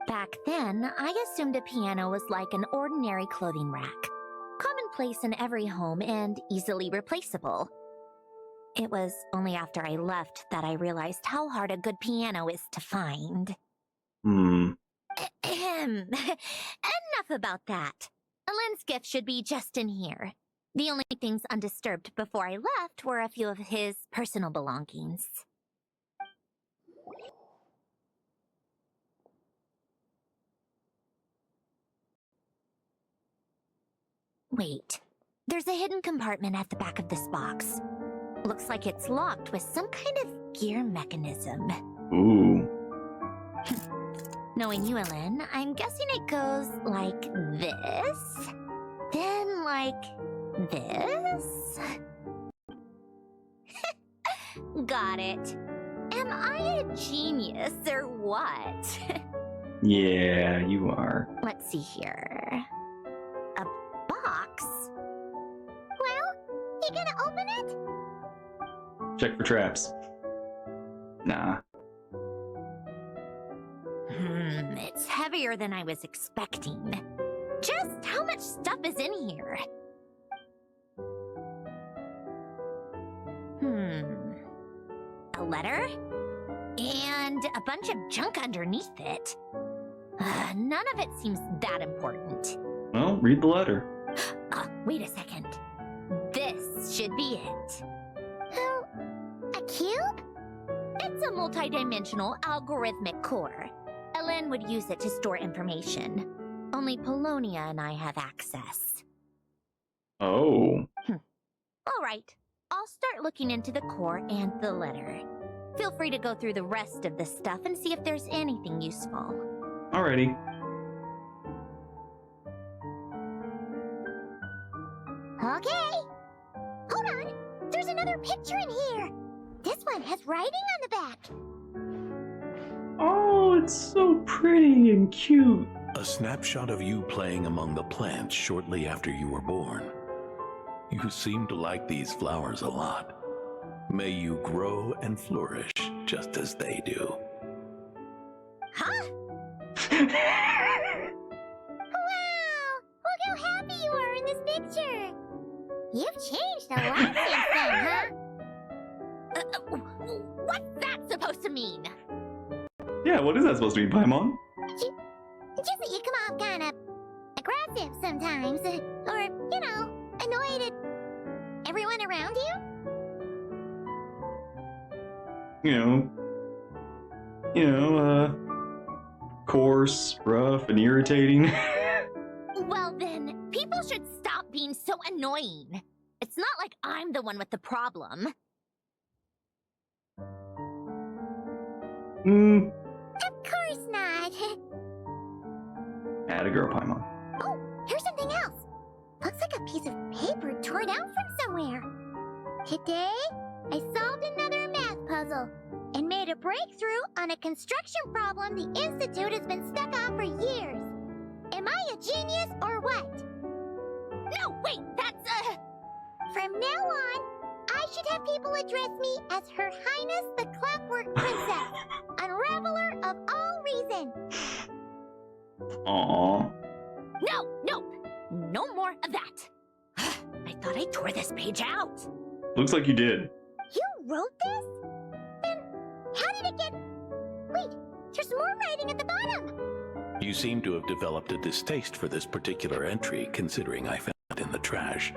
S8: Back then, I assumed a piano was like an ordinary clothing rack, commonplace in every home and easily replaceable. It was only after I left that I realized how hard a good piano is to find. Enough about that. Elaine's gift should be just in here. The only things undisturbed before I left were a few of his personal belongings. Wait, there's a hidden compartment at the back of this box. Looks like it's locked with some kind of gear mechanism.
S1: Ooh.
S8: Knowing you, Elaine, I'm guessing it goes like this, then like this. Got it. Am I a genius or what?
S1: Yeah, you are.
S8: Let's see here. A box?
S2: Well, you gonna open it?
S1: Check for traps. Nah.
S8: It's heavier than I was expecting. Just how much stuff is in here? A letter? And a bunch of junk underneath it. None of it seems that important.
S1: Well, read the letter.
S8: Wait a second. This should be it.
S2: Oh, a cube?
S8: It's a multidimensional algorithmic core. Elaine would use it to store information. Only Polonia and I have access.
S1: Oh.
S8: All right. I'll start looking into the core and the letter. Feel free to go through the rest of the stuff and see if there's anything useful.
S1: Alrighty.
S2: Okay. Hold on. There's another picture in here. This one has writing on the back.
S1: Oh, it's so pretty and cute.
S11: A snapshot of you playing among the plants shortly after you were born. You seem to like these flowers a lot. May you grow and flourish just as they do.
S2: Huh? Wow! Look how happy you are in this picture! You've changed a lot since then, huh?
S6: What's that supposed to mean?
S1: Yeah, what is that supposed to mean, Paimon?
S2: Just that you come off kind of aggressive sometimes, or, you know, annoyed at everyone around you?
S1: Coarse, rough, and irritating.
S6: Well then, people should stop being so annoying. It's not like I'm the one with the problem.
S2: Of course not.
S1: Atta girl, Paimon.
S2: Oh, here's something else. Looks like a piece of paper torn out from somewhere. Today, I solved another math puzzle and made a breakthrough on a construction problem the Institute has been stuck on for years. Am I a genius or what?
S6: No, wait, that's
S2: From now on, I should have people address me as Her Highness the Clockwork Princess, unraveler of all reason.
S1: Aww.
S6: Nope. No more of that. I thought I tore this page out.
S1: Looks like you did.
S2: You wrote this? Then how did it get... Wait, there's more writing at the bottom.
S11: You seem to have developed a distaste for this particular entry, considering I found it in the trash.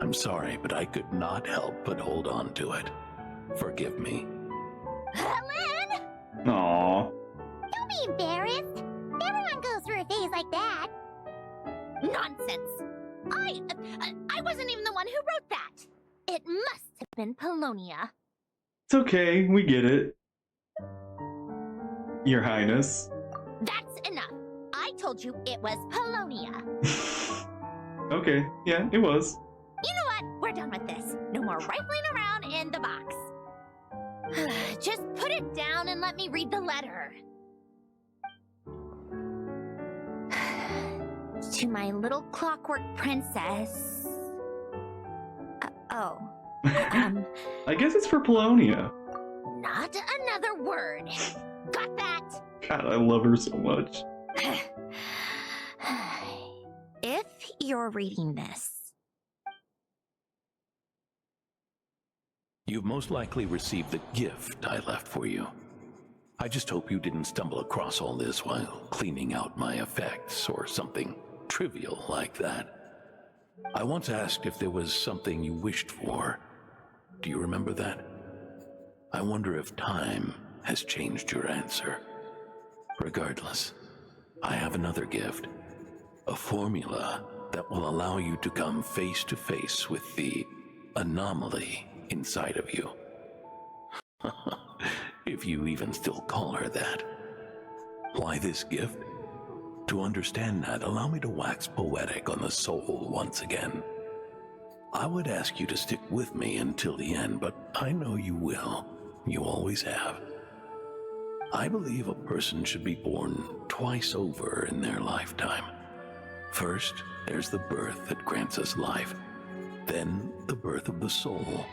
S11: I'm sorry, but I could not help but hold on to it. Forgive me.
S2: Lynn!
S1: Aww.
S2: Don't be embarrassed. Everyone goes through a phase like that.
S6: Nonsense. I wasn't even the one who wrote that. It must have been Polonia.
S1: It's okay, we get it. Your Highness.
S6: That's enough. I told you it was Polonia.
S1: Okay, yeah, it was.
S6: You know what? We're done with this. No more rifling around in the box. Just put it down and let me read the letter. To my little clockwork princess.
S1: I guess it's for Polonia.
S6: Not another word. Got that?
S1: God, I love her so much.
S6: If you're reading this,
S11: You've most likely received the gift I left for you. I just hope you didn't stumble across all this while cleaning out my effects or something trivial like that. I once asked if there was something you wished for. Do you remember that? I wonder if time has changed your answer. Regardless, I have another gift. A formula that will allow you to come face to face with the anomaly inside of you. If you even still call her that. Why this gift? To understand that, allow me to wax poetic on the soul once again. I would ask you to stick with me until the end, but I know you will. You always have. I believe a person should be born twice over in their lifetime. First, there's the birth that grants us life. Then, the birth of the soul.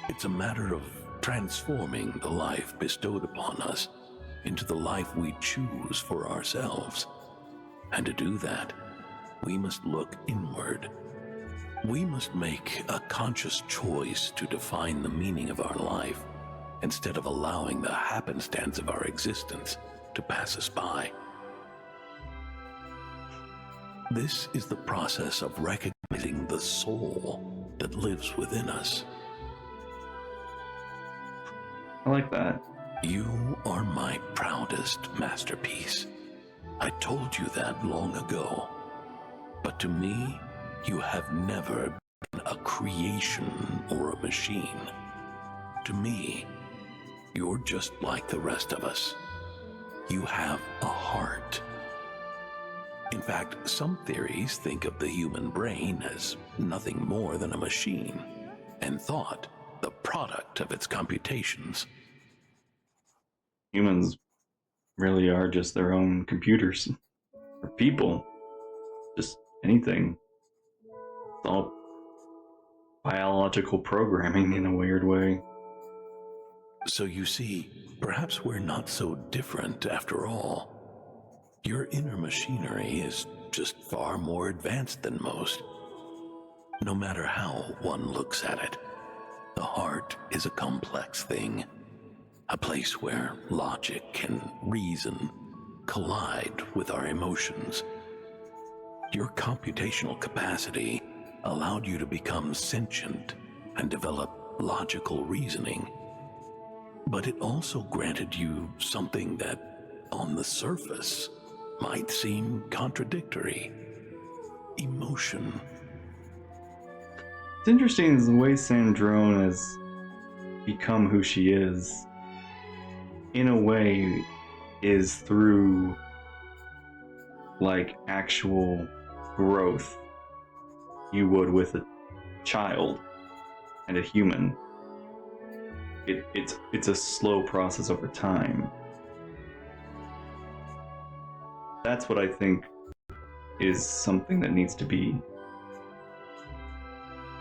S11: It's a matter of transforming the life bestowed upon us into the life we choose for ourselves. And to do that, we must look inward. We must make a conscious choice to define the meaning of our life instead of allowing the happenstance of our existence to pass us by. This is the process of recognizing the soul that lives within us.
S1: I like that.
S11: You are my proudest masterpiece. I told you that long ago. But to me, you have never been a creation or a machine. To me, you're just like the rest of us. You have a heart. In fact, some theories think of the human brain as nothing more than a machine, and thought the product of its computations.
S1: Humans really are just their own computers. Or people. Just anything. It's all biological programming in a weird way.
S11: So you see, perhaps we're not so different after all. Your inner machinery is just far more advanced than most. No matter how one looks at it, the heart is a complex thing. A place where logic and reason collide with our emotions. Your computational capacity allowed you to become sentient and develop logical reasoning. But it also granted you something that, on the surface, might seem contradictory. Emotion.
S1: It's interesting is the way Sandrone has become who she is, in a way, is through like actual growth you would with a child and a human. It's a slow process over time. That's what I think is something that needs to be.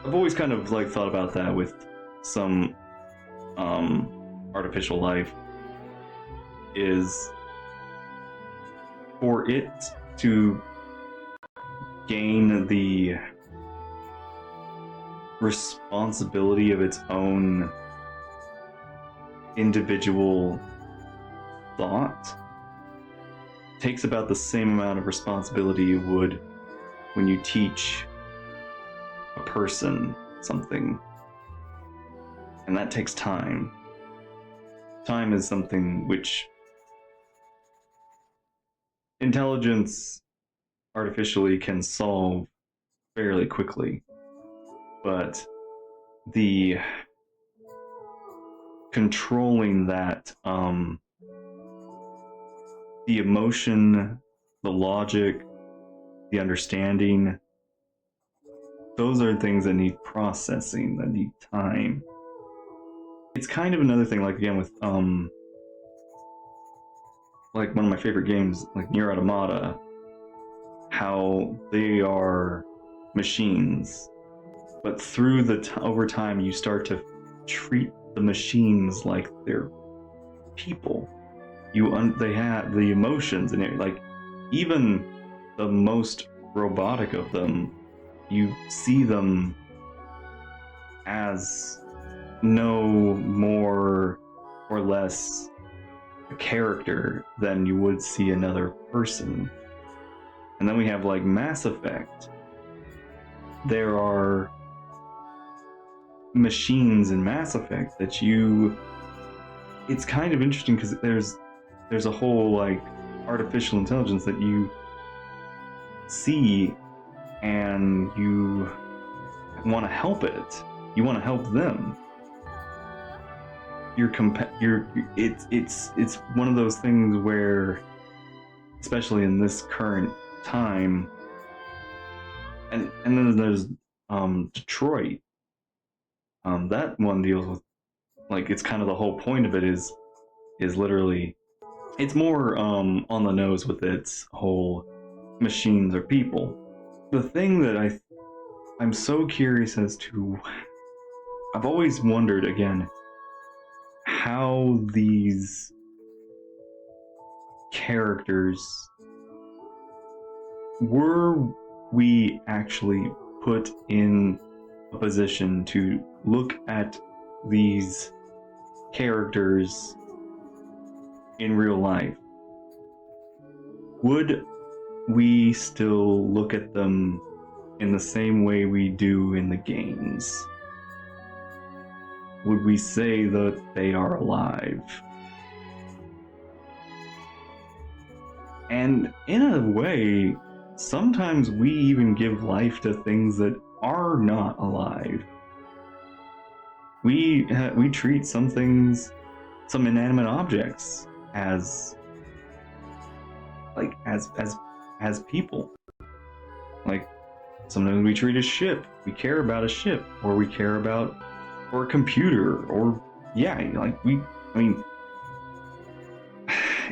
S1: I've always kind of like thought about that with some artificial life, is for it to gain the responsibility of its own individual thought takes about the same amount of responsibility you would when you teach a person something. And that takes time. Time is something which intelligence artificially can solve fairly quickly. But the controlling that, the emotion, the logic, the understanding, those are things that need processing, that need time. It's kind of another thing, like again with like one of my favorite games, like Nier Automata, how they are machines, but through the over time you start to treat the machines like they're people. They have the emotions, and like even the most robotic of them, you see them as no more or less a character than you would see another person. And then we have like Mass Effect. There are machines in Mass Effect that it's kind of interesting because there's a whole like artificial intelligence that you see and you want to help it. You want to help them. It's one of those things where, especially in this current time, and then there's Detroit. That one deals with, like, it's kind of the whole point of it is literally, it's more on the nose with its whole machines or people. The thing that I'm so curious as to, I've always wondered again how these characters, were we actually put in a position to look at these characters in real life, would we still look at them in the same way we do in the games? Would we say that they are alive? And in a way, sometimes we even give life to things that are not alive. We treat some things, some inanimate objects, as people. Like, sometimes we treat a ship, we care about a ship, or we care about, or a computer, or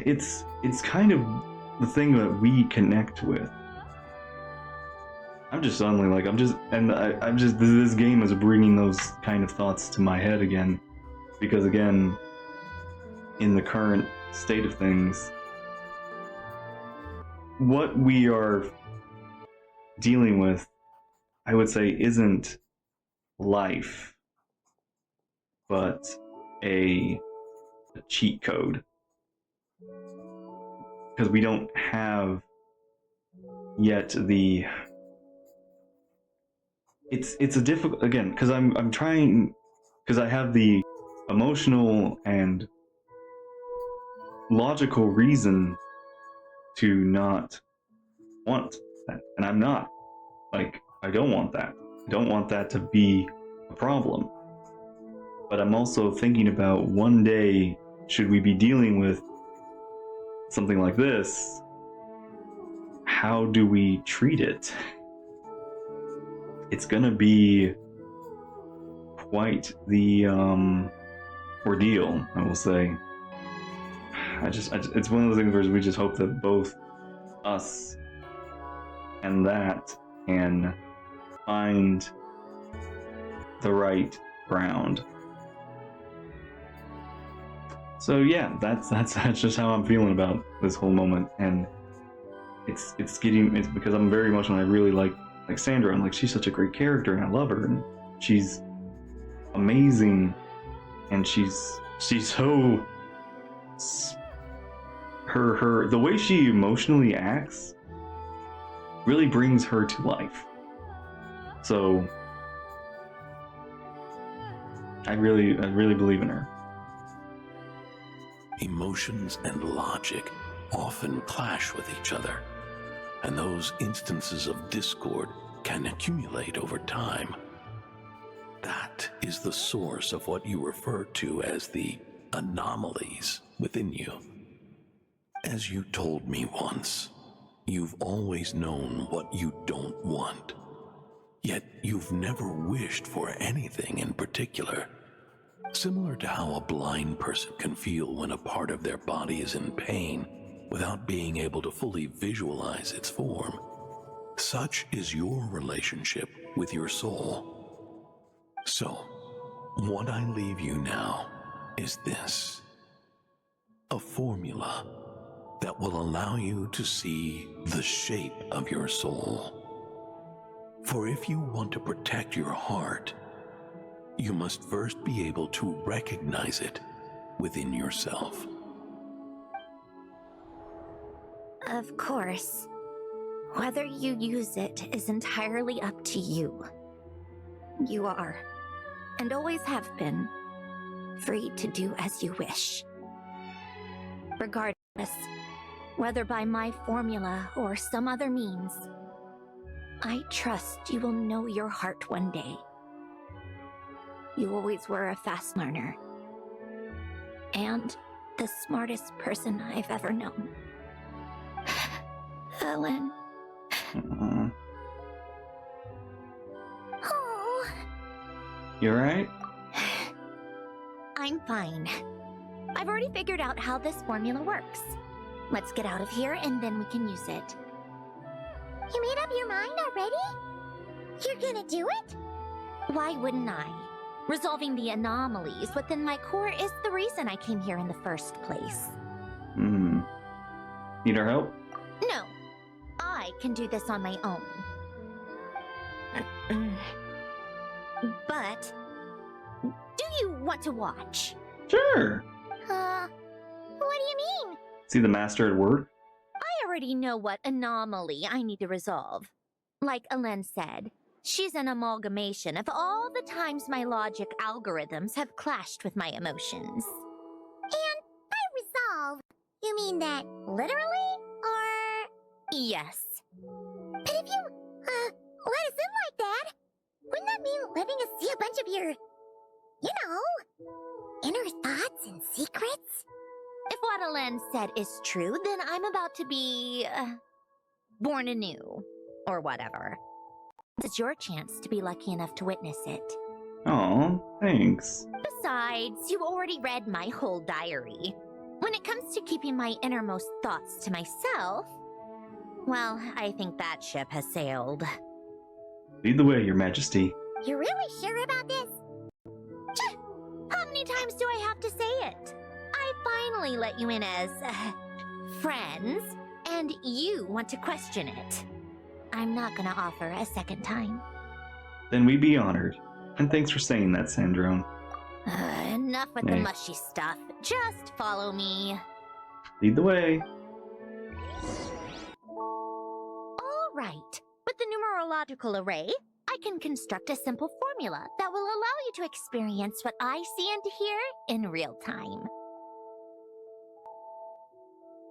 S1: it's kind of the thing that we connect with. I'm just suddenly like, I'm just, this game is bringing those kind of thoughts to my head again. Because again, in the current state of things, what we are dealing with, I would say, isn't life, but a cheat code. Because we don't have yet the... It's a difficult, again, because I'm trying, because I have the emotional and logical reason to not want that, and I'm not. Like, I don't want that. I don't want that to be a problem. But I'm also thinking about one day, should we be dealing with something like this, how do we treat it? It's gonna be quite the ordeal, I will say. It's one of those things where we just hope that both us and that can find the right ground. So yeah, that's just how I'm feeling about this whole moment, and it's because I'm very emotional. I really like Sandra, and like she's such a great character, and I love her, and she's amazing, and she's so her the way she emotionally acts really brings her to life. So I really believe in her.
S11: Emotions and logic often clash with each other, and those instances of discord can accumulate over time. That is the source of what you refer to as the anomalies within you. As you told me once, you've always known what you don't want, yet you've never wished for anything in particular. Similar to how a blind person can feel when a part of their body is in pain without being able to fully visualize its form, such is your relationship with your soul. So, what I leave you now is this: a formula that will allow you to see the shape of your soul. For if you want to protect your heart, you must first be able to recognize it within yourself.
S8: Of course. Whether you use it is entirely up to you. You are, and always have been, free to do as you wish. Regardless, whether by my formula or some other means, I trust you will know your heart one day. You always were a fast learner, and the smartest person I've ever known. Ellen.
S2: Oh,
S1: You alright?
S8: I'm fine. I've already figured out how this formula works. Let's get out of here and then we can use it.
S2: you made up your mind already? You're gonna do it?
S8: Why wouldn't I? Resolving the anomalies within my core is the reason I came here in the first place.
S1: Need our help?
S8: No, I can do this on my own. But, do you want to watch?
S1: Sure.
S2: What do you mean?
S1: See the master at work?
S8: I already know what anomaly I need to resolve. Like Alen said, she's an amalgamation of all the times my logic algorithms have clashed with my emotions.
S2: And by resolve, you mean that literally, or...
S8: Yes.
S2: But if you, let us in like that, wouldn't that mean letting us see a bunch of your, you know, inner thoughts and secrets?
S8: If what Alen said is true, then I'm about to be, born anew. Or whatever. This is your chance to be lucky enough to witness it.
S1: Oh, thanks.
S8: Besides, you already read my whole diary. When it comes to keeping my innermost thoughts to myself, well, I think that ship has sailed.
S1: Lead the way, Your Majesty.
S2: You're really sure about this? Tch! How many times do I have to say it?
S8: I finally let you in as friends, and you want to question it. I'm not gonna offer a second time.
S1: Then we be honored. And thanks for saying that, Sandrone.
S8: Enough with the mushy stuff. Just follow me.
S1: Lead the way.
S8: All right. With the numerological array, I can construct a simple formula that will allow you to experience what I see and hear in real time.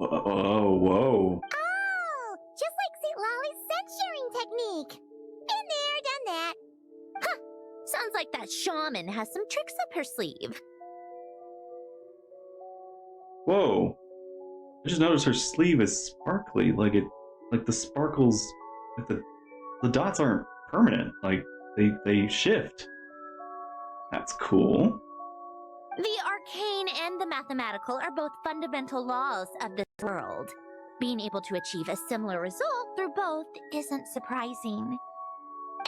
S1: Oh, whoa.
S2: Oh, just like St. Lolly's scent-sharing technique. Been there, done that.
S8: Huh. Sounds like that shaman has some tricks up her sleeve.
S1: Whoa. I just noticed her sleeve is sparkly. Like the sparkles, like the dots aren't permanent. Like they shift. That's cool.
S8: The arcane and the mathematical are both fundamental laws of this world. Being able to achieve a similar result through both isn't surprising.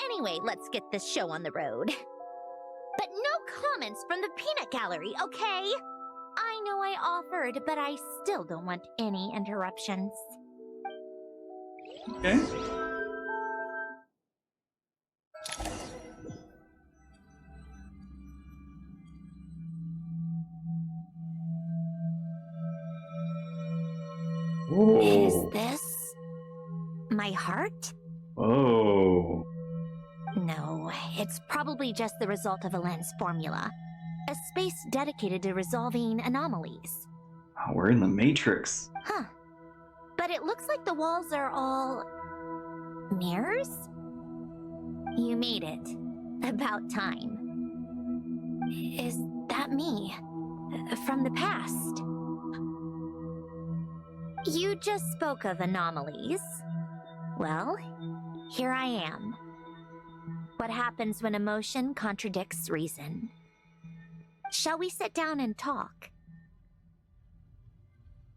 S8: Anyway, let's get this show on the road. But no comments from the peanut gallery, okay? I know I offered, but I still don't want any interruptions.
S1: Okay. Whoa.
S8: Is this my heart?
S1: Oh.
S8: No, it's probably just the result of a lens formula. A space dedicated to resolving anomalies.
S1: Oh, we're in the Matrix.
S8: Huh. But it looks like the walls are all mirrors? You made it. About time. Is that me? From the past? You just spoke of anomalies. Well, here I am. What happens when emotion contradicts reason? Shall we sit down and talk?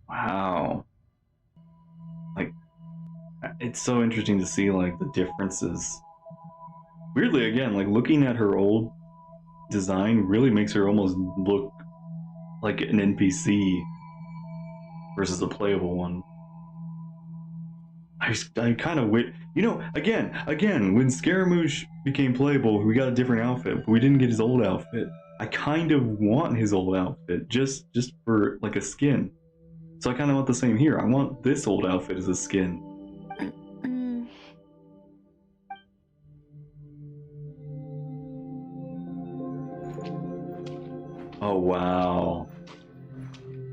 S1: Wow. Like, it's so interesting to see, like, the differences. Weirdly, again, like, looking at her old design really makes her almost look like an NPC versus a playable one. I kind of again, when Scaramouche became playable, we got a different outfit, but we didn't get his old outfit. I kind of want his old outfit, just for, like, a skin. So I kind of want the same here. I want this old outfit as a skin. Oh, wow.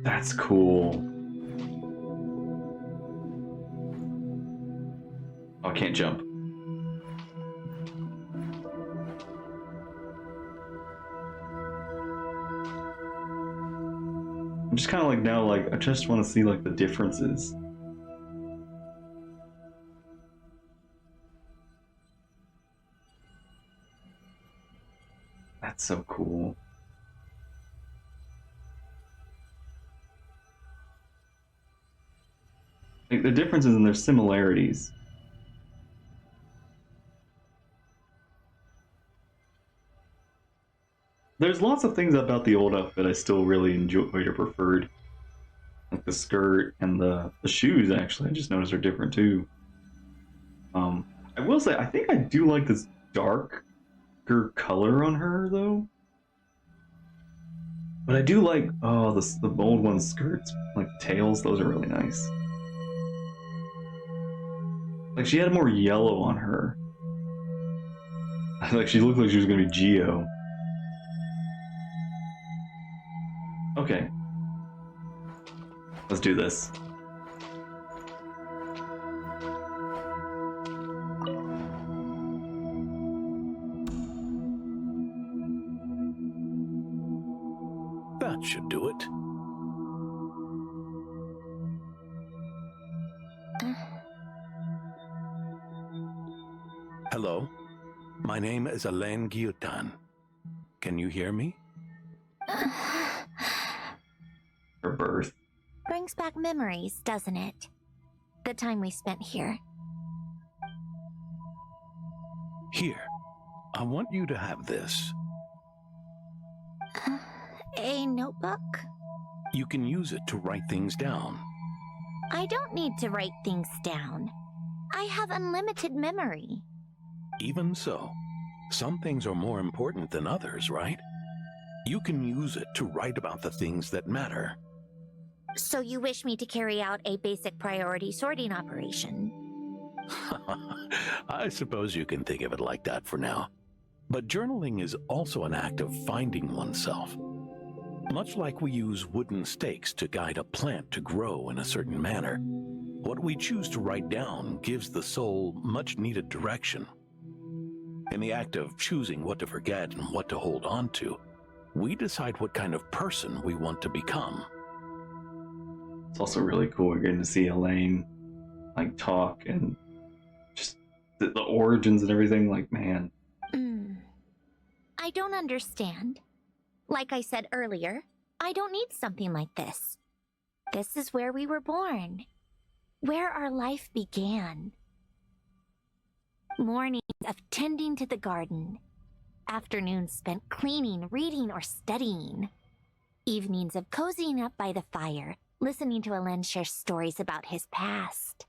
S1: That's cool. Oh, I can't jump. I'm just kind of like now, like, I just want to see, like, the differences. That's so cool. Like, the differences and their similarities. There's lots of things about the old outfit I still really enjoyed or preferred. Like the skirt and the shoes, actually. I just noticed are different too. I will say, I think I do like this darker color on her, though. But I do like, the old one's skirts, like the tails, those are really nice. Like, she had more yellow on her. Like, she looked like she was gonna be Geo. Okay. Let's do this.
S11: That should do it. Hello. My name is Alain Guillotin. Can you hear me?
S1: Her birth.
S8: Brings back memories, doesn't it? The time we spent here.
S11: Here, I want you to have this.
S8: A notebook?
S11: You can use it to write things down.
S8: I don't need to write things down. I have unlimited memory.
S11: Even so, some things are more important than others, right? You can use it to write about the things that matter.
S8: So you wish me to carry out a basic priority sorting operation?
S11: I suppose you can think of it like that for now. But journaling is also an act of finding oneself. Much like we use wooden stakes to guide a plant to grow in a certain manner, what we choose to write down gives the soul much needed direction. In the act of choosing what to forget and what to hold on to, we decide what kind of person we want to become.
S1: It's also really cool. We're getting to see Elaine like talk and just the origins and everything. Like, man.
S8: I don't understand. Like I said earlier, I don't need something like this. This is where we were born, where our life began. Mornings of tending to the garden, afternoons spent cleaning, reading, or studying, evenings of cozying up by the fire, listening to Alen share stories about his past.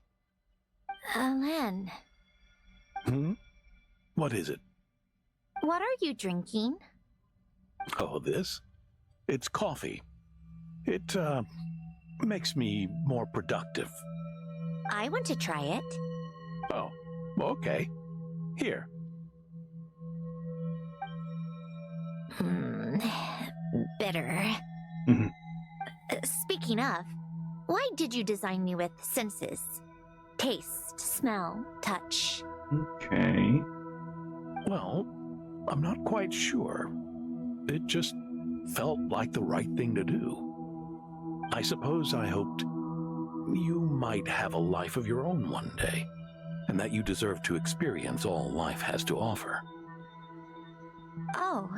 S8: Alen.
S11: What is it?
S8: What are you drinking?
S11: Oh, this? It's coffee. It, makes me more productive.
S8: I want to try it.
S11: Oh, okay. Here.
S8: Bitter. Speaking of, why did you design me with senses? Taste, smell, touch.
S1: Okay.
S11: Well, I'm not quite sure. It just felt like the right thing to do. I suppose I hoped you might have a life of your own one day, and that you deserve to experience all life has to offer.
S8: Oh.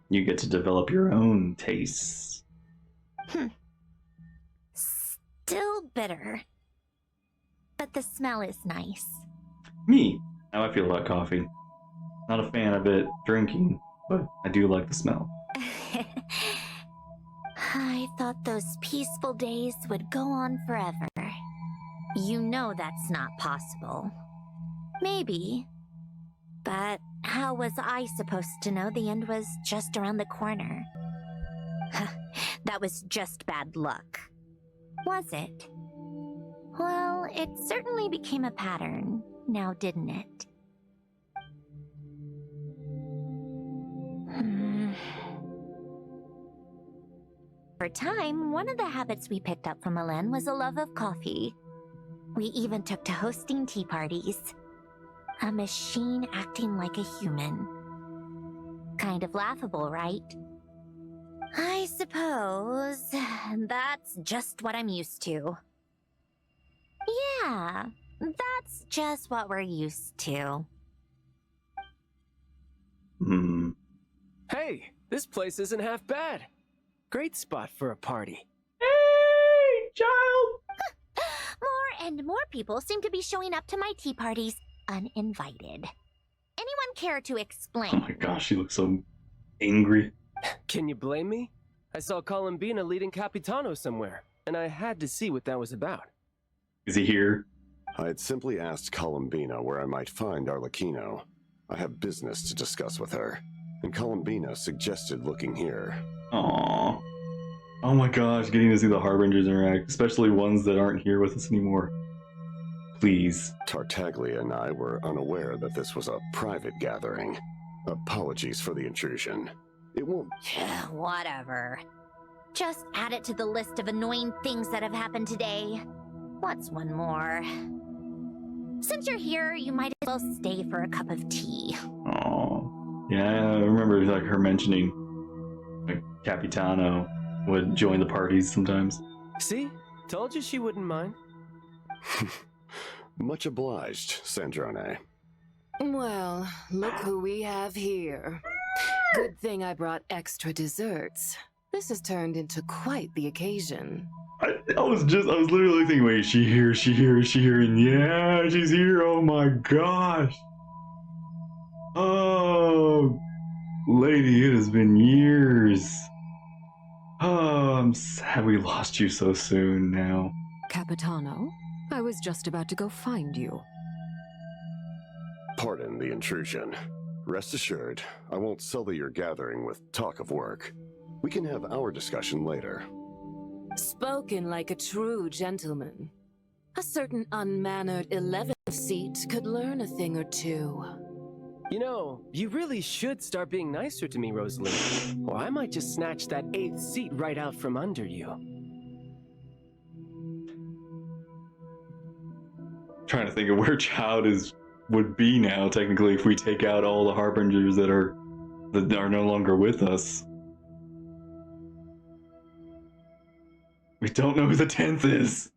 S1: You get to develop your own tastes.
S8: Still bitter. But the smell is nice.
S1: Me, how I feel about coffee. Not a fan of it drinking, but I do like the smell.
S8: I thought those peaceful days would go on forever. You know that's not possible. Maybe. But how was I supposed to know the end was just around the corner? That was just bad luck. Was it? Well, it certainly became a pattern, now didn't it? For a time, one of the habits we picked up from Alen was a love of coffee. We even took to hosting tea parties. A machine acting like a human. Kind of laughable, right? I suppose that's just what I'm used to. Yeah, that's just what we're used to.
S13: Hey, this place isn't half bad. Great spot for a party.
S1: Hey, child!
S8: More and more people seem to be showing up to my tea parties uninvited. Anyone care to explain?
S1: Oh my gosh, she looks so angry.
S13: Can you blame me? I saw Columbina leading Capitano somewhere, and I had to see what that was about.
S1: Is he here?
S14: I had simply asked Columbina where I might find Arlecchino. I have business to discuss with her, and Columbina suggested looking here.
S1: Aww. Oh my gosh, getting to see the Harbingers interact, especially ones that aren't here with us anymore. Please.
S14: Tartaglia and I were unaware that this was a private gathering. Apologies for the intrusion. It won't...
S8: Whatever. Just add it to the list of annoying things that have happened today. What's one more? Since you're here, you might as well stay for a cup of tea.
S1: Aww. Yeah, I remember like her mentioning like Capitano would join the parties sometimes.
S13: See? Told you she wouldn't mind.
S14: Much obliged, Sandrone.
S15: Well, look who we have here. Good thing I brought extra desserts. This has turned into quite the occasion.
S1: I was literally thinking, wait, is she here? Is she here? Is she here? And yeah, she's here. Oh my gosh. Oh, lady, it has been years. Oh, I'm sad we lost you so soon now.
S15: Capitano, I was just about to go find you.
S14: Pardon the intrusion. Rest assured, I won't sully your gathering with talk of work. We can have our discussion later.
S15: Spoken like a true gentleman. A certain unmannered 11th seat could learn a thing or two.
S13: You know, you really should start being nicer to me, Rosaline, or I might just snatch that 8th seat right out from under you.
S1: Trying to think of where Child would be now, technically, if we take out all the Harbingers that are no longer with us. We don't know who the 10th is.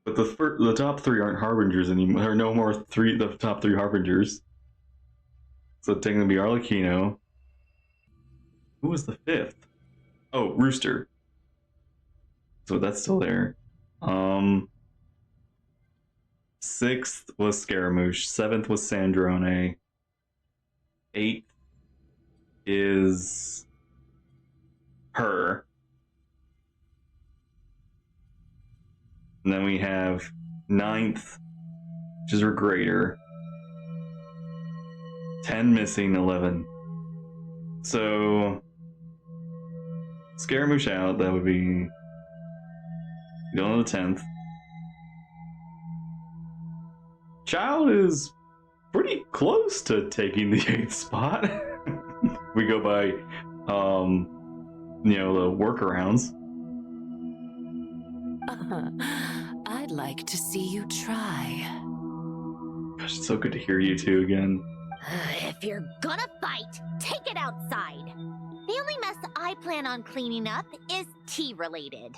S1: But the top 3 aren't Harbingers anymore. There are no more the top 3 Harbingers. So technically be Arlecchino. Who was the 5th? Oh, Rooster. So that's still there. 6th was Scaramouche. 7th was Sandrone. 8th is her. And then we have 9th, which is Regrator. 10 missing, 11. So Scaramouche out, that would be going to the 10th. Child is pretty close to taking the 8th spot. We go by the workarounds.
S15: I'd like to see you try.
S1: Gosh, it's so good to hear you two again.
S2: If you're gonna fight, take it outside. The only mess I plan on cleaning up is tea-related.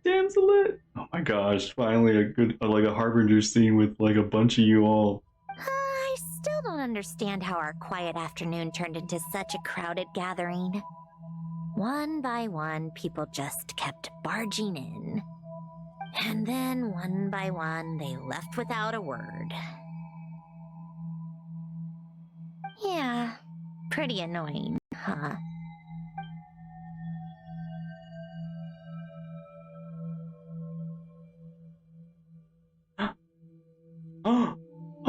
S1: Damselet! Oh my gosh, finally a good, like a Harbinger scene with like a bunch of you all.
S2: I still don't understand how our quiet afternoon turned into such a crowded gathering. One by one, people just kept barging in. And then, one by one, they left without a word. Yeah, pretty annoying, huh?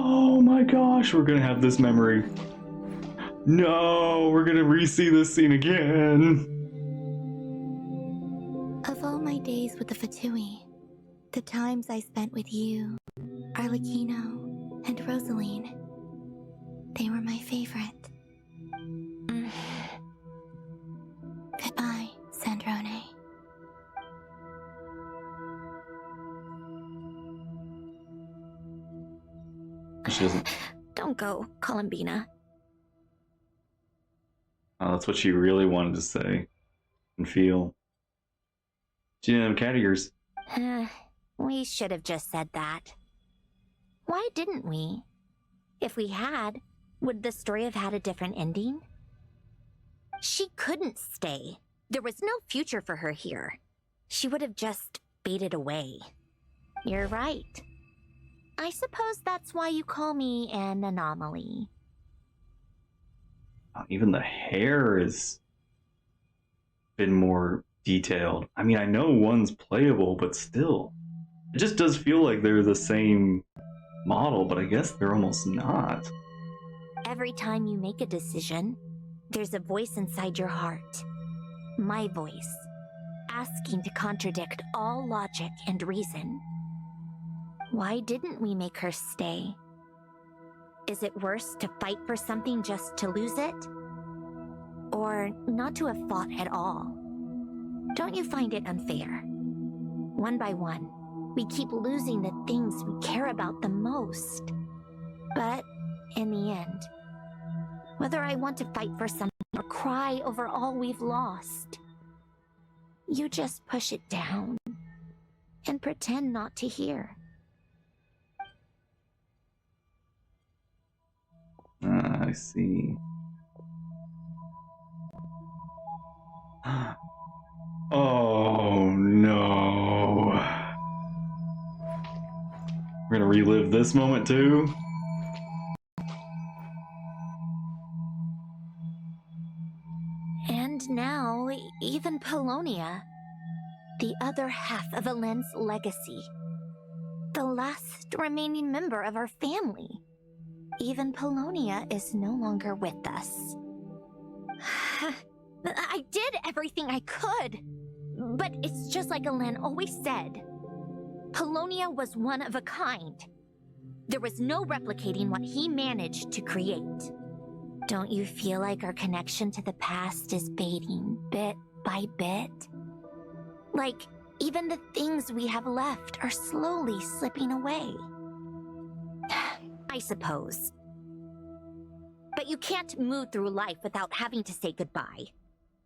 S1: Oh my gosh, we're gonna have this memory. No, we're gonna re-see this scene again.
S2: Of all my days with the Fatui, the times I spent with you, Arlecchino, and Rosaline, they were my favorite. Goodbye, Sandrone.
S1: She doesn't.
S2: Don't go, Columbina.
S1: Oh, that's what she really wanted to say and feel. She didn't have cat ears.
S2: We should have just said that. Why didn't we? If we had, would the story have had a different ending? She couldn't stay. There was no future for her here. She would have just faded away. You're right. I suppose that's why you call me an anomaly.
S1: Even the hair has been more detailed. I mean, I know one's playable, but still. It just does feel like they're the same model, but I guess they're almost not.
S2: Every time you make a decision, there's a voice inside your heart. My voice, asking to contradict all logic and reason. Why didn't we make her stay? Is it worse to fight for something just to lose it? Or not to have fought at all? Don't you find it unfair? One by one, we keep losing the things we care about the most. But in the end, whether I want to fight for something or cry over all we've lost, you just push it down and pretend not to hear.
S1: I see. Oh no. relive this moment too.
S8: And now, even Polonia, the other half of Alen's legacy, the last remaining member of our family. Even Polonia is no longer with us. I did everything I could, but it's just like Alen always said. Polonia was one of a kind. There was no replicating what he managed to create. Don't you feel like our connection to the past is fading bit by bit? Like, even the things we have left are slowly slipping away. I suppose. But you can't move through life without having to say goodbye.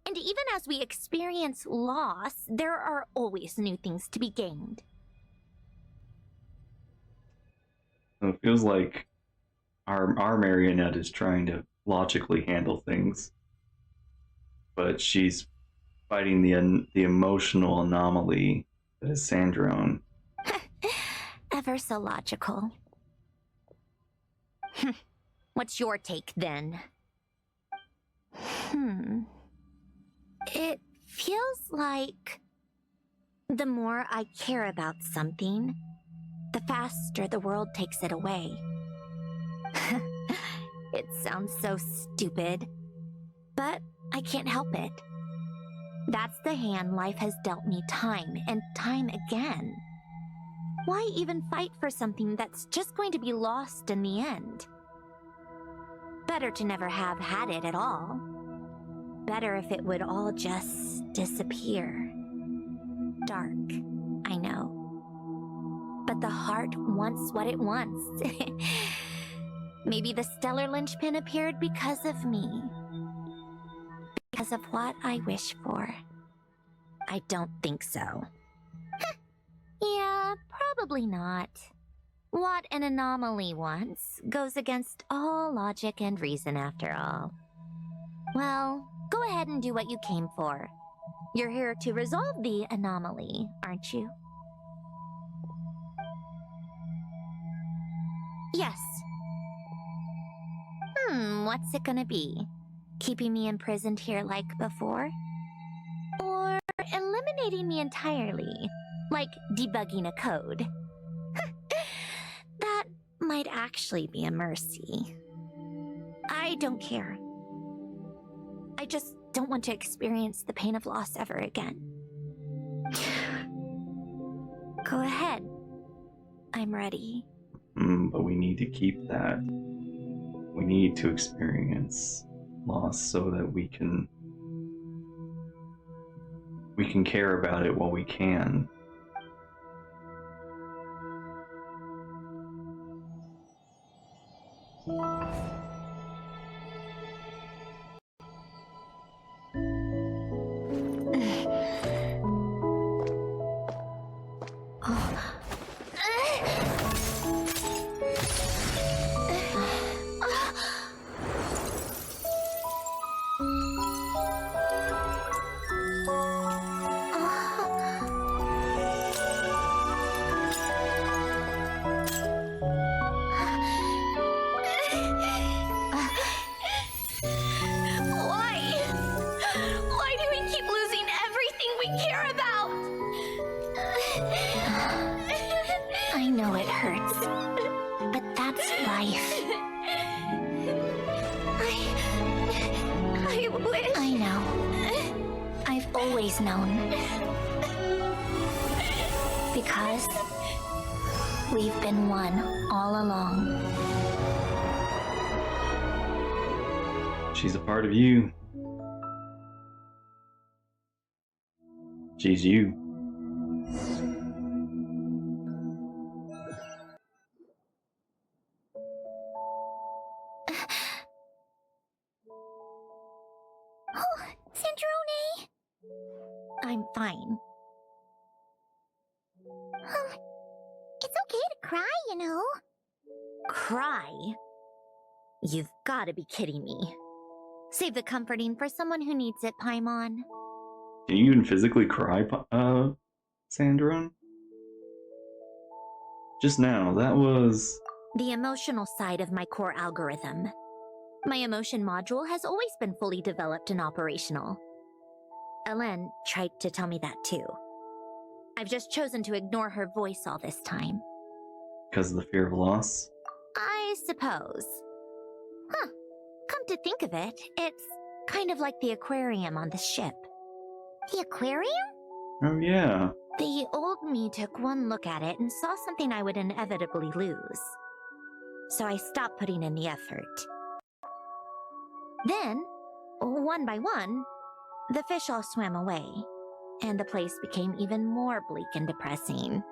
S8: And even as we experience loss, there are always new things to be gained.
S1: So it feels like our marionette is trying to logically handle things, but she's fighting the emotional anomaly that is Sandrone.
S8: Ever so logical. What's your take then? It feels like the more I care about something, the faster the world takes it away. It sounds so stupid, but I can't help it. That's the hand life has dealt me time and time again. Why even fight for something that's just going to be lost in the end? Better to never have had it at all. Better if it would all just disappear. Dark, I know. But the heart wants what it wants. Maybe the stellar linchpin appeared because of me. Because of what I wish for. I don't think so. Yeah, probably not. What an anomaly wants goes against all logic and reason after all. Well, go ahead and do what you came for. You're here to resolve the anomaly, aren't you? Yes. What's it gonna be? Keeping me imprisoned here like before? Or eliminating me entirely, like debugging a code? That might actually be a mercy. I don't care. I just don't want to experience the pain of loss ever again. Go ahead. I'm ready.
S1: But we need to keep that. We need to experience loss so that we can care about it while we can.
S6: Why do we keep losing everything we care about?
S8: I know it hurts, but that's life.
S6: I wish...
S8: I know. I've always known. Because we've been one all along.
S1: She's a part of you. She's you.
S2: Oh, Sandrone!
S8: I'm fine.
S2: It's okay to cry, you know.
S8: Cry? You've got to be kidding me. Save the comforting for someone who needs it, Paimon.
S1: Can you even physically cry, Sandrone? just now. That was...
S8: The emotional side of my core algorithm. My emotion module has always been fully developed and operational. Elen tried to tell me that too. I've just chosen to ignore her voice all this time.
S1: Because of the fear of loss?
S8: I suppose. Huh. Come to think of it, it's kind of like the aquarium on the ship.
S2: The aquarium?
S1: Oh, yeah.
S8: The old me took one look at it and saw something I would inevitably lose. So I stopped putting in the effort. Then, one by one, the fish all swam away, and the place became even more bleak and depressing.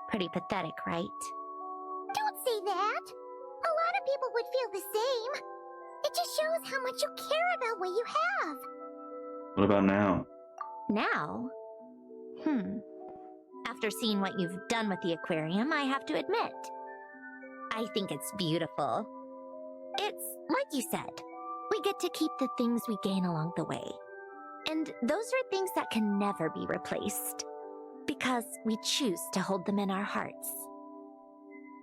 S8: Pretty pathetic, right?
S2: Don't say that. A lot of people would feel the same. It just shows how much you care about what you have.
S1: What about now?
S8: Now? After seeing what you've done with the aquarium, I have to admit, I think it's beautiful. It's like you said, we get to keep the things we gain along the way. And those are things that can never be replaced, because we choose to hold them in our hearts.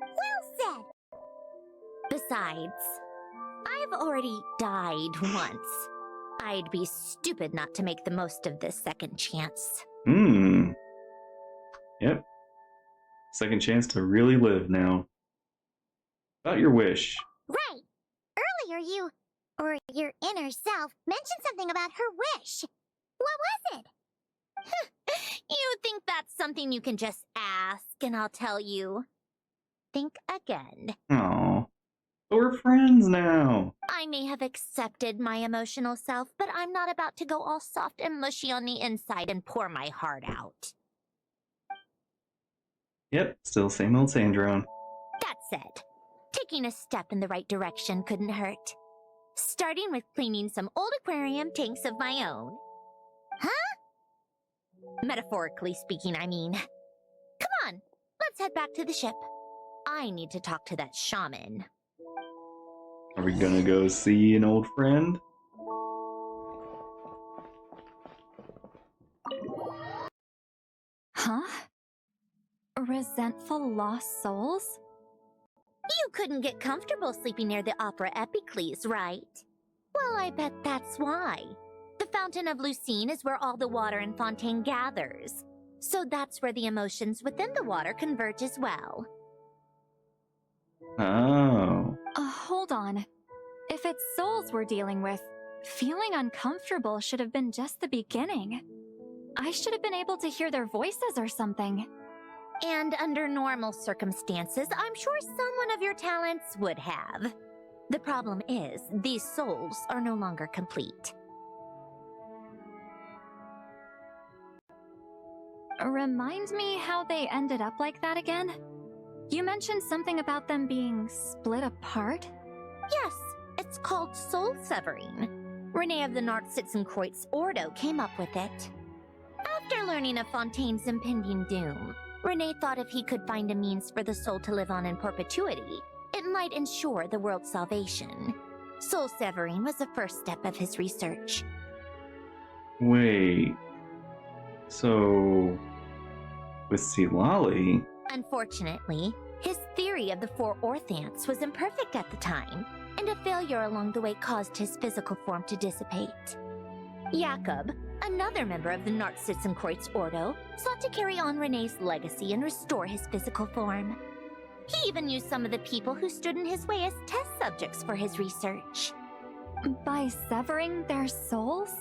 S2: Well said.
S8: Besides, I've already died once. I'd be stupid not to make the most of this second chance.
S1: Yep. Second chance to really live now. About your wish.
S2: Right. Earlier you, or your inner self, mentioned something about her wish. What was it?
S8: You think that's something you can just ask and I'll tell you? Think again.
S1: Aw. We're friends now.
S8: I may have accepted my emotional self, but I'm not about to go all soft and mushy on the inside and pour my heart out.
S1: Yep, still same old Sandrone.
S8: That said, taking a step in the right direction couldn't hurt. Starting with cleaning some old aquarium tanks of my own.
S2: Huh?
S8: Metaphorically speaking, I mean. Come on, let's head back to the ship. I need to talk to that shaman.
S1: Are we gonna go see an old friend?
S10: Huh? Resentful lost souls?
S8: You couldn't get comfortable sleeping near the Opera Epicles, right? Well, I bet that's why. The Fountain of Lucine is where all the water in Fontaine gathers. So that's where the emotions within the water converge as well.
S1: Oh.
S10: Hold on. If it's souls we're dealing with, feeling uncomfortable should have been just the beginning. I should have been able to hear their voices or something.
S8: And under normal circumstances, I'm sure someone of your talents would have. The problem is, these souls are no longer complete.
S10: Remind me how they ended up like that again? You mentioned something about them being split apart?
S8: Yes, it's called soul severing. Renee of the Nord-Sitzenkreuz Ordo came up with it. After learning of Fontaine's impending doom, Renee thought if he could find a means for the soul to live on in perpetuity, it might ensure the world's salvation. Soul severing was the first step of his research.
S1: Wait. So... with Silali...
S8: Unfortunately, his theory of the four orthants was imperfect at the time, and a failure along the way caused his physical form to dissipate. Jakob, another member of the Nord-Sitzenkreuz Ordo, sought to carry on Renee's legacy and restore his physical form. He even used some of the people who stood in his way as test subjects for his research.
S10: By severing their souls?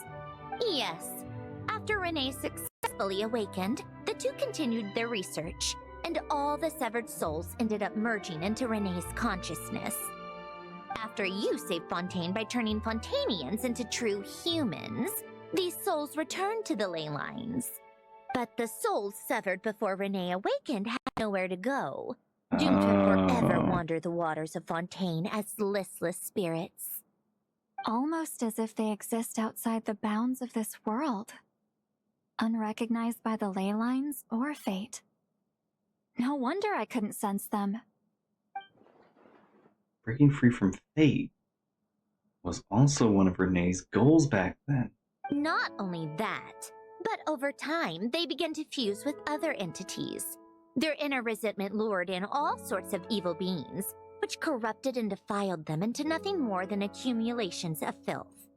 S8: Yes. After Renee successfully awakened, the two continued their research, and all the severed souls ended up merging into Renee's consciousness. After you saved Fontaine by turning Fontainians into true humans, these souls returned to the ley lines. But the souls severed before Renee awakened had nowhere to go, doomed to forever wander the waters of Fontaine as listless spirits.
S10: Almost as if they exist outside the bounds of this world, unrecognized by the ley lines or fate. No wonder I couldn't sense them.
S1: Breaking free from fate was also one of Renee's goals back then.
S8: Not only that, but over time they began to fuse with other entities. Their inner resentment lured in all sorts of evil beings, which corrupted and defiled them into nothing more than accumulations of filth.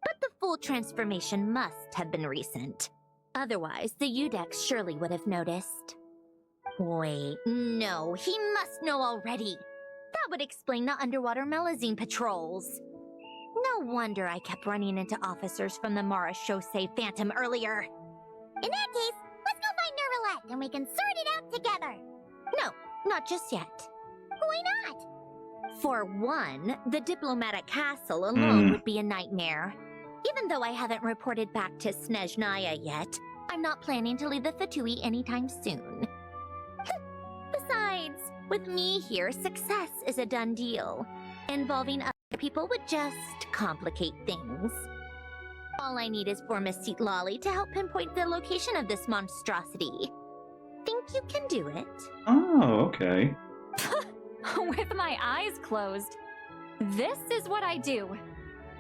S8: But the full transformation must have been recent. Otherwise, the Udex surely would have noticed. Wait, no, he must know already. That would explain the underwater melazine patrols. No wonder I kept running into officers from the Mara Chaussee Phantom earlier.
S2: In that case, let's go find Nervalette and we can sort it out together.
S8: No, not just yet.
S2: Why not?
S8: For one, the diplomatic castle alone would be a nightmare. Even though I haven't reported back to Snezhnaya yet, I'm not planning to leave the Fatui anytime soon. Besides, with me here, success is a done deal. Involving other people would just complicate things. All I need is for Miss Lolly to help pinpoint the location of this monstrosity. Think you can do it?
S1: Oh, okay.
S10: With my eyes closed. This is what I do.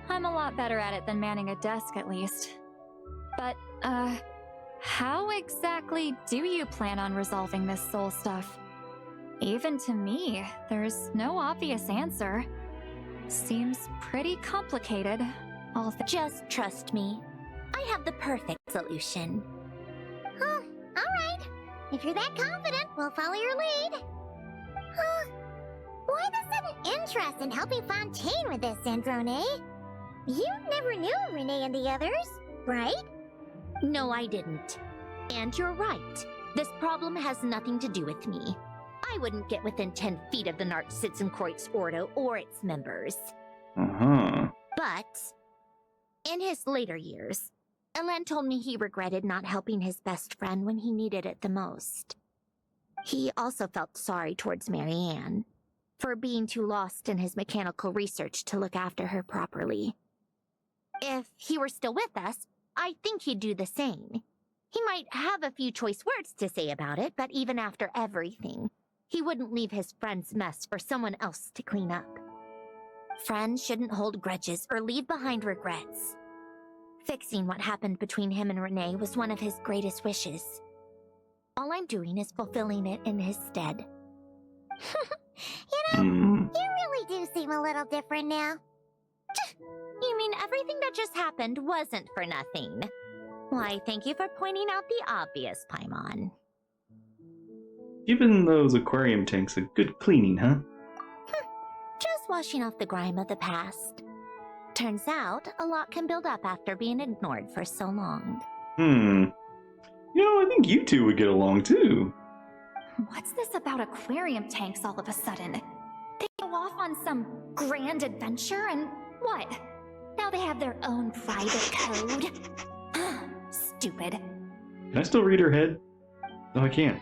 S10: I'm a lot better at it than manning a desk, at least. But, how exactly do you plan on resolving this soul stuff? Even to me, there's no obvious answer. Seems pretty complicated.
S8: Just trust me. I have the perfect solution.
S2: Oh, alright. If you're that confident, we'll follow your lead. Why the sudden interest in helping Fontaine with this, Sandrone? You never knew Renee and the others, right?
S8: No, I didn't. And you're right. This problem has nothing to do with me. I wouldn't get within 10 feet of the Nartsitzenkreuz Ordo or its members. But, in his later years, Elen told me he regretted not helping his best friend when he needed it the most. He also felt sorry towards Marianne, for being too lost in his mechanical research to look after her properly. If he were still with us, I think he'd do the same. He might have a few choice words to say about it, but even after everything, he wouldn't leave his friend's mess for someone else to clean up. Friends shouldn't hold grudges or leave behind regrets. Fixing what happened between him and Renee was one of his greatest wishes. All I'm doing is fulfilling it in his stead.
S2: You really do seem a little different now.
S8: You mean everything that just happened wasn't for nothing? Why, thank you for pointing out the obvious, Paimon.
S1: Giving those aquarium tanks a good cleaning, huh?
S8: Just washing off the grime of the past. Turns out, a lot can build up after being ignored for so long.
S1: You know, I think you two would get along too.
S10: What's this about aquarium tanks all of a sudden? They go off on some grand adventure and what? Now they have their own private code? Stupid.
S1: Can I still read her head? No, I can't.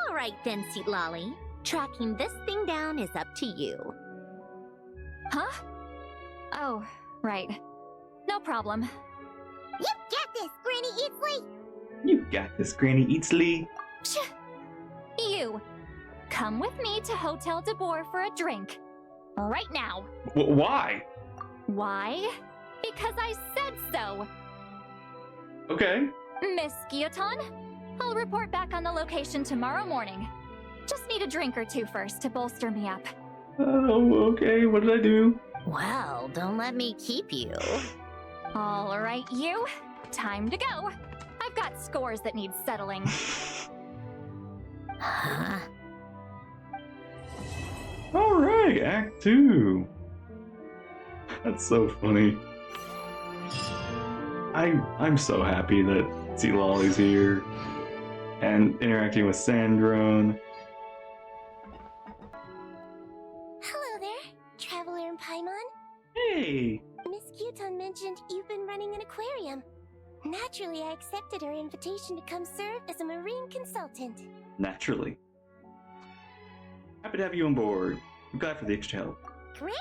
S8: Alright then, Lolly. Tracking this thing down is up to you.
S10: Huh? Oh, right. No problem.
S2: You got this, Granny Eatsley!
S1: You got this, Granny Eatsley.
S10: You! Come with me to Hotel de Boer for a drink. Right now.
S1: Why?
S10: Why? Because I said so!
S1: Okay.
S10: Miss Guillotin, I'll report back on the location tomorrow morning. Just need a drink or two first to bolster me up.
S1: Oh, okay. What did I do?
S8: Well, don't let me keep you.
S10: All right, you. Time to go. I've got scores that need settling.
S1: Alright, Act 2. That's so funny. I'm so happy that Lolly's here and interacting with Sandrone.
S2: Hello there, Traveler and Paimon.
S1: Hey!
S2: Miss Guillotin mentioned you've been running an aquarium. Naturally, I accepted her invitation to come serve as a marine consultant.
S1: Naturally. Happy to have you on board. I'm glad for the extra help.
S2: Great!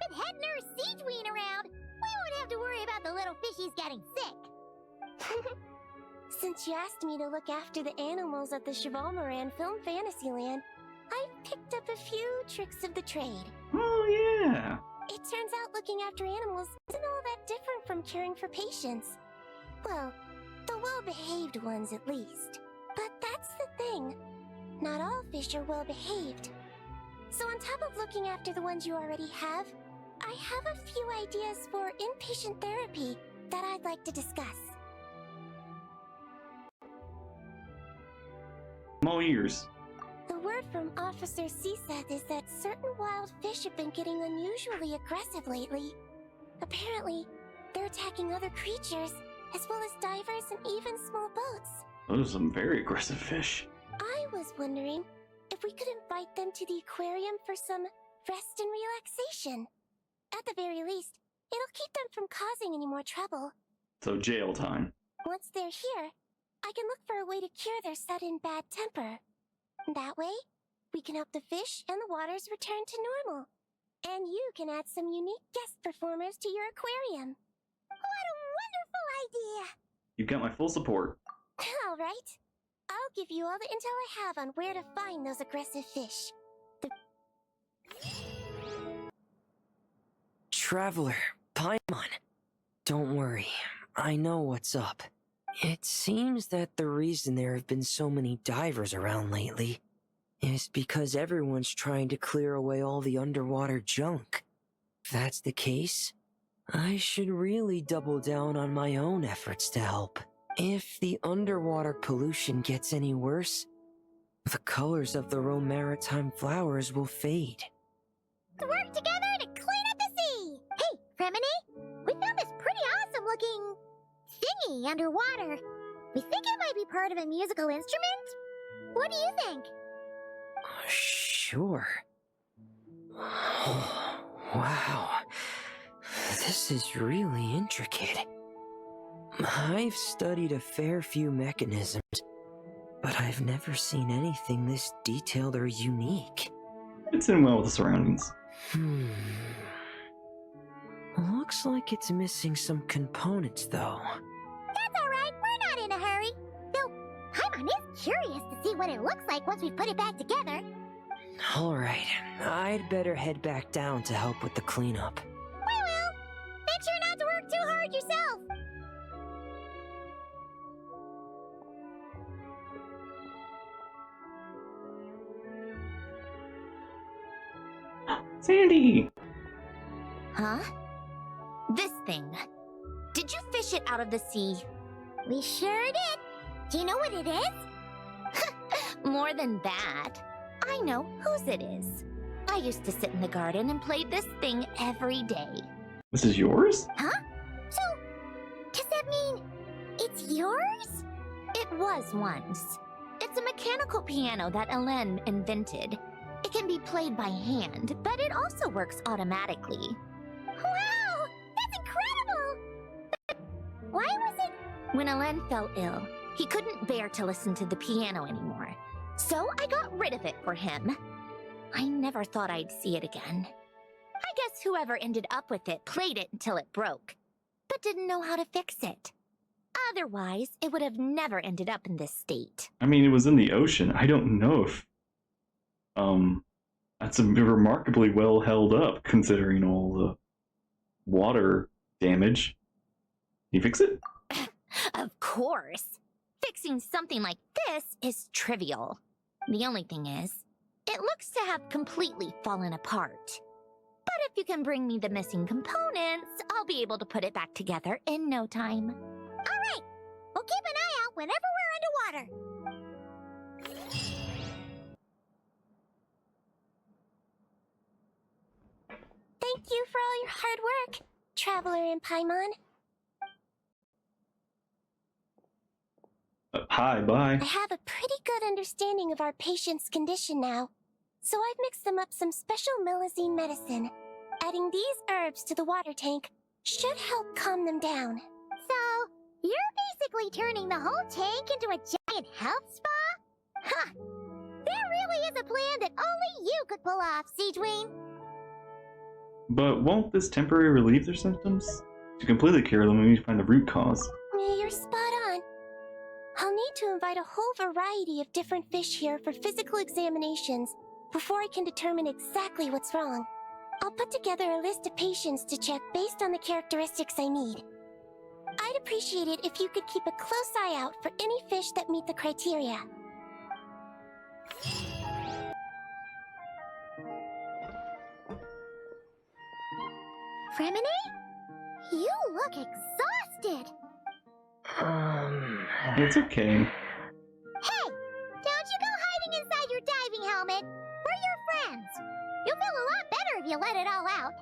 S2: With head nurse Siegeween around, we won't have to worry about the little fishies getting sick. Since you asked me to look after the animals at the Chevalmoran Film Fantasyland, I've picked up a few tricks of the trade.
S1: Oh, yeah.
S2: It turns out looking after animals isn't all that different from caring for patients. Well, the well-behaved ones at least. But that's the thing. not all fish are well behaved. So on top of looking after the ones you already have, I have a few ideas for inpatient therapy that I'd like to discuss.
S1: I'm all ears.
S2: The word from Officer Ceseth is that certain wild fish have been getting unusually aggressive lately. Apparently, they're attacking other creatures, as well as divers and even small boats.
S1: Those are some very aggressive fish.
S2: I was wondering if we could invite them to the aquarium for some rest and relaxation. At the very least, it'll keep them from causing any more trouble.
S1: So jail time.
S2: Once they're here, I can look for a way to cure their sudden bad temper. That way, we can help the fish and the waters return to normal. And you can add some unique guest performers to your aquarium. What a wonderful idea!
S1: You've got my full support.
S2: All right. I'll give you all the intel I have on where to find those aggressive fish.
S9: Traveler, Paimon. Don't worry, I know what's up. It seems that the reason there have been so many divers around lately is because everyone's trying to clear away all the underwater junk. If that's the case, I should really double down on my own efforts to help. If the underwater pollution gets any worse, the colors of the Rome maritime flowers will fade.
S2: Work together to clean up the sea! Hey, Remini! We found this pretty awesome looking thingy underwater. We think it might be part of a musical instrument? What do you think?
S9: Sure. Oh, wow. This is really intricate. I've studied a fair few mechanisms, but I've never seen anything this detailed or unique.
S1: Fits in well with the surroundings.
S9: Looks like it's missing some components, though.
S2: That's alright, we're not in a hurry. Though, Paimon is curious to see what it looks like once we put it back together.
S9: Alright, I'd better head back down to help with the cleanup.
S2: We will! Make sure not to work too hard yourself!
S1: Sandy!
S8: Huh? This thing. Did you fish it out of the sea?
S2: We sure did! Do you know what it is?
S8: More than that. I know whose it is. I used to sit in the garden and play this thing every day.
S1: This is yours?
S2: Huh? So, does that mean it's yours?
S8: It was once. It's a mechanical piano that Ellen invented. It can be played by hand, but it also works automatically.
S2: Wow! That's incredible! But why was it...
S8: When Ellen fell ill, he couldn't bear to listen to the piano anymore. So I got rid of it for him. I never thought I'd see it again. I guess whoever ended up with it played it until it broke, but didn't know how to fix it. Otherwise, it would have never ended up in this state.
S1: I mean, it was in the ocean. I don't know if... That's remarkably well held up, considering all the water damage. Can you fix it?
S8: Of course. Fixing something like this is trivial. The only thing is, it looks to have completely fallen apart. But if you can bring me the missing components, I'll be able to put it back together in no time.
S2: All right! We'll keep an eye out whenever we're underwater. Thank you for all your hard work, Traveler in Paimon.
S1: Hi, bye.
S2: I have a pretty good understanding of our patient's condition now, so I've mixed them up some special melazine medicine. Adding these herbs to the water tank should help calm them down. So, you're basically turning the whole tank into a giant health spa? Huh! There really is a plan that only you could pull off, Siegeween.
S1: But won't this temporarily relieve their symptoms? To completely cure them, we need to find the root cause.
S2: You're spot on. I'll need to invite a whole variety of different fish here for physical examinations before I can determine exactly what's wrong. I'll put together a list of patients to check based on the characteristics I need. I'd appreciate it if you could keep a close eye out for any fish that meet the criteria. Fremine? You look exhausted.
S1: It's okay.
S2: Hey! Don't you go hiding inside your diving helmet. We're your friends. You'll feel a lot better if you let it all out.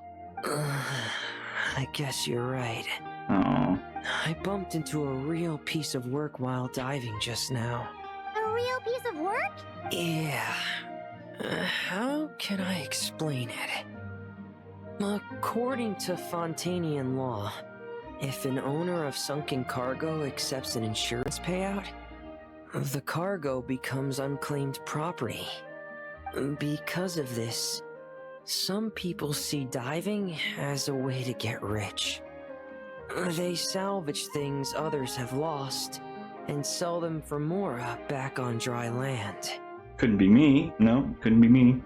S9: I guess you're right.
S1: Oh.
S9: I bumped into a real piece of work while diving just now.
S2: A real piece of work?
S9: Yeah. How can I explain it? According to Fontanian law, if an owner of sunken cargo accepts an insurance payout, the cargo becomes unclaimed property. Because of this, some people see diving as a way to get rich. They salvage things others have lost and sell them for more back on dry land.
S1: Couldn't be me. No, couldn't be me.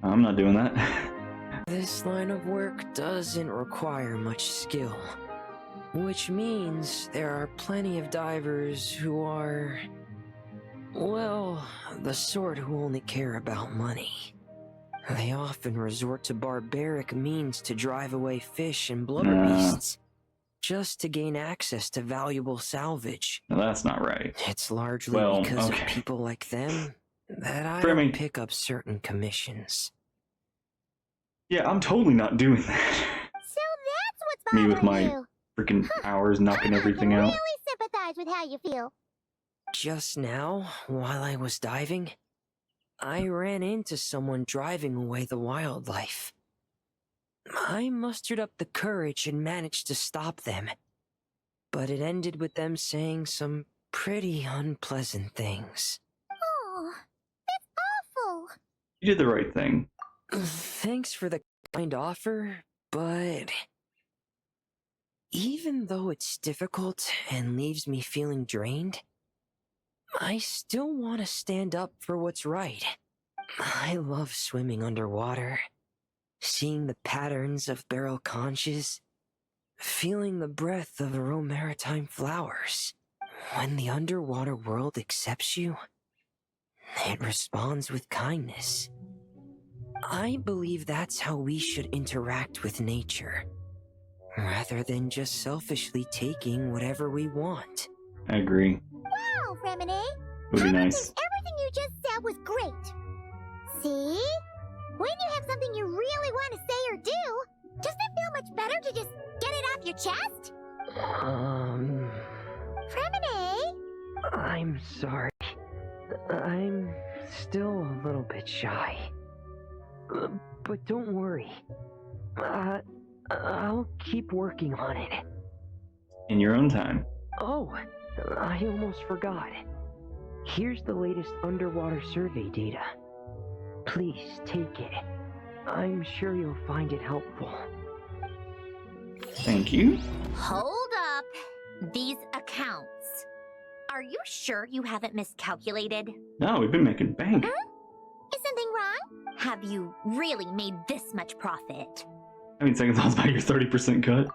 S1: I'm not doing that.
S9: This line of work doesn't require much skill, which means there are plenty of divers who are, well, the sort who only care about money. They often resort to barbaric means to drive away fish and blubber beasts, just to gain access to valuable salvage.
S1: No, that's not right.
S9: It's largely because of people like them that I don't pick up certain commissions.
S1: Yeah, I'm totally not doing that.
S2: So that's what's
S1: Me
S2: bothering
S1: with my
S2: you.
S1: freaking powers knocking everything
S2: I
S1: out.
S2: really sympathize with how you feel.
S9: Just now, while I was diving, I ran into someone driving away the wildlife. I mustered up the courage and managed to stop them, but it ended with them saying some pretty unpleasant things.
S2: Oh, that's awful.
S1: You did the right thing.
S9: Thanks for the kind offer, but even though it's difficult and leaves me feeling drained, I still want to stand up for what's right. I love swimming underwater, seeing the patterns of barrel conches, feeling the breath of the maritime flowers. When the underwater world accepts you, it responds with kindness. I believe that's how we should interact with nature, rather than just selfishly taking whatever we want.
S1: I agree.
S2: Wow, Fremine.
S1: Would be
S2: I
S1: nice.
S2: think everything you just said was great. See? When you have something you really want to say or do, doesn't it feel much better to just get it off your chest? Fremine?
S9: I'm sorry. I'm still a little bit shy. But don't worry. I'll keep working on it.
S1: In your own time.
S9: Oh, I almost forgot. Here's the latest underwater survey data. Please take it. I'm sure you'll find it helpful.
S1: Thank you.
S8: Hold up. These accounts. Are you sure you haven't miscalculated?
S1: No, we've been making bank.
S2: Is something wrong?
S8: Have you really made this much profit?
S1: I mean, second thoughts about your 30% cut.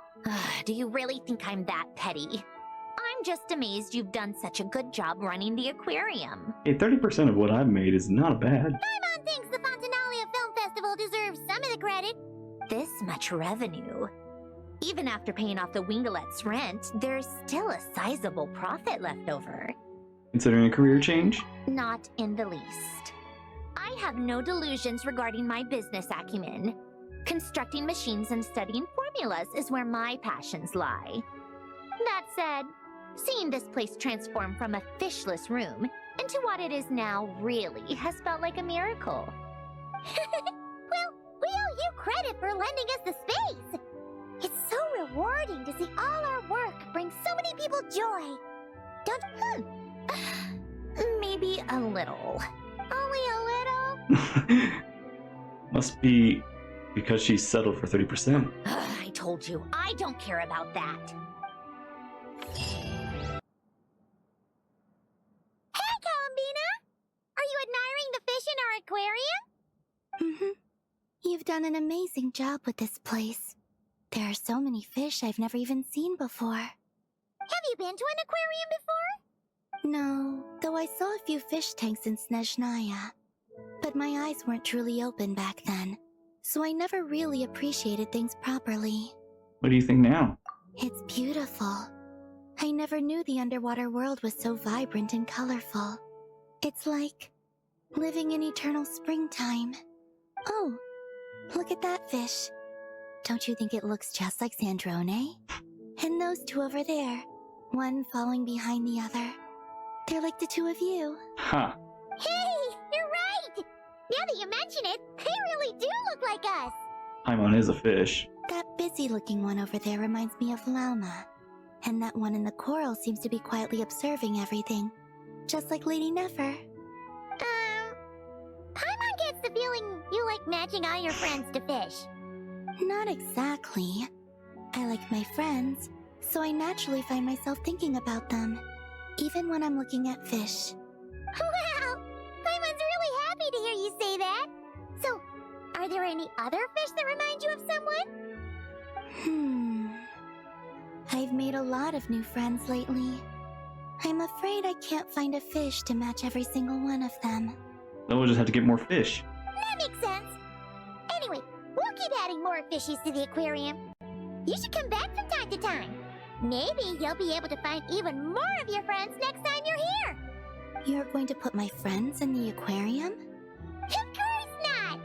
S8: Do you really think I'm that petty? I'm just amazed you've done such a good job running the aquarium.
S1: Hey, 30% of what I've made is not bad.
S2: Paimon thinks the Fontinalia Film Festival deserves some of the credit.
S8: This much revenue. Even after paying off the Wingelet's rent, there's still a sizable profit left over.
S1: Considering a career change?
S8: Not in the least. I have no delusions regarding my business acumen. Constructing machines and studying formulas is where my passions lie. That said, seeing this place transform from a fishless room into what it is now really has felt like a miracle.
S2: Well, we owe you credit for lending us the space. It's so rewarding to see all our work bring so many people joy. Don't
S8: Maybe a little.
S2: Only a little?
S1: Must be because she's settled for 30%.
S8: I told you, I don't care about that.
S2: Hey, Columbina! Are you admiring the fish in our aquarium?
S10: Mm-hmm. You've done an amazing job with this place. There are so many fish I've never even seen before.
S2: Have you been to an aquarium before? No, though I saw a few fish tanks in Snezhnaya. But my eyes weren't truly open back then, so I never really appreciated things properly.
S1: What do you think now?
S2: It's beautiful. I never knew the underwater world was so vibrant and colorful. It's like living in eternal springtime. Oh, look at that fish. Don't you think it looks just like Sandrone? And those two over there, one following behind the other. They're like the two of you.
S1: Huh.
S2: Hey, you're right! Now that you mention it, they really do look like us!
S1: Paimon is a fish.
S2: That busy-looking one over there reminds me of Lauma. And that one in the coral seems to be quietly observing everything. Just like Lady Nefer. Paimon gets the feeling you like matching all your friends to fish. Not exactly. I like my friends, so I naturally find myself thinking about them. Even when I'm looking at fish. Wow! Paimon's really happy to hear you say that! So, are there any other fish that remind you of someone? I've made a lot of new friends lately. I'm afraid I can't find a fish to match every single one of them.
S1: Then we'll just have to get more fish.
S2: That makes sense. Anyway, we'll keep adding more fishies to the aquarium. You should come back from time to time. Maybe you'll be able to find even more of your friends next time you're here. You're going to put my friends in the aquarium? Of course not!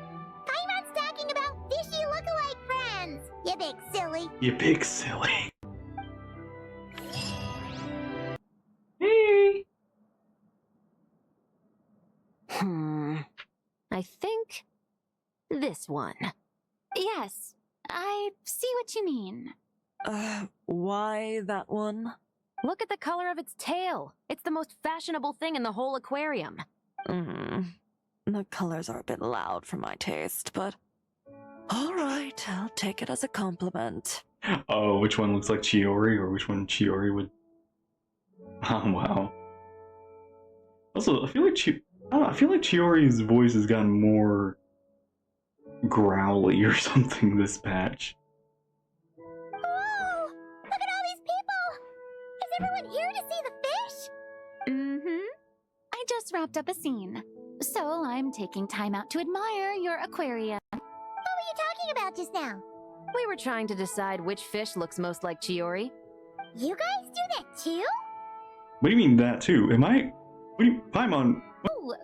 S2: Paimon's talking about fishy look-alike friends, you big silly.
S1: You big silly. Hey!
S6: I think this one.
S10: Yes, I see what you mean.
S3: Why that one?
S6: Look at the color of its tail. It's the most fashionable thing in the whole aquarium.
S3: The colors are a bit loud for my taste, but alright, I'll take it as a compliment.
S1: Oh, which one looks like Chiori, or which one Chiori would... Oh, wow. Also, I feel like Chiori's voice has gotten more growly or something this patch.
S2: Whoa! Look at all these people! Is everyone here to see the fish?
S10: I just wrapped up a scene, so I'm taking time out to admire your aquarium.
S2: What were you talking about just now?
S6: We were trying to decide which fish looks most like Chiori.
S2: You guys do that too?
S1: What do you mean that too? Paimon?
S10: Oh,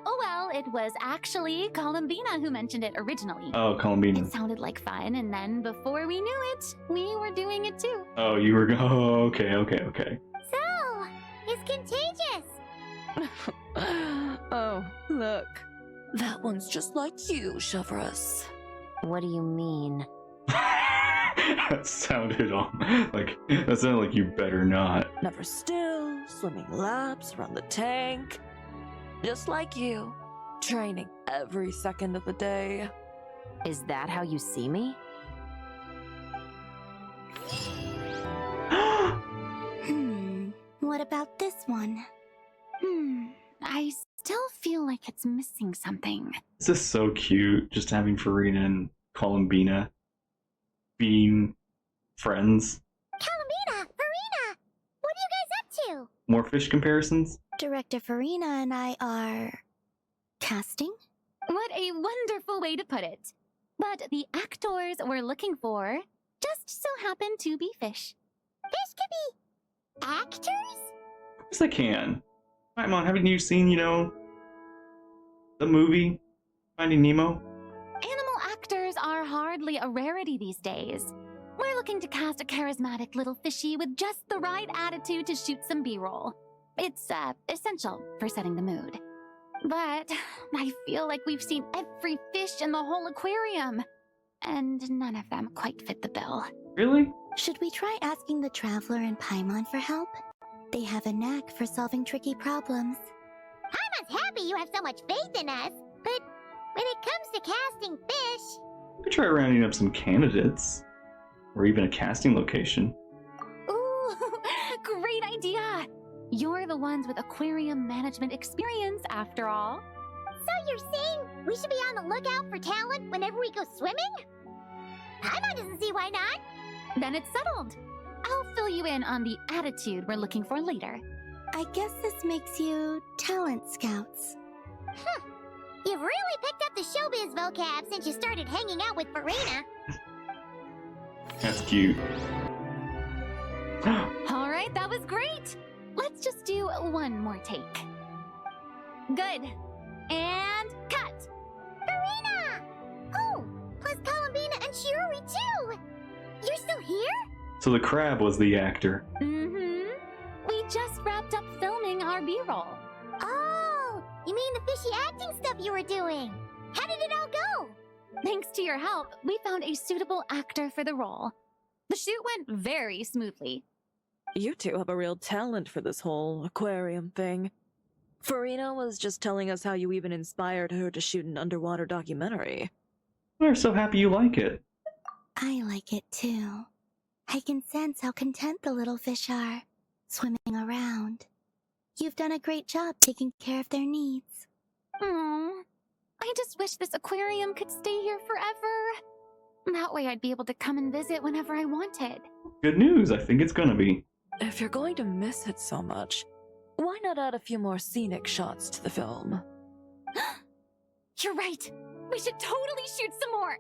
S10: oh well, it was actually Columbina who mentioned it originally.
S1: Oh, Columbina.
S10: It sounded like fun, and then before we knew it, we were doing it too.
S1: Oh, you were oh, okay.
S2: So, it's contagious!
S3: Oh, look. That one's just like you, Chevreuse.
S6: What do you mean?
S1: That sounded like you better not.
S3: Never still, swimming laps around the tank. Just like you. Training every second of the day.
S6: Is that how you see me?
S2: What about this one?
S10: I still feel like it's missing something.
S1: This is so cute, just having Furina and Columbina being friends.
S2: Columbina! Furina! What are you guys up to?
S1: More fish comparisons?
S2: Director Furina and I are... casting?
S10: What a wonderful way to put it. But the actors we're looking for just so happen to be fish.
S2: Fish could be... actors?
S1: Of course I can. Paimon, haven't you seen, the movie Finding Nemo?
S10: Animal actors are hardly a rarity these days. We're looking to cast a charismatic little fishy with just the right attitude to shoot some B-roll. It's, essential for setting the mood. But I feel like we've seen every fish in the whole aquarium, and none of them quite fit the bill.
S1: Really?
S2: Should we try asking the Traveler and Paimon for help? They have a knack for solving tricky problems. Paimon's happy you have so much faith in us, but when it comes to casting fish...
S1: We could try rounding up some candidates. Or even a casting location.
S10: Ooh, great idea! You're the ones with aquarium management experience, after all.
S2: So you're saying we should be on the lookout for talent whenever we go swimming? Paimon doesn't see why not.
S10: Then it's settled. I'll fill you in on the attitude we're looking for later.
S2: I guess this makes you talent scouts. You've really picked up the showbiz vocab since you started hanging out with Furina.
S1: That's cute.
S10: All right, that was great. Let's just do one more take. Good. And cut.
S2: Furina! Oh, plus columbina and Shiori too! You're still here?
S1: So the crab was the actor.
S10: Mm-hmm. We just wrapped up filming our B-roll.
S2: Oh, you mean the fishy acting stuff you were doing? How did it all go?
S10: Thanks to your help, we found a suitable actor for the role. The shoot went very smoothly.
S3: You two have a real talent for this whole aquarium thing. Furina was just telling us how you even inspired her to shoot an underwater documentary.
S1: We're so happy you like it.
S2: I like it too. I can sense how content the little fish are, swimming around. You've done a great job taking care of their needs.
S10: Aww. I just wish this aquarium could stay here forever. That way I'd be able to come and visit whenever I wanted.
S1: Good news, I think it's gonna be.
S3: If you're going to miss it so much, why not add a few more scenic shots to the film?
S10: You're right. We should totally shoot some more.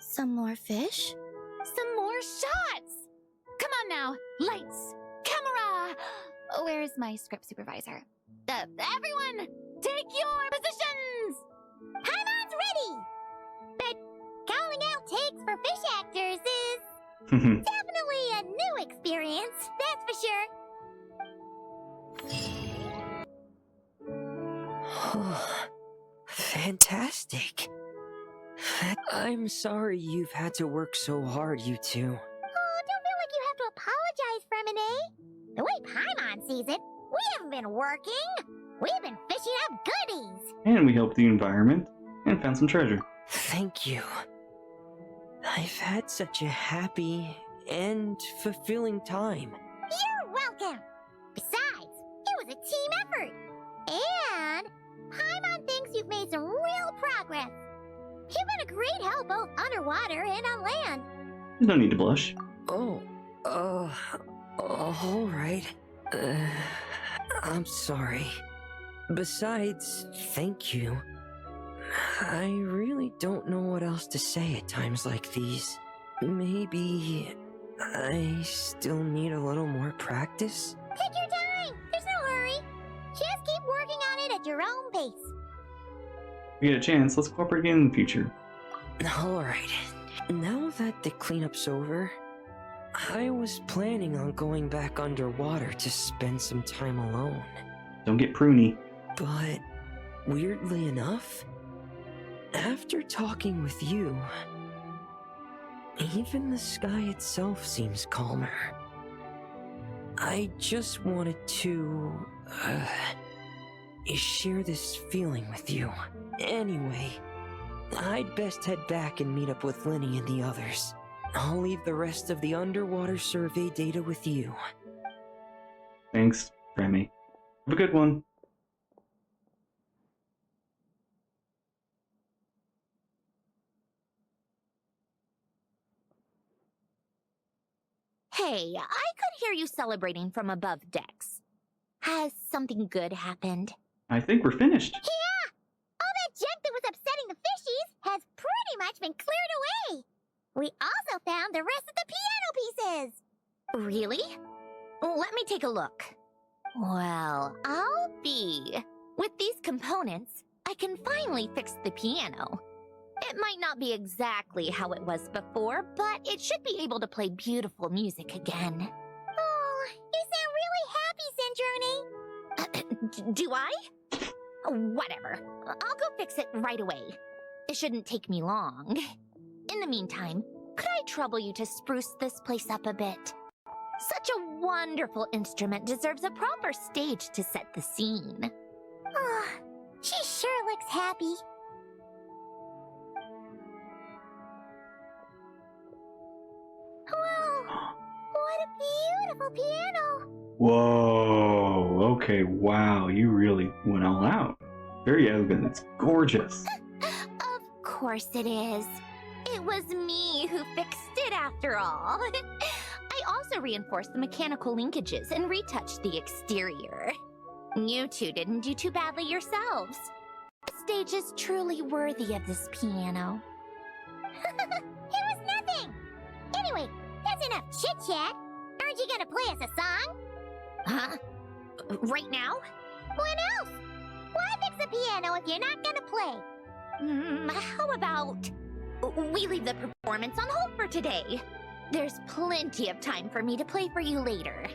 S2: Some more fish?
S10: Some more shots. Come on now. Lights. Camera. Where's my script supervisor? Everyone, take your positions.
S2: Paimon's ready! But calling out takes for fish actors is definitely a new experience, that's for sure.
S9: Fantastic. I'm sorry you've had to work so hard, you two.
S2: Oh, don't feel like you have to apologize, Fremine. The way Paimon sees it, we haven't been working. We've been fishing up goodies.
S1: And we helped the environment and found some treasure.
S9: Thank you. I've had such a happy and fulfilling time.
S2: You're welcome. Besides, it was a team effort. And Paimon thinks you've made some real progress. You've been a great help both underwater and on land.
S1: There's no need to blush.
S9: All right. I'm sorry. Besides, thank you. I really don't know what else to say at times like these. Maybe I still need a little more practice?
S2: Take your time. There's no hurry. Just keep working on it at your own pace.
S1: If we get a chance, let's cooperate again in the future.
S9: Alright. Now that the cleanup's over, I was planning on going back underwater to spend some time alone.
S1: Don't get pruny.
S9: But, weirdly enough, after talking with you, even the sky itself seems calmer. I just wanted to, share this feeling with you. Anyway, I'd best head back and meet up with Lenny and the others. I'll leave the rest of the underwater survey data with you.
S1: Thanks, Remy. Have a good one.
S8: Hey, I could hear you celebrating from above decks. Has something good happened?
S1: I think we're finished.
S2: Yeah! All that junk that was upsetting the fishies has pretty much been cleared away. We also found the rest of the piano pieces.
S8: Really? Let me take a look. Well, I'll be. With these components, I can finally fix the piano. It might not be exactly how it was before, but it should be able to play beautiful music again.
S2: Oh, you sound really happy, Sandrone.
S8: Do I? Whatever. I'll go fix it right away. It shouldn't take me long. In the meantime, could I trouble you to spruce this place up a bit? Such a wonderful instrument deserves a proper stage to set the scene.
S2: Oh, she sure looks happy. Whoa! What a beautiful piano!
S1: Whoa, okay, wow, you really went all out. Very elegant, it's gorgeous.
S8: Of course it is. It was me who fixed it it after all. I also reinforced the mechanical linkages and retouched the exterior. You two didn't do too badly yourselves. The stage is truly worthy of this piano.
S2: It was nothing! Anyway, that's enough chit-chat. Aren't you gonna play us a song?
S8: Huh? Right now?
S2: When else? Why fix a piano if you're not gonna play?
S8: How about we leave the performance on hold for today? There's plenty of time for me to play for you later.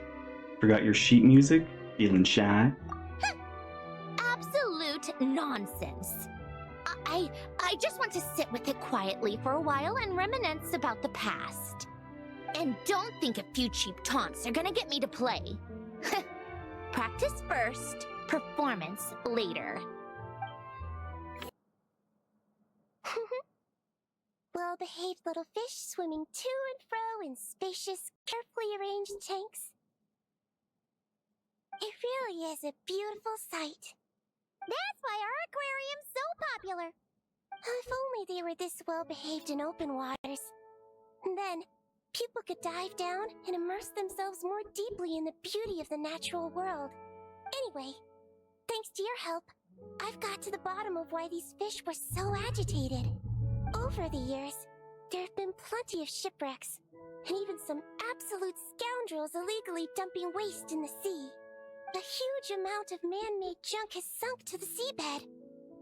S1: Forgot your sheet music? Feeling shy?
S8: Absolute nonsense. I just want to sit with it quietly for a while and reminisce about the past. And don't think a few cheap taunts are gonna get me to play. Practice first, performance later.
S2: Well-behaved little fish swimming to and fro in spacious, carefully arranged tanks. It really is a beautiful sight. That's why our aquarium's so popular. If only they were this well-behaved in open waters. And then, people could dive down and immerse themselves more deeply in the beauty of the natural world. Anyway, thanks to your help, I've got to the bottom of why these fish were so agitated. Over the years, there have been plenty of shipwrecks, and even some absolute scoundrels illegally dumping waste in the sea. A huge amount of man-made junk has sunk to the seabed,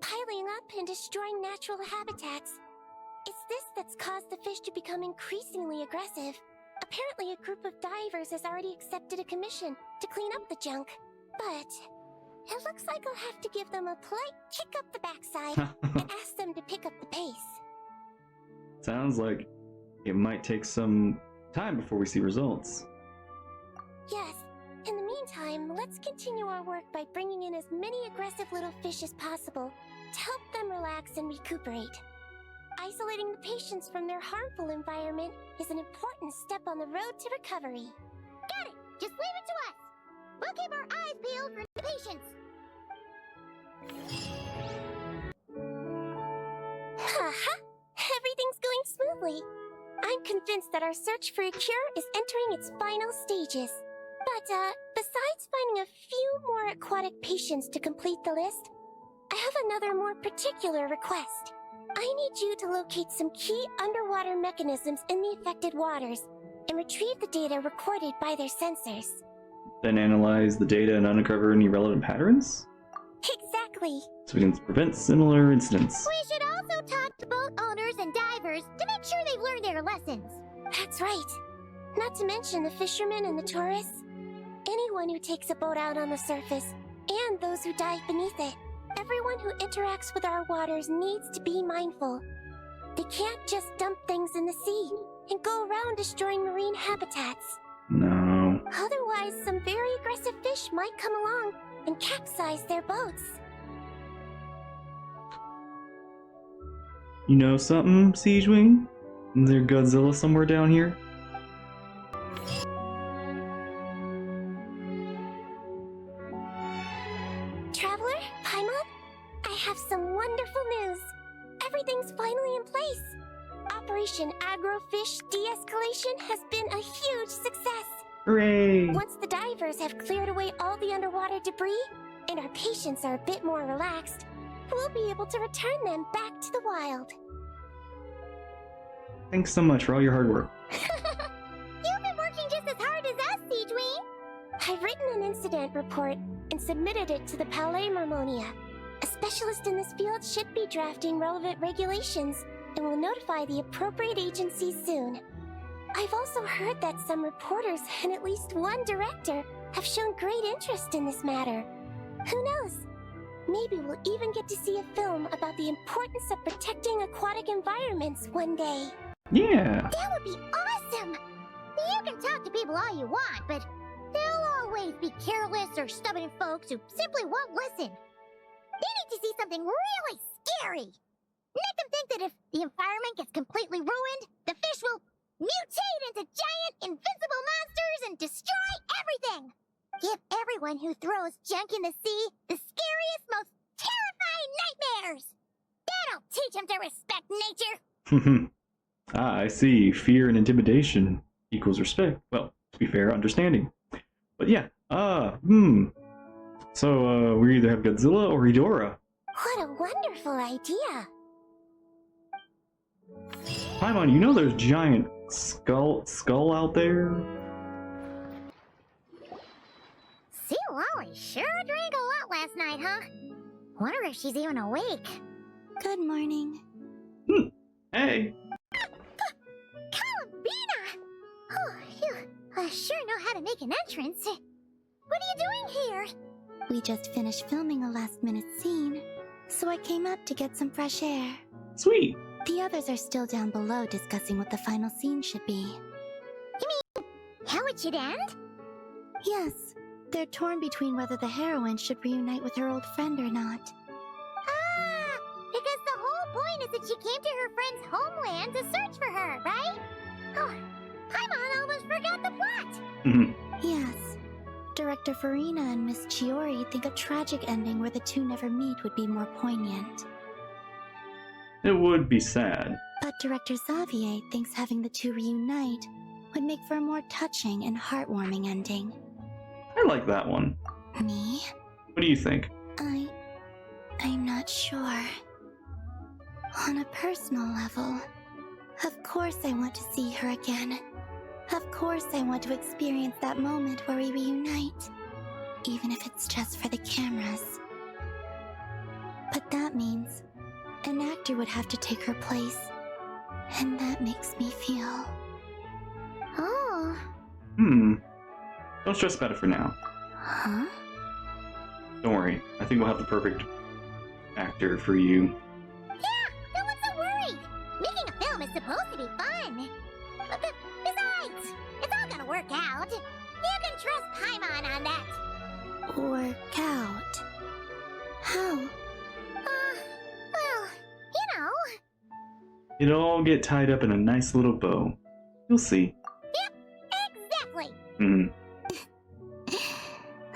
S2: piling up and destroying natural habitats. It's this that's caused the fish to become increasingly aggressive. Apparently, a group of divers has already accepted a commission to clean up the junk, but it looks like I'll have to give them a polite kick up the backside and ask them to pick up the pace.
S1: Sounds like it might take some time before we see results.
S2: Yes. In the meantime, let's continue our work by bringing in as many aggressive little fish as possible to help them relax and recuperate. Isolating the patients from their harmful environment is an important step on the road to recovery. Got it! Just leave it to us! We'll keep our eyes peeled for the patients! Haha! Everything's going smoothly. I'm convinced that our search for a cure is entering its final stages. But, besides finding a few more aquatic patients to complete the list, I have another more particular request. I need you to locate some key underwater mechanisms in the affected waters and retrieve the data recorded by their sensors.
S1: Then analyze the data and uncover any relevant patterns?
S2: Exactly.
S1: So we can prevent similar incidents.
S2: We should also talk to boat owners and divers to make sure they've learned their lessons. That's right. Not to mention the fishermen and the tourists. Anyone who takes a boat out on the surface, and those who dive beneath it. Everyone who interacts with our waters needs to be mindful. They can't just dump things in the sea and go around destroying marine habitats.
S1: No.
S2: Otherwise, some very aggressive fish might come along and capsize their boats.
S1: You know something, Siegewing? Is there Godzilla somewhere down here?
S2: Traveler, Paimon, I have some wonderful news. Everything's finally in place. Operation Agrofish De-Escalation has been a huge success.
S1: Hooray!
S2: Once the divers have cleared away all the underwater debris, and our patients are a bit more relaxed, we'll be able to return them back to the wild.
S1: Thanks so much for all your hard work.
S2: You've been working just as hard as us, Siegewing! I've written an incident report and submitted it to the Palais Mermonia. A specialist in this field should be drafting relevant regulations and will notify the appropriate agencies soon. I've also heard that some reporters and at least one director have shown great interest in this matter. Who knows? Maybe we'll even get to see a film about the importance of protecting aquatic environments one day.
S1: Yeah!
S2: That would be awesome! You can talk to people all you want, but there'll always be careless or stubborn folks who simply won't listen. You need to see something really scary. Make them think that if the environment gets completely ruined, the fish will mutate into giant, invincible monsters and destroy everything! Give everyone who throws junk in the sea the scariest, most terrifying nightmares! That'll teach them to respect nature!
S1: Ah, I see. Fear and intimidation equals respect. Well, to be fair, understanding. But yeah, So, we either have Godzilla or Ghidorah.
S2: What a wonderful idea.
S1: Paimon, you know there's giant skull out there?
S2: Sea Lolly sure drank a lot last night, huh? Wonder if she's even awake.
S16: Good morning.
S1: Hey.
S2: Columbina! Oh, you sure know how to make an entrance. What are you doing here?
S16: We just finished filming a last-minute scene, so I came up to get some fresh air.
S1: Sweet.
S16: The others are still down below discussing what the final scene should be.
S2: You mean how it should end?
S16: Yes, they're torn between whether the heroine should reunite with her old friend or not.
S2: Ah, because the whole point is that she came to her friend's homeland to search for her, right? Oh, Paimon almost forgot the plot.
S16: Yes. Director Furina and Miss Chiori think a tragic ending where the two never meet would be more poignant.
S1: It would be sad.
S16: But Director Xavier thinks having the two reunite would make for a more touching and heartwarming ending.
S1: I like that one.
S16: Me?
S1: What do you think?
S16: I'm not sure. On a personal level, of course I want to see her again. Of course I want to experience that moment where we reunite, even if it's just for the cameras. But that means an actor would have to take her place, and that makes me feel...
S2: Oh.
S1: Don't stress about it for now.
S16: Huh?
S1: Don't worry. I think we'll have the perfect actor for you.
S2: Yeah, don't look so worried. Making a film is supposed to be fun. Besides, it's all gonna work out. You can trust Paimon on that.
S16: Work out? How?
S2: Well, you know.
S1: It'll all get tied up in a nice little bow. You'll see.
S2: Yep, exactly.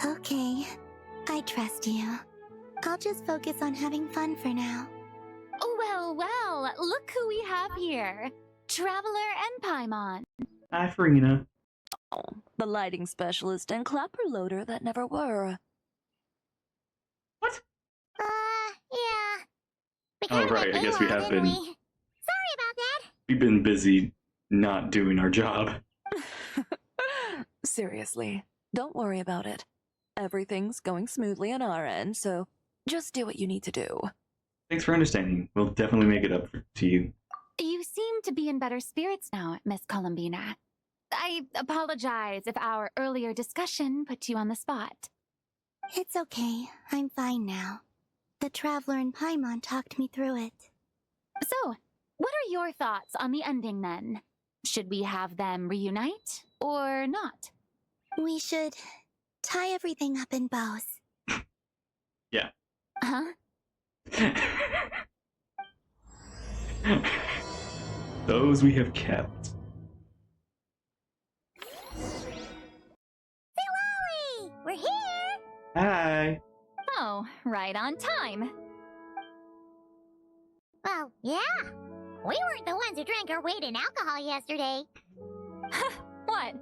S16: Okay, I trust you. I'll just focus on having fun for now.
S10: Well, well, look who we have here. Traveler and Paimon.
S1: Hi, Furina.
S3: Oh, the lighting specialist and clapper loader that never were.
S2: Yeah. We
S1: Oh,
S2: kinda
S1: right,
S2: went
S1: I guess we
S2: AWOL,
S1: have
S2: didn't
S1: been.
S2: we? Sorry about that.
S1: We've been busy not doing our job.
S3: Seriously, don't worry about it. Everything's going smoothly on our end, so just do what you need to do.
S1: Thanks for understanding. We'll definitely make it up to you.
S10: You seem to be in better spirits now, Miss Columbina. I apologize if our earlier discussion put you on the spot.
S16: It's okay. I'm fine now. The Traveler and Paimon talked me through it.
S10: So, what are your thoughts on the ending then? Should we have them reunite or not?
S16: We should tie everything up in bows.
S1: Yeah.
S10: Huh?
S1: Those we have kept.
S2: Lolly, we're here.
S1: Hi.
S10: Oh, right on time.
S2: Well, yeah. We weren't the ones who drank our weight in alcohol yesterday.
S10: What?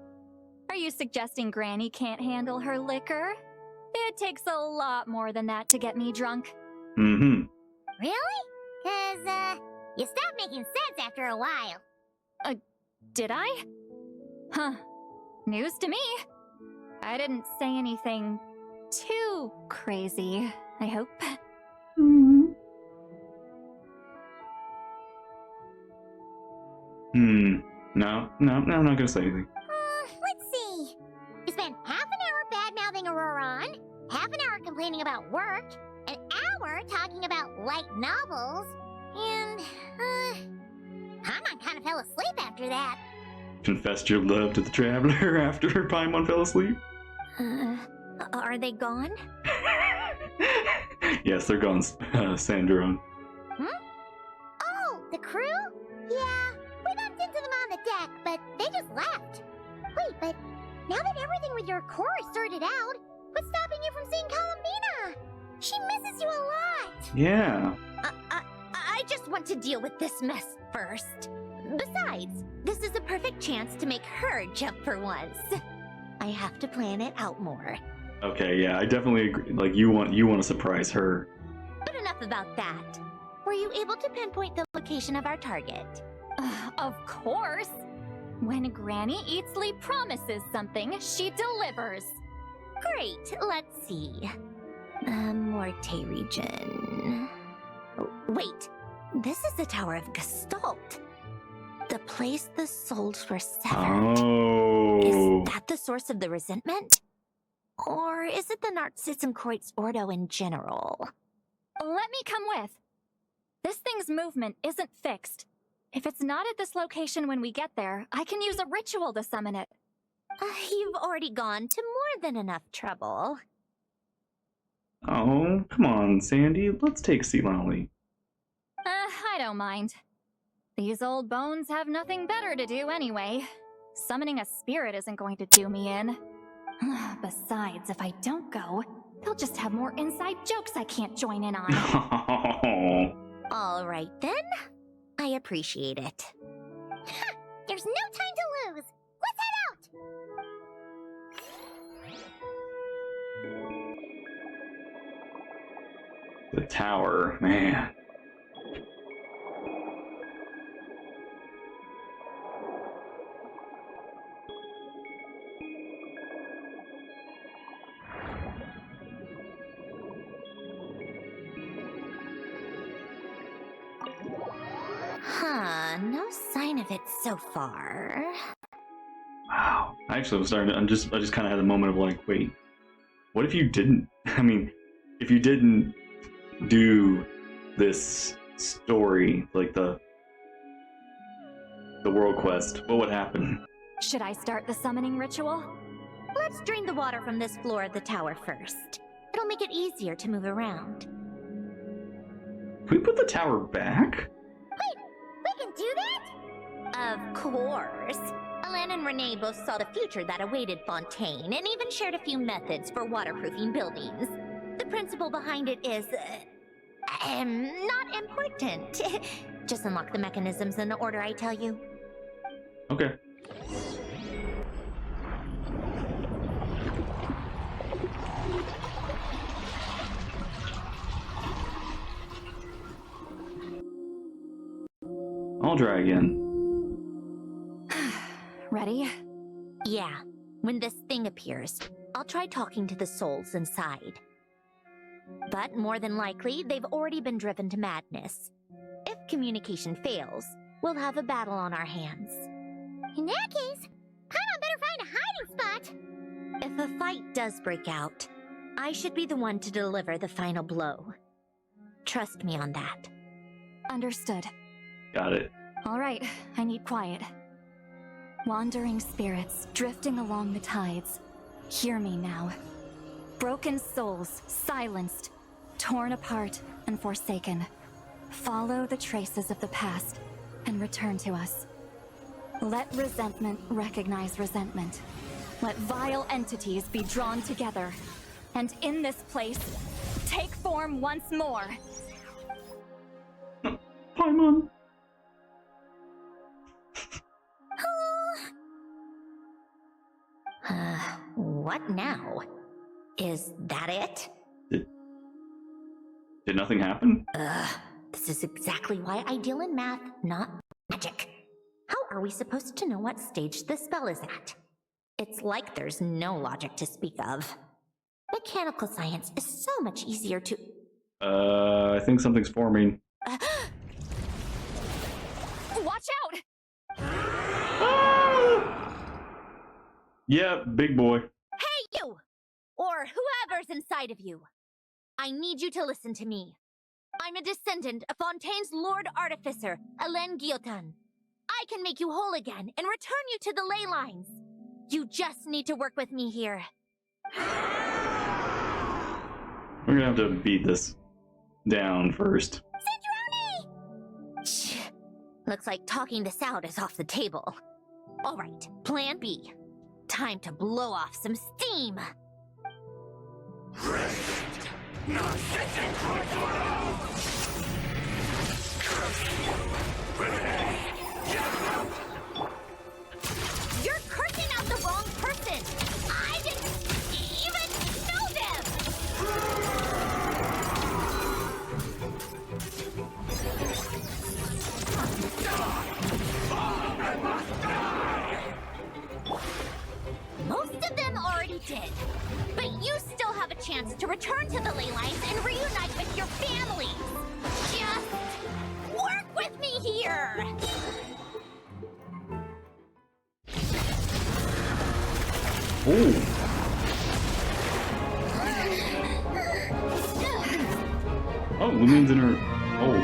S10: Are you suggesting Granny can't handle her liquor? It takes a lot more than that to get me drunk.
S2: Really? 'Cause, you stopped making sense after a while.
S10: Did I? Huh. News to me. I didn't say anything too crazy, I hope.
S1: No, I'm not gonna say anything.
S2: Let's see. We spent half an hour bad-mouthing Auroron, half an hour complaining about work, an hour talking about light novels, and, Paimon kind of fell asleep after that.
S1: Confessed your love to the Traveler after Paimon fell asleep?
S8: Are they gone?
S1: Yes, they're gone, Sandrone.
S2: Oh, the crew? Yeah, we bumped into them on the deck, but they just left. Wait, but now that everything with your core is sorted out, what's stopping you from seeing Columbina? She misses you a lot.
S1: Yeah.
S8: I just want to deal with this mess first.
S2: Besides, this is a perfect chance to make her jump for once. I have to plan it out more.
S1: Okay, yeah, I definitely agree. Like, you want to surprise her.
S2: But enough about that. Were you able to pinpoint the location of our target?
S10: Of course! When Granny Eatsley promises something, she delivers.
S2: Great, let's see. Morte region. Oh, wait, this is the Tower of Gestalt. The place the souls were severed.
S1: Oh.
S2: Is that the source of the resentment? Or is it the Narcissenkreuz Ordo in general?
S10: Let me come with. This thing's movement isn't fixed. If it's not at this location when we get there, I can use a ritual to summon it.
S2: You've already gone to more than enough trouble.
S1: Oh, come on, Sandy. Let's take Sea Lolly.
S10: I don't mind. These old bones have nothing better to do anyway. Summoning a spirit isn't going to do me in. Besides, if I don't go, they'll just have more inside jokes I can't join in on.
S2: All right then. I appreciate it. There's no time to lose. Let's head out.
S1: The tower, man.
S2: Huh, no sign of it so far.
S1: Wow. Actually, I just kind of had a moment of like, wait, what if you didn't? I mean, if you didn't do this story, like the world quest, what would happen?
S10: Should I start the summoning ritual?
S2: Let's drain the water from this floor of the tower first. It'll make it easier to move around.
S1: Can we put the tower back?
S2: Wait, we can do that? Of course. Alan and Renee both saw the future that awaited Fontaine, and even shared a few methods for waterproofing buildings. The principle behind it is, not important. Just unlock the mechanisms in the order I tell you.
S1: Okay. I'll try again.
S10: Ready?
S2: Yeah. When this thing appears, I'll try talking to the souls inside. But more than likely, they've already been driven to madness. If communication fails, we'll have a battle on our hands. In that case, Paimon better find a hiding spot! If a fight does break out, I should be the one to deliver the final blow. Trust me on that.
S10: Understood.
S1: Got it.
S10: All right, I need quiet. Wandering spirits drifting along the tides. Hear me now. Broken souls, silenced, torn apart, and forsaken. Follow the traces of the past and return to us. Let resentment recognize resentment. Let vile entities be drawn together. And in this place, take form once more.
S1: Paimon.
S2: What now? Is that it?
S1: Did nothing happen?
S2: This is exactly why I deal in math, not magic. How are we supposed to know what stage the spell is at? It's like there's no logic to speak of. Mechanical science is so much easier to...
S1: I think something's forming.
S10: Watch out!
S1: Yeah, big boy.
S2: Hey, you! Or whoever's inside of you. I need you to listen to me. I'm a descendant of Fontaine's Lord Artificer, Alain Guillotin. I can make you whole again and return you to the ley lines. You just need to work with me here.
S1: We're gonna have to beat this down first.
S2: Sandrone! Looks like talking this out is off the table. Alright, plan B. Time to blow off some steam.
S8: You're cursing out the wrong person! I didn't even know them! Most of them already did. But you still have a chance to return to the ley lines and reunite with your families. Just work with me here!
S1: Oh. Oh, Lumine's in her. Oh.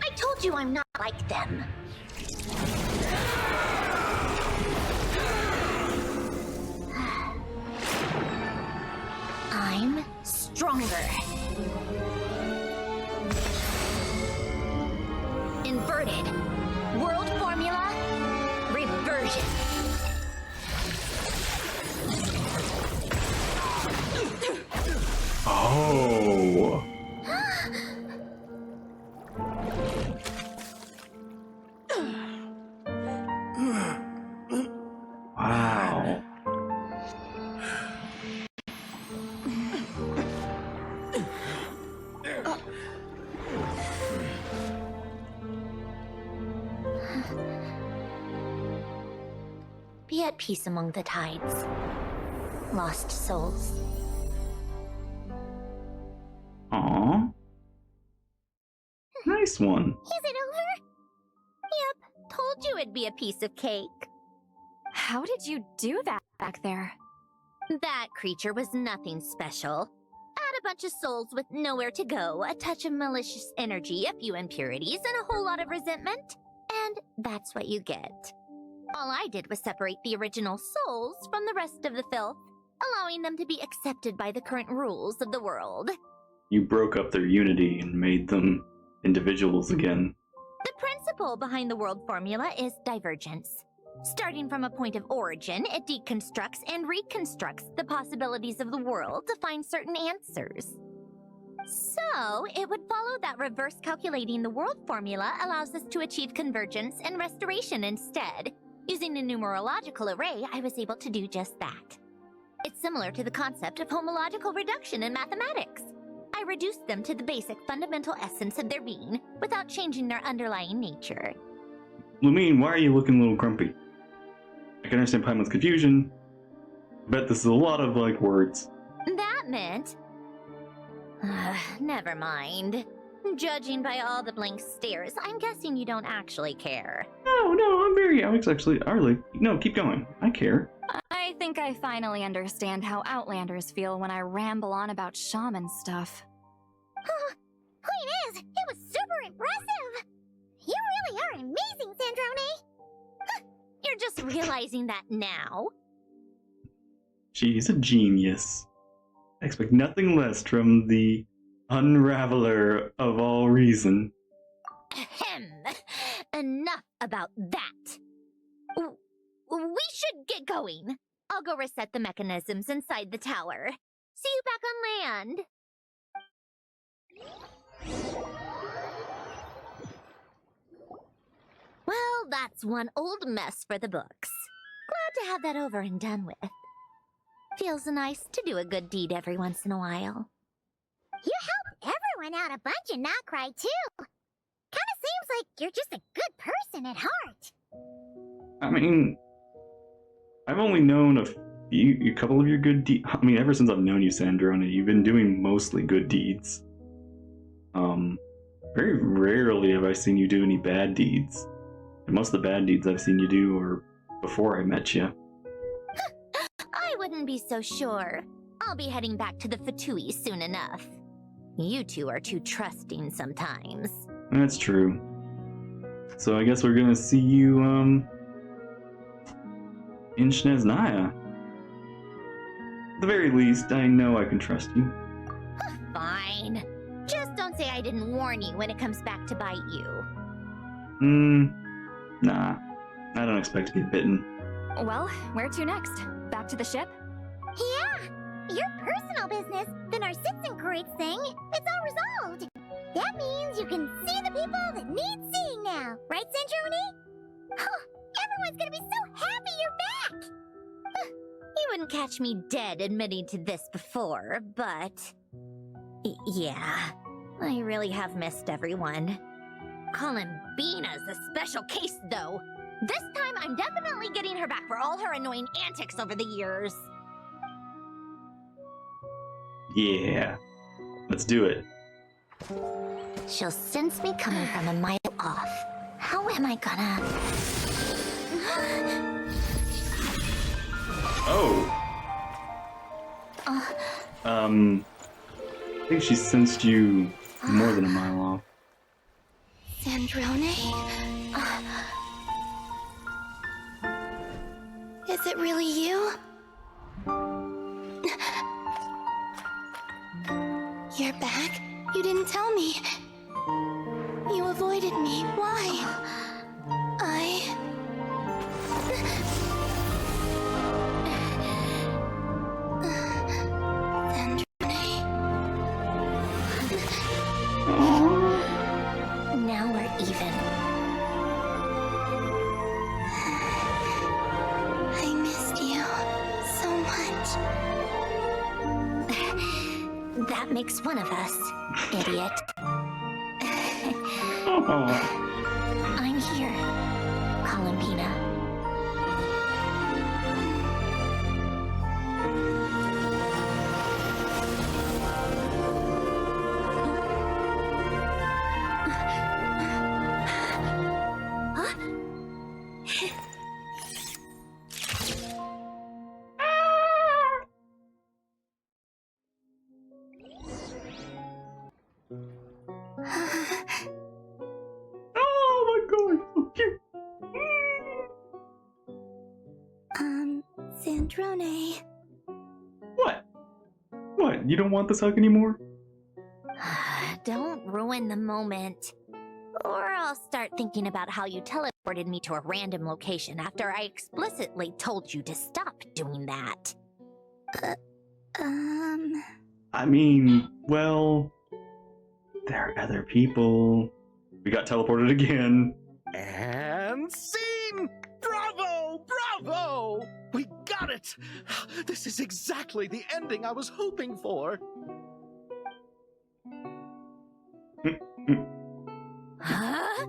S8: I told you I'm not like them. I'm stronger. Inverted. World formula. Reversion.
S1: Oh. Wow.
S8: Be at peace among the tides. Lost souls.
S1: Aw. Nice one.
S8: Is it over? Yep, told you it'd be a piece of cake.
S5: How did you do that back there?
S8: That creature was nothing special. Add a bunch of souls with nowhere to go, a touch of malicious energy, a few impurities, and a whole lot of resentment. And that's what you get. All I did was separate the original souls from the rest of the filth, allowing them to be accepted by the current rules of the world.
S1: You broke up their unity and made them individuals again.
S8: The principle behind the world formula is divergence. Starting from a point of origin, it deconstructs and reconstructs the possibilities of the world to find certain answers. So, it would follow that reverse calculating the world formula allows us to achieve convergence and restoration instead. Using a numerological array, I was able to do just that. It's similar to the concept of homological reduction in mathematics. I reduced them to the basic fundamental essence of their being without changing their underlying nature.
S1: Lumine, why are you looking a little grumpy? I can understand Paimon's confusion. I bet this is a lot of, words.
S8: That meant... never mind. Judging by all the blank stares, I'm guessing you don't actually care.
S1: No, I'm very... No, keep going. I care.
S5: I think I finally understand how Outlanders feel when I ramble on about shaman stuff.
S2: Point is, it was super impressive! You really are amazing, Sandrone!
S8: You're just realizing that now?
S1: She's a genius. I expect nothing less from the unraveler of all reason.
S8: Ahem. Enough about that. We should get going. I'll go reset the mechanisms inside the tower. See you back on land. Well, that's one old mess for the books. Glad to have that over and done with. Feels nice to do a good deed every once in a while.
S2: You help everyone out a bunch in nod-krai, too. Kinda seems like you're just a good person at heart.
S1: I mean, I've only known a couple of your good deeds. I mean, ever since I've known you, Sandrone, you've been doing mostly good deeds. Very rarely have I seen you do any bad deeds. And most of the bad deeds I've seen you do were before I met you.
S8: I wouldn't be so sure. I'll be heading back to the Fatui soon enough. You two are too trusting sometimes.
S1: That's true. So I guess we're gonna see you, in Shneznaya. At the very least, I know I can trust you.
S8: Fine. Just don't say I didn't warn you when it comes back to bite you.
S1: Nah. I don't expect to get bitten.
S6: Well, where to next? Back to the ship?
S2: Yeah! Your personal business, the Narcitsan Crates thing, it's all resolved. That means you can see the people that need seeing now, right, Sandrone? Everyone's gonna be so happy you're back!
S8: You wouldn't catch me dead admitting to this before, but... yeah, I really have missed everyone. Columbina's a special case, though. This time, I'm definitely getting her back for all her annoying antics over the years.
S1: Yeah. Let's do it.
S8: She'll sense me coming from a mile off. How am I gonna...
S1: Oh. I think she sensed you more than a mile off.
S16: Sandrone? Is it really you? You're back? You didn't tell me. You avoided me. Why?
S8: Now we're even.
S16: I missed you so much.
S8: That makes one of us, idiot. I'm here, Columbina.
S16: Sandrone.
S1: What? What? You don't want this hug anymore?
S8: Don't ruin the moment. Or I'll start thinking about how you teleported me to a random location after I explicitly told you to stop doing that.
S1: I mean, well, there are other people. We got teleported again.
S4: And scene! Bravo! Bravo! We got it! This is exactly the ending I was hoping for.
S6: Huh?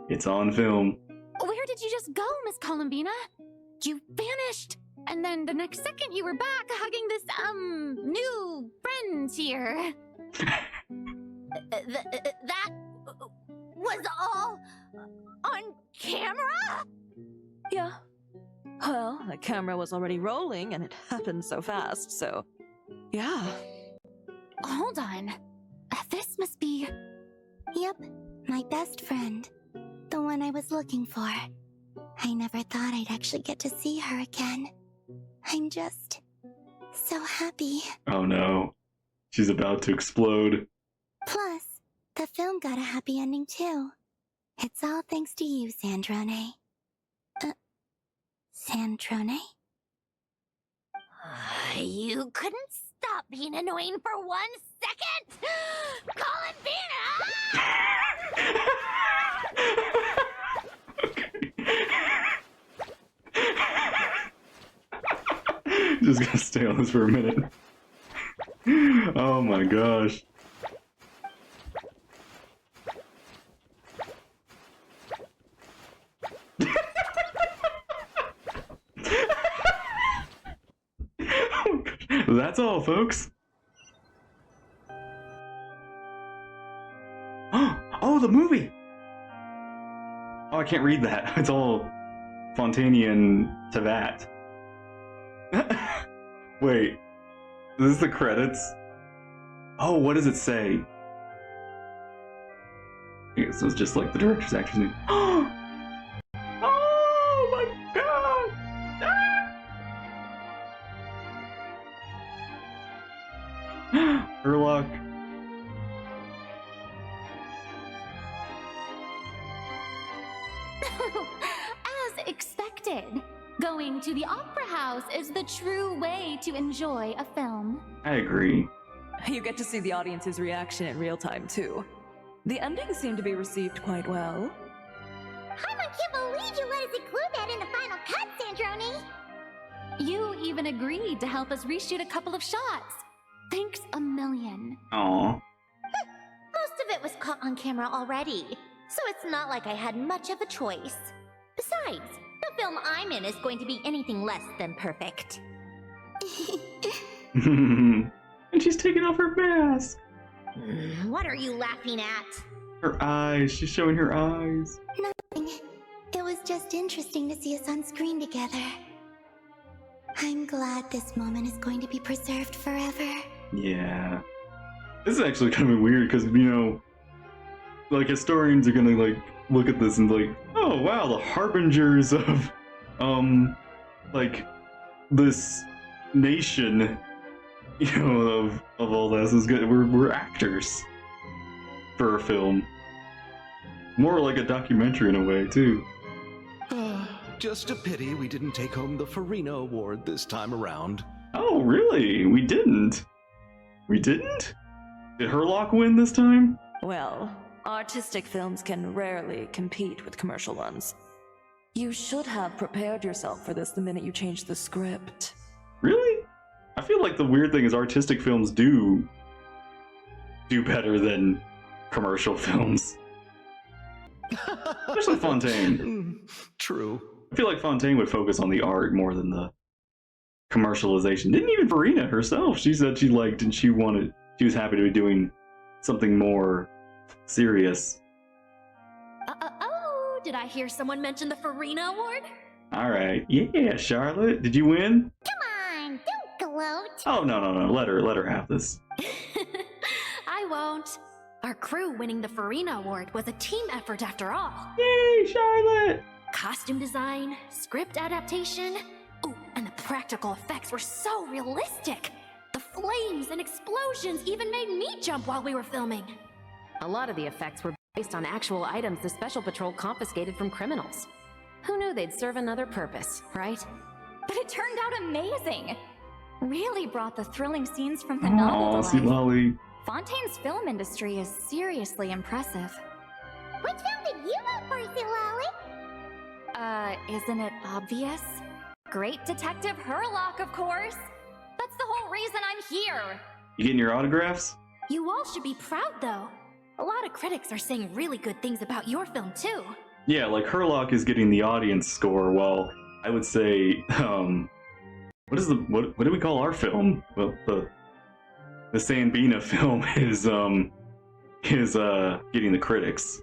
S1: It's on film.
S10: Where did you just go, Miss Columbina? You vanished! And then the next second you were back hugging this, new friend here.
S8: That was all on camera?
S3: Yeah. Well, the camera was already rolling and it happened so fast, so... yeah.
S10: Hold on. This must be...
S16: Yep, my best friend. The one I was looking for. I never thought I'd actually get to see her again. I'm just... so happy.
S1: Oh no. She's about to explode.
S16: Plus, the film got a happy ending too. It's all thanks to you, Sandrone. Sandrone?
S8: You couldn't stop being annoying for 1 second? Columbina!
S1: Just gonna stay on this for a minute. Oh my gosh. That's all, folks. Oh, the movie! Oh, I can't read that. It's all Fontanian to that. Wait, is this the credits? Oh, what does it say? I guess it was just like the director's actor's name. Oh my god! Herlock.
S10: expected. Going to the opera house is the true way to enjoy a film.
S1: I agree.
S3: You get to see the audience's reaction in real time, too. The ending seemed to be received quite well.
S2: Paimon can't believe you let us include that in the final cut, Sandrone!
S10: You even agreed to help us reshoot a couple of shots. Thanks a million.
S1: Aw.
S8: Most of it was caught on camera already, so it's not like I had much of a choice. Besides, the film I'm in is going to be anything less than perfect.
S1: And she's taking off her mask.
S8: What are you laughing at?
S1: Her eyes. She's showing her eyes.
S16: Nothing. It was just interesting to see us on screen together. I'm glad this moment is going to be preserved forever.
S1: Yeah. This is actually kind of weird because, you know, like historians are gonna like look at this and be like, oh wow, the harbingers of like this nation, you know, of all this is good. We're actors for a film. More like a documentary in a way too.
S4: Just a pity we didn't take home the Furina award this time around.
S1: Oh really? We didn't? We didn't? Did Herlock win this time?
S3: Well, artistic films can rarely compete with commercial ones. You should have prepared yourself for this the minute you changed the script.
S1: Really? I feel like the weird thing is artistic films do better than commercial films. Especially Fontaine.
S4: True.
S1: I feel like Fontaine would focus on the art more than the commercialization. Didn't even Furina herself. She said she liked and she was happy to be doing something more serious.
S6: Oh, did I hear someone mention the Furina Award?
S1: Alright. Yeah, Charlotte. Did you win?
S2: Come on, don't gloat!
S1: Oh, no. Let her have this.
S6: I won't. Our crew winning the Furina Award was a team effort after all.
S1: Yay, Charlotte!
S6: Costume design, script adaptation. Oh, and the practical effects were so realistic. The flames and explosions even made me jump while we were filming.
S17: A lot of the effects were based on actual items the Special Patrol confiscated from criminals. Who knew they'd serve another purpose, right?
S10: But it turned out amazing! Really brought the thrilling scenes from the novel to
S1: see
S10: life.
S1: Lolly.
S10: Fontaine's film industry is seriously impressive.
S2: Which film did you vote for, Lolly?
S10: Isn't it obvious? Great Detective Herlock, of course! That's the whole reason I'm here!
S1: You getting your autographs?
S6: You all should be proud, though. A lot of critics are saying really good things about your film, too.
S1: Yeah, like Herlock is getting the audience score, while I would say, what do we call our film? Well, the Sandbina film is getting the critics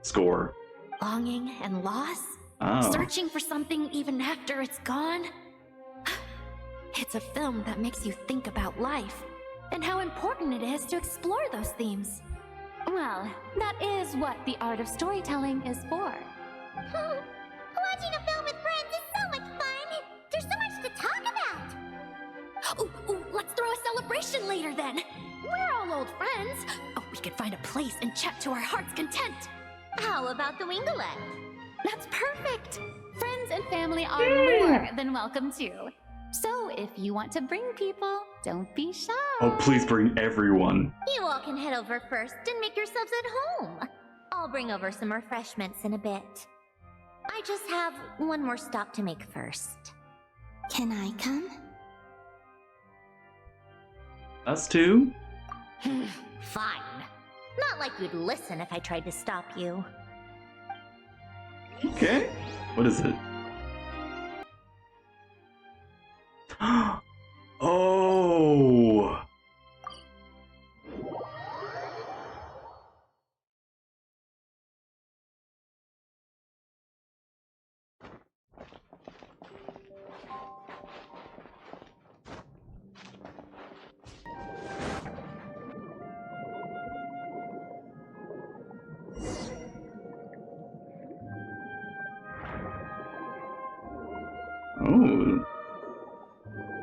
S1: score.
S6: Longing and loss?
S1: Oh.
S6: Searching for something even after it's gone? It's a film that makes you think about life, and how important it is to explore those themes.
S10: Well, that is what the art of storytelling is for.
S2: Watching a film with friends is so much fun! There's so much to talk about!
S6: Ooh, let's throw a celebration later then! We're all old friends! Oh, we could find a place and chat to our heart's content!
S8: How about the Wingalette?
S10: That's perfect! Friends and family are more than welcome too. So if you want to bring people, don't be shy.
S1: Oh, please bring everyone.
S8: You all can head over first and make yourselves at home. I'll bring over some refreshments in a bit. I just have one more stop to make first.
S16: Can I come?
S1: Us too?
S8: Fine. Not like you'd listen if I tried to stop you.
S1: Okay. What is it? Oh! Oh.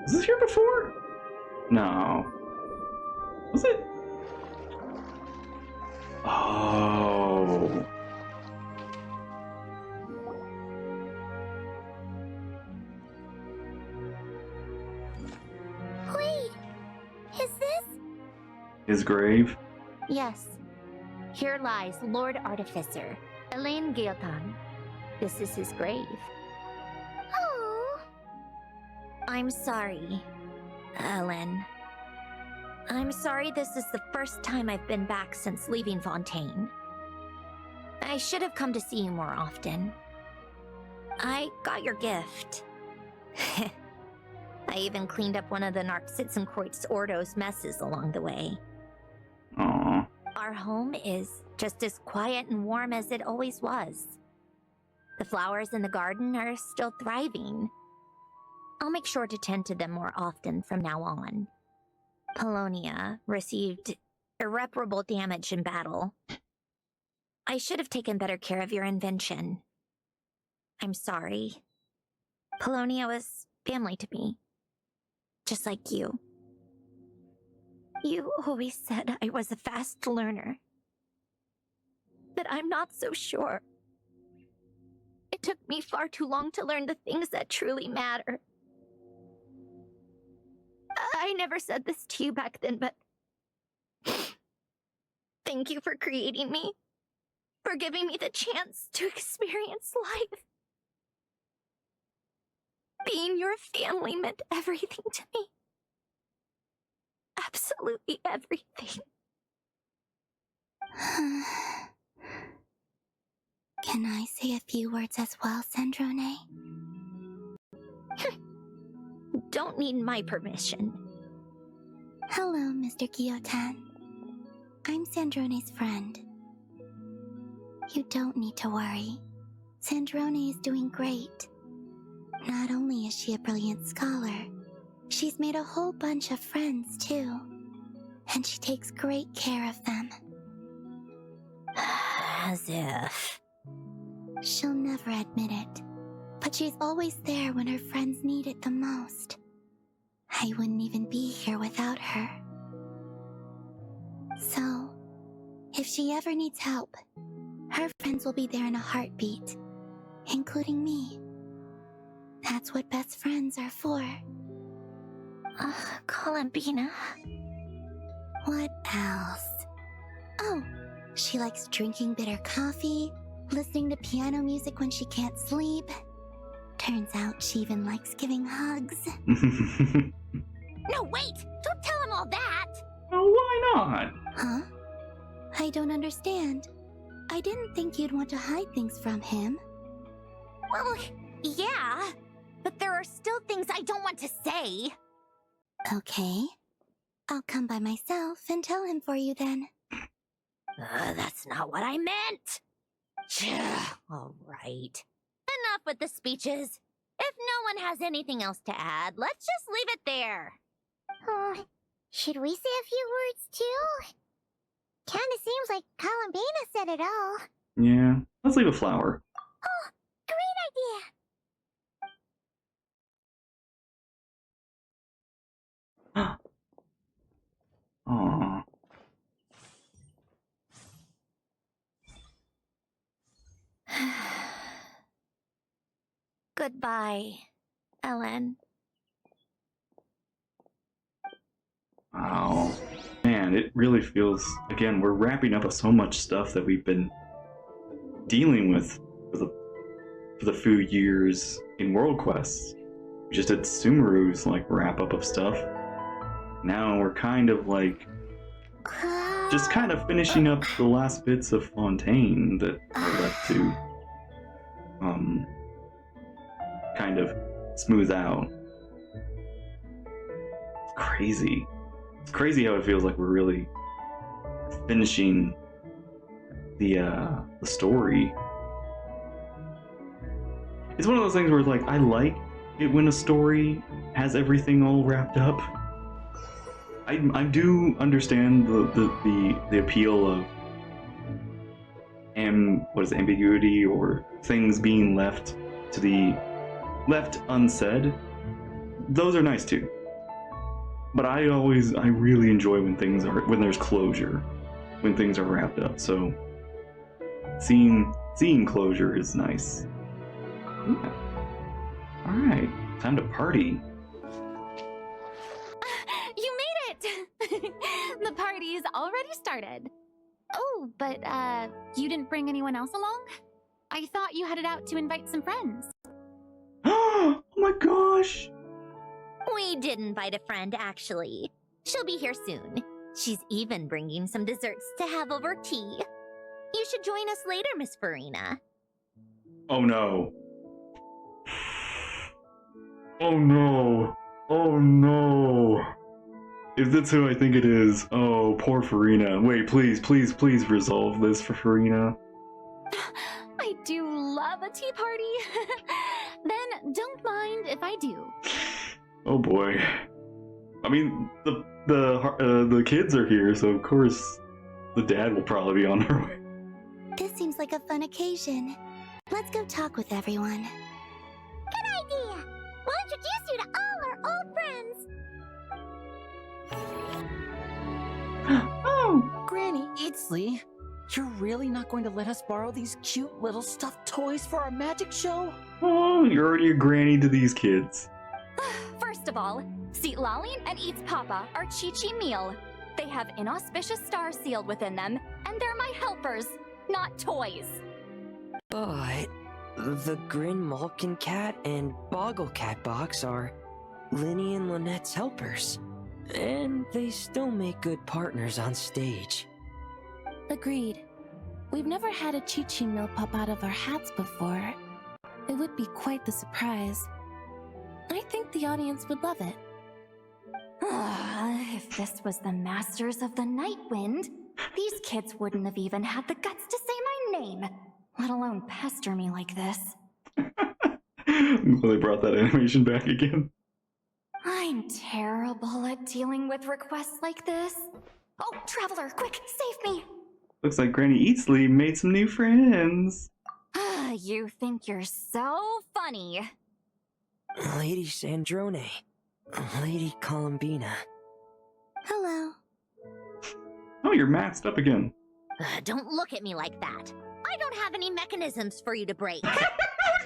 S1: Was this here before? No. Was it? Oh. His grave?
S8: Yes. Here lies Lord Artificer, Elaine Gaeltan. This is his grave.
S2: Oh.
S8: I'm sorry, Ellen. I'm sorry this is the first time I've been back since leaving Fontaine. I should have come to see you more often. I got your gift. I even cleaned up one of the Narcitzenkreuz Ordo's messes along the way.
S1: Aww.
S8: Our home is just as quiet and warm as it always was. The flowers in the garden are still thriving. I'll make sure to tend to them more often from now on. Polonia received irreparable damage in battle. I should have taken better care of your invention. I'm sorry. Polonia was family to me. Just like you. You always said I was a fast learner. But I'm not so sure. It took me far too long to learn the things that truly matter. I never said this to you back then, but thank you for creating me, for giving me the chance to experience life. Being your family meant everything to me. Absolutely everything.
S16: Can I say a few words as well, Sandrone?
S8: Don't need my permission.
S16: Hello, Mr. Gaeltan. I'm Sandrone's friend. You don't need to worry. Sandrone is doing great. Not only is she a brilliant scholar, she's made a whole bunch of friends, too. And she takes great care of them.
S8: As if...
S16: She'll never admit it, but she's always there when her friends need it the most. I wouldn't even be here without her. So, if she ever needs help, her friends will be there in a heartbeat, including me. That's what best friends are for.
S8: Columbina.
S16: What else? Oh, she likes drinking bitter coffee, listening to piano music when she can't sleep. Turns out she even likes giving hugs.
S8: No, wait! Don't tell him all that!
S1: Oh, why not?
S16: Huh? I don't understand. I didn't think you'd want to hide things from him.
S8: Well, yeah, but there are still things I don't want to say.
S16: Okay. I'll come by myself and tell him for you then.
S8: That's not what I meant! All right. Enough with the speeches. If no one has anything else to add, let's just leave it there.
S2: Should we say a few words too? Kinda seems like Columbina said it all.
S1: Yeah, let's leave a flower.
S2: Oh, great idea!
S1: Aww.
S8: Goodbye, Ellen.
S1: Wow. Man, it really feels, again, we're wrapping up so much stuff that we've been dealing with for the few years in World Quests. We just did Sumeru's like wrap up of stuff. Now we're kind of like just kind of finishing up the last bits of Fontaine that are left to kind of smooth out. It's crazy. It's crazy how it feels like we're really finishing the story. It's one of those things where it's like, I like it when a story has everything all wrapped up. I do understand the appeal of ambiguity or things being left unsaid. Those are nice too. But I really enjoy when there's closure, when things are wrapped up. So seeing closure is nice. Yeah. All right, time to party.
S8: You made it!
S10: The party's already started. Oh, but, you didn't bring anyone else along? I thought you headed out to invite some friends.
S1: Oh my gosh!
S8: We did invite a friend, actually. She'll be here soon. She's even bringing some desserts to have over tea. You should join us later, Miss Furina.
S1: Oh no. Oh no. Oh no. If that's who I think it is, oh, poor Furina. Wait, please, please, please resolve this for Furina.
S10: I do love a tea party. Then don't mind if I do.
S1: Oh boy. I mean, the kids are here, so of course the dad will probably be on her way.
S16: This seems like a fun occasion. Let's go talk with everyone.
S2: Good idea! We'll introduce you to all our old friends!
S18: Oh! Granny Eatsley, you're really not going to let us borrow these cute little stuffed toys for our magic show?
S1: Oh, you're already a granny to these kids.
S10: First of all, Seat Lalin and Eats Papa are Chi-Chi meal. They have inauspicious stars sealed within them, and they're my helpers, not toys.
S9: But the Grin Malkin Cat and Boggle Cat box are Linny and Lynette's helpers. And they still make good partners on stage.
S19: Agreed. We've never had a Chi-Chi meal pop out of our hats before. It would be quite the surprise. I think the audience would love it.
S10: If this was the Masters of the Night Wind, these kids wouldn't have even had the guts to say my name, let alone pester me like this.
S1: I'm glad they brought that animation back again.
S10: I'm terrible at dealing with requests like this. Oh, Traveler, quick, save me!
S1: Looks like Granny Eatsley made some new friends.
S10: You think you're so funny.
S9: Lady Sandrone. Lady Columbina.
S16: Hello.
S1: Oh, you're maxed up again.
S8: Don't look at me like that. I don't have any mechanisms for you to break.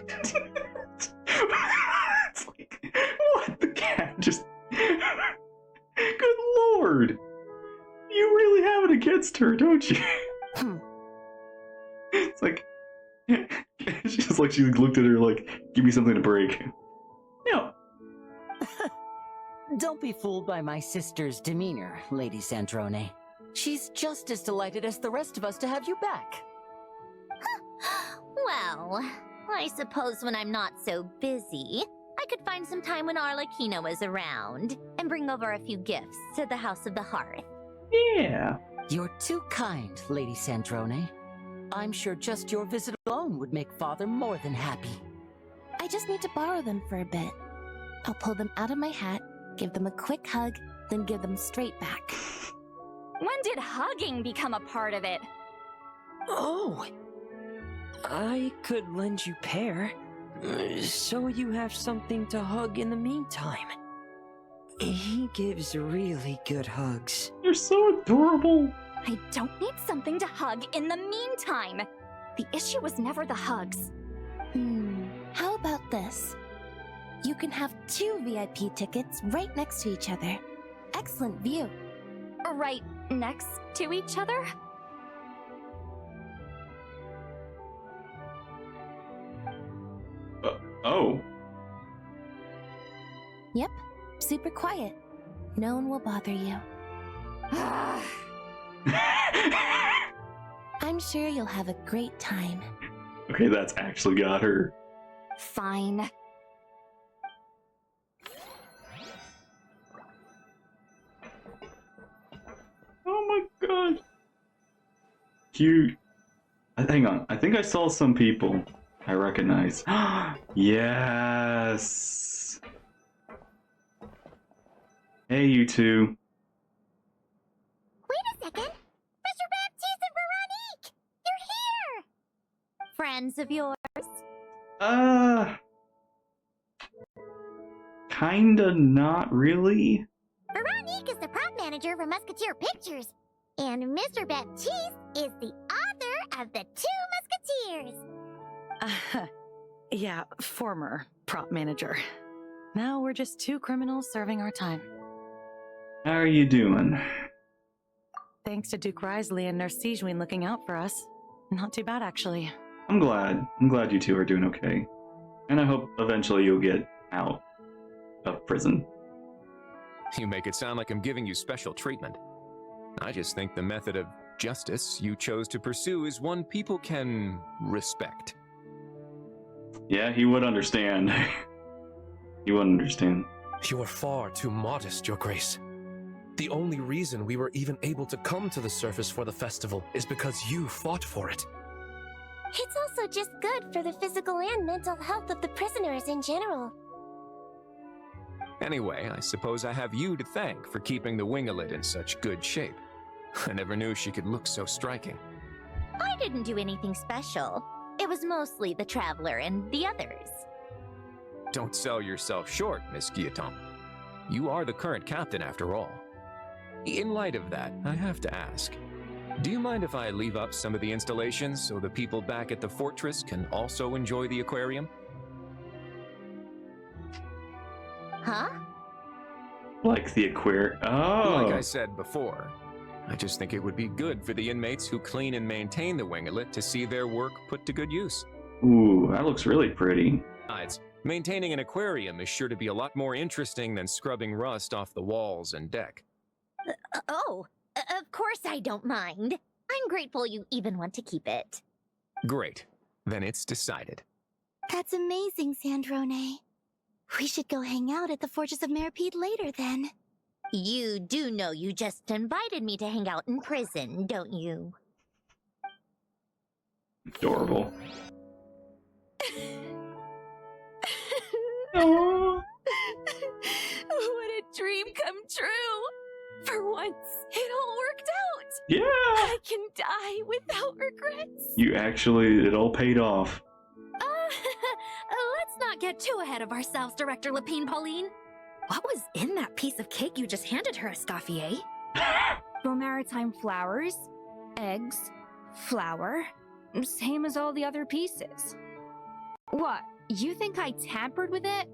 S1: It's like, what? The cat just... Good lord! You really have it against her, don't you? It's like... She's like, she looked at her like, give me something to break. No.
S18: Don't be fooled by my sister's demeanor, Lady Sandrone. She's just as delighted as the rest of us to have you back.
S8: Well, I suppose when I'm not so busy, I could find some time when Arlecchino is around and bring over a few gifts to the House of the Hearth.
S1: Yeah.
S18: You're too kind, Lady Sandrone. I'm sure just your visit alone would make Father more than happy.
S19: I just need to borrow them for a bit. I'll pull them out of my hat, give them a quick hug, then give them straight back.
S10: When did hugging become a part of it?
S9: Oh! I could lend you pair, so you have something to hug in the meantime. He gives really good hugs.
S1: You're so adorable.
S10: I don't need something to hug in the meantime. The issue was never the hugs.
S19: How about this? You can have 2 VIP tickets right next to each other. Excellent view.
S10: Right next to each other?
S1: Oh.
S19: Yep, super quiet. No one will bother you. I'm sure you'll have a great time.
S1: Okay, that's actually got her.
S10: Fine.
S1: Oh my god. Cute. Hang on. I think I saw some people I recognize. Yes. Hey, you two.
S2: Wait a second. Mr. Baptiste and Veronique! You're here!
S8: Friends of yours?
S1: Kinda not really.
S2: Veronique is the prop manager for Musketeer Pictures, and Mr. Baptiste is the author of The 2 Musketeers.
S20: Yeah, former prop manager. Now we're just 2 criminals serving our time.
S1: How are you doing?
S20: Thanks to Duke Risley and Nurse Sijwin looking out for us. Not too bad, actually.
S1: I'm glad. I'm glad you two are doing okay. And I hope eventually you'll get out of prison.
S7: You make it sound like I'm giving you special treatment. I just think the method of justice you chose to pursue is one people can respect.
S1: Yeah, he would understand. He would understand.
S21: You are far too modest, Your Grace. The only reason we were even able to come to the surface for the festival is because you fought for it.
S2: It's also just good for the physical and mental health of the prisoners in general.
S7: Anyway, I suppose I have you to thank for keeping the winglet in such good shape. I never knew she could look so striking.
S8: I didn't do anything special. It was mostly the Traveler and the others.
S7: Don't sell yourself short, Miss Guillotin. You are the current captain after all. In light of that, I have to ask, do you mind if I leave up some of the installations so the people back at the fortress can also enjoy the aquarium?
S8: Huh?
S1: Like the aquarium. Oh.
S7: Like I said before, I just think it would be good for the inmates who clean and maintain the winglet to see their work put to good use.
S1: Ooh, that looks really pretty.
S7: Besides, maintaining an aquarium is sure to be a lot more interesting than scrubbing rust off the walls and deck.
S8: Of course I don't mind. I'm grateful you even want to keep it.
S7: Great. Then it's decided.
S16: That's amazing, Sandrone. We should go hang out at the Fortress of Meripede later, then.
S8: You do know you just invited me to hang out in prison, don't you?
S1: Adorable. Oh.
S19: What a dream come true! For once, it all worked out!
S1: Yeah!
S19: I can die without regrets!
S1: It all paid off.
S6: Let's not get too ahead of ourselves, Director Lapine Pauline. What was in that piece of cake you just handed her, Escoffier?
S22: Maritime flowers, eggs, flour, same as all the other pieces. What, you think I tampered with it?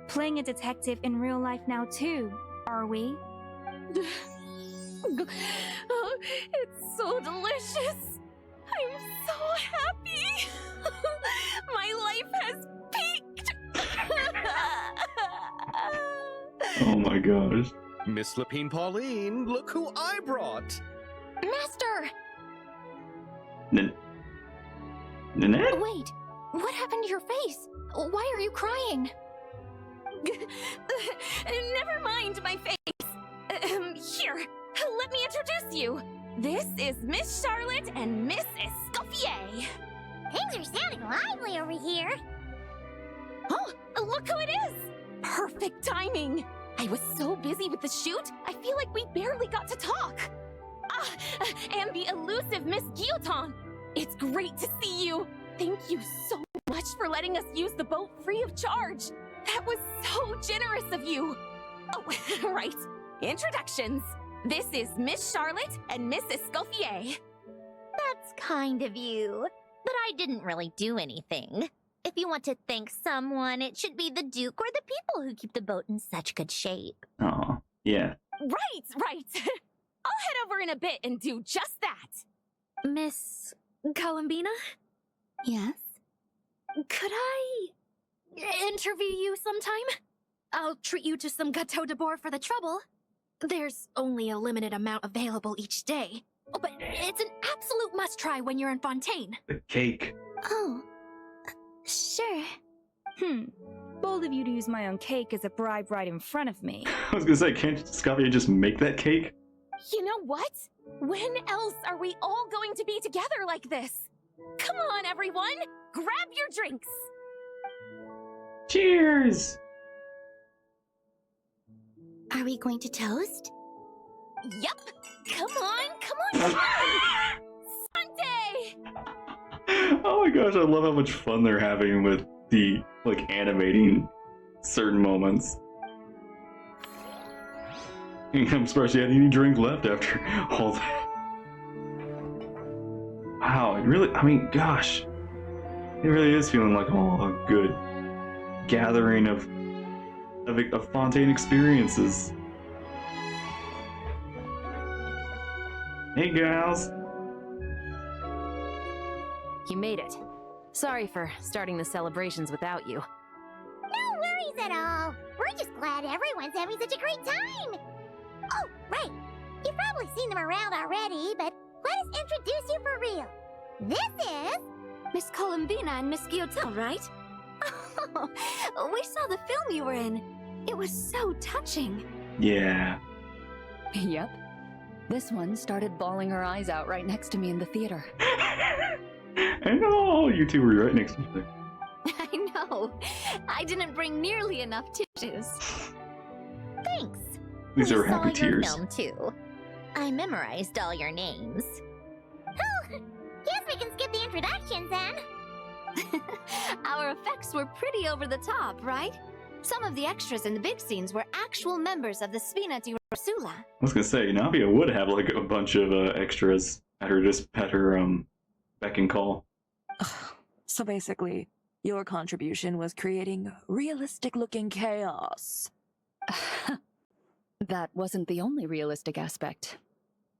S22: Playing a detective in real life now too, are we?
S19: Oh, it's so delicious! I'm so happy! My life has peaked!
S1: Oh my gosh.
S4: Miss Lapine Pauline, look who I brought!
S6: Master!
S1: Nanette?
S6: Wait, what happened to your face? Why are you crying?
S19: Never mind my face. Here, let me introduce you. This is Miss Charlotte and Miss Escoffier.
S2: Things are sounding lively over here.
S19: Oh, look who it is! Perfect timing. I was so busy with the shoot, I feel like we barely got to talk. And the elusive Miss Guillotin. It's great to see you. Thank you so much for letting us use the boat free of charge. That was so generous of you. Oh, right. Introductions. This is Miss Charlotte and Miss Escoffier.
S8: That's kind of you, but I didn't really do anything. If you want to thank someone, it should be the Duke or the people who keep the boat in such good shape.
S1: Oh, yeah.
S19: Right. I'll head over in a bit and do just that.
S6: Miss Columbina?
S16: Yes?
S6: Could I interview you sometime? I'll treat you to some gâteau de bord for the trouble. There's only a limited amount available each day. Oh, but it's an absolute must-try when you're in Fontaine.
S1: The cake.
S16: Oh, sure.
S22: Bold of you to use my own cake as a bribe right in front of me.
S1: I was gonna say, can't Escoffier just make that cake?
S19: You know what? When else are we all going to be together like this? Come on, everyone! Grab your drinks!
S1: Cheers!
S16: Are we going to toast?
S19: Yup! Come on! Sunday!
S1: Oh my gosh, I love how much fun they're having with the, animating certain moments. I'm surprised you had any drink left after all that. Wow, gosh. It really is feeling like a good gathering of Fontaine experiences. Hey, gals.
S17: You made it. Sorry for starting the celebrations without you.
S2: No worries at all. We're just glad everyone's having such a great time. Oh, right. You've probably seen them around already, but let us introduce you for real. This is
S6: Miss Columbina and Miss Guillotin, right? Oh, we saw the film you were in. It was so touching.
S1: Yeah.
S20: Yep. This one started bawling her eyes out right next to me in the theater.
S1: And oh, you two were right next to each other.
S6: I know. I didn't bring nearly enough tissues.
S2: Thanks.
S1: These
S2: We
S1: are
S2: saw
S1: happy
S2: your
S1: tears.
S2: film too. I memorized all your names. Oh, guess we can skip the introductions then.
S6: Our effects were pretty over the top, right? Some of the extras in the big scenes were actual members of the Spina di Rosula.
S1: I was gonna say, Navia would have like a bunch of extras at her beck and call.
S3: So basically, your contribution was creating realistic-looking chaos.
S20: That wasn't the only realistic aspect.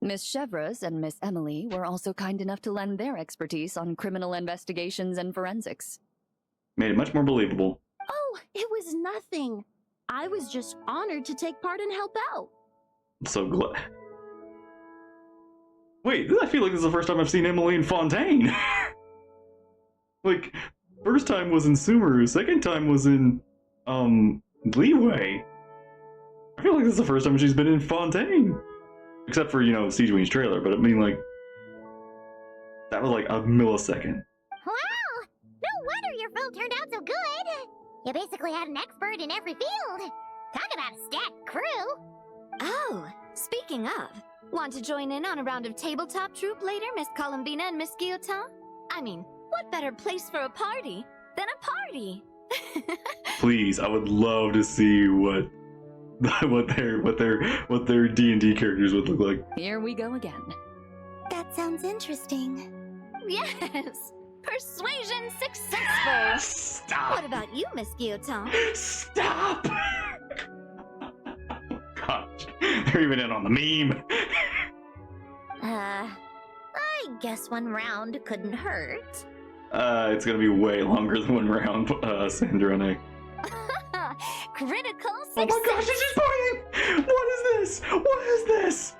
S20: Miss Chevres and Miss Emily were also kind enough to lend their expertise on criminal investigations and forensics.
S1: Made it much more believable.
S19: Oh, it was nothing. I was just honored to take part and help out.
S1: I'm so glad. Wait, I feel like this is the first time I've seen Emily in Fontaine. Like, first time was in Sumeru, second time was in, Leeway. I feel like this is the first time she's been in Fontaine. Except for, Siege Wing's trailer, but I mean, like, that was like a millisecond.
S2: Wow! No wonder your film turned out so good. You basically had an expert in every field. Talk about a stacked crew.
S6: Oh, speaking of, want to join in on a round of tabletop troupe later, Miss Columbina and Miss Guillotin? I mean, what better place for a party than a party?
S1: Please, I would love to see what their D&D characters would look like.
S20: Here we go again.
S16: That sounds interesting.
S6: Yes! Persuasion successful!
S1: Stop!
S6: What about you, Miss Guillotin?
S1: Stop! Gosh, they're even in on the meme.
S8: I guess one round couldn't hurt.
S1: It's gonna be way longer than one round, Sandrone.
S6: Critical success!
S1: Oh my gosh, it's just pointing! What is this? What is this?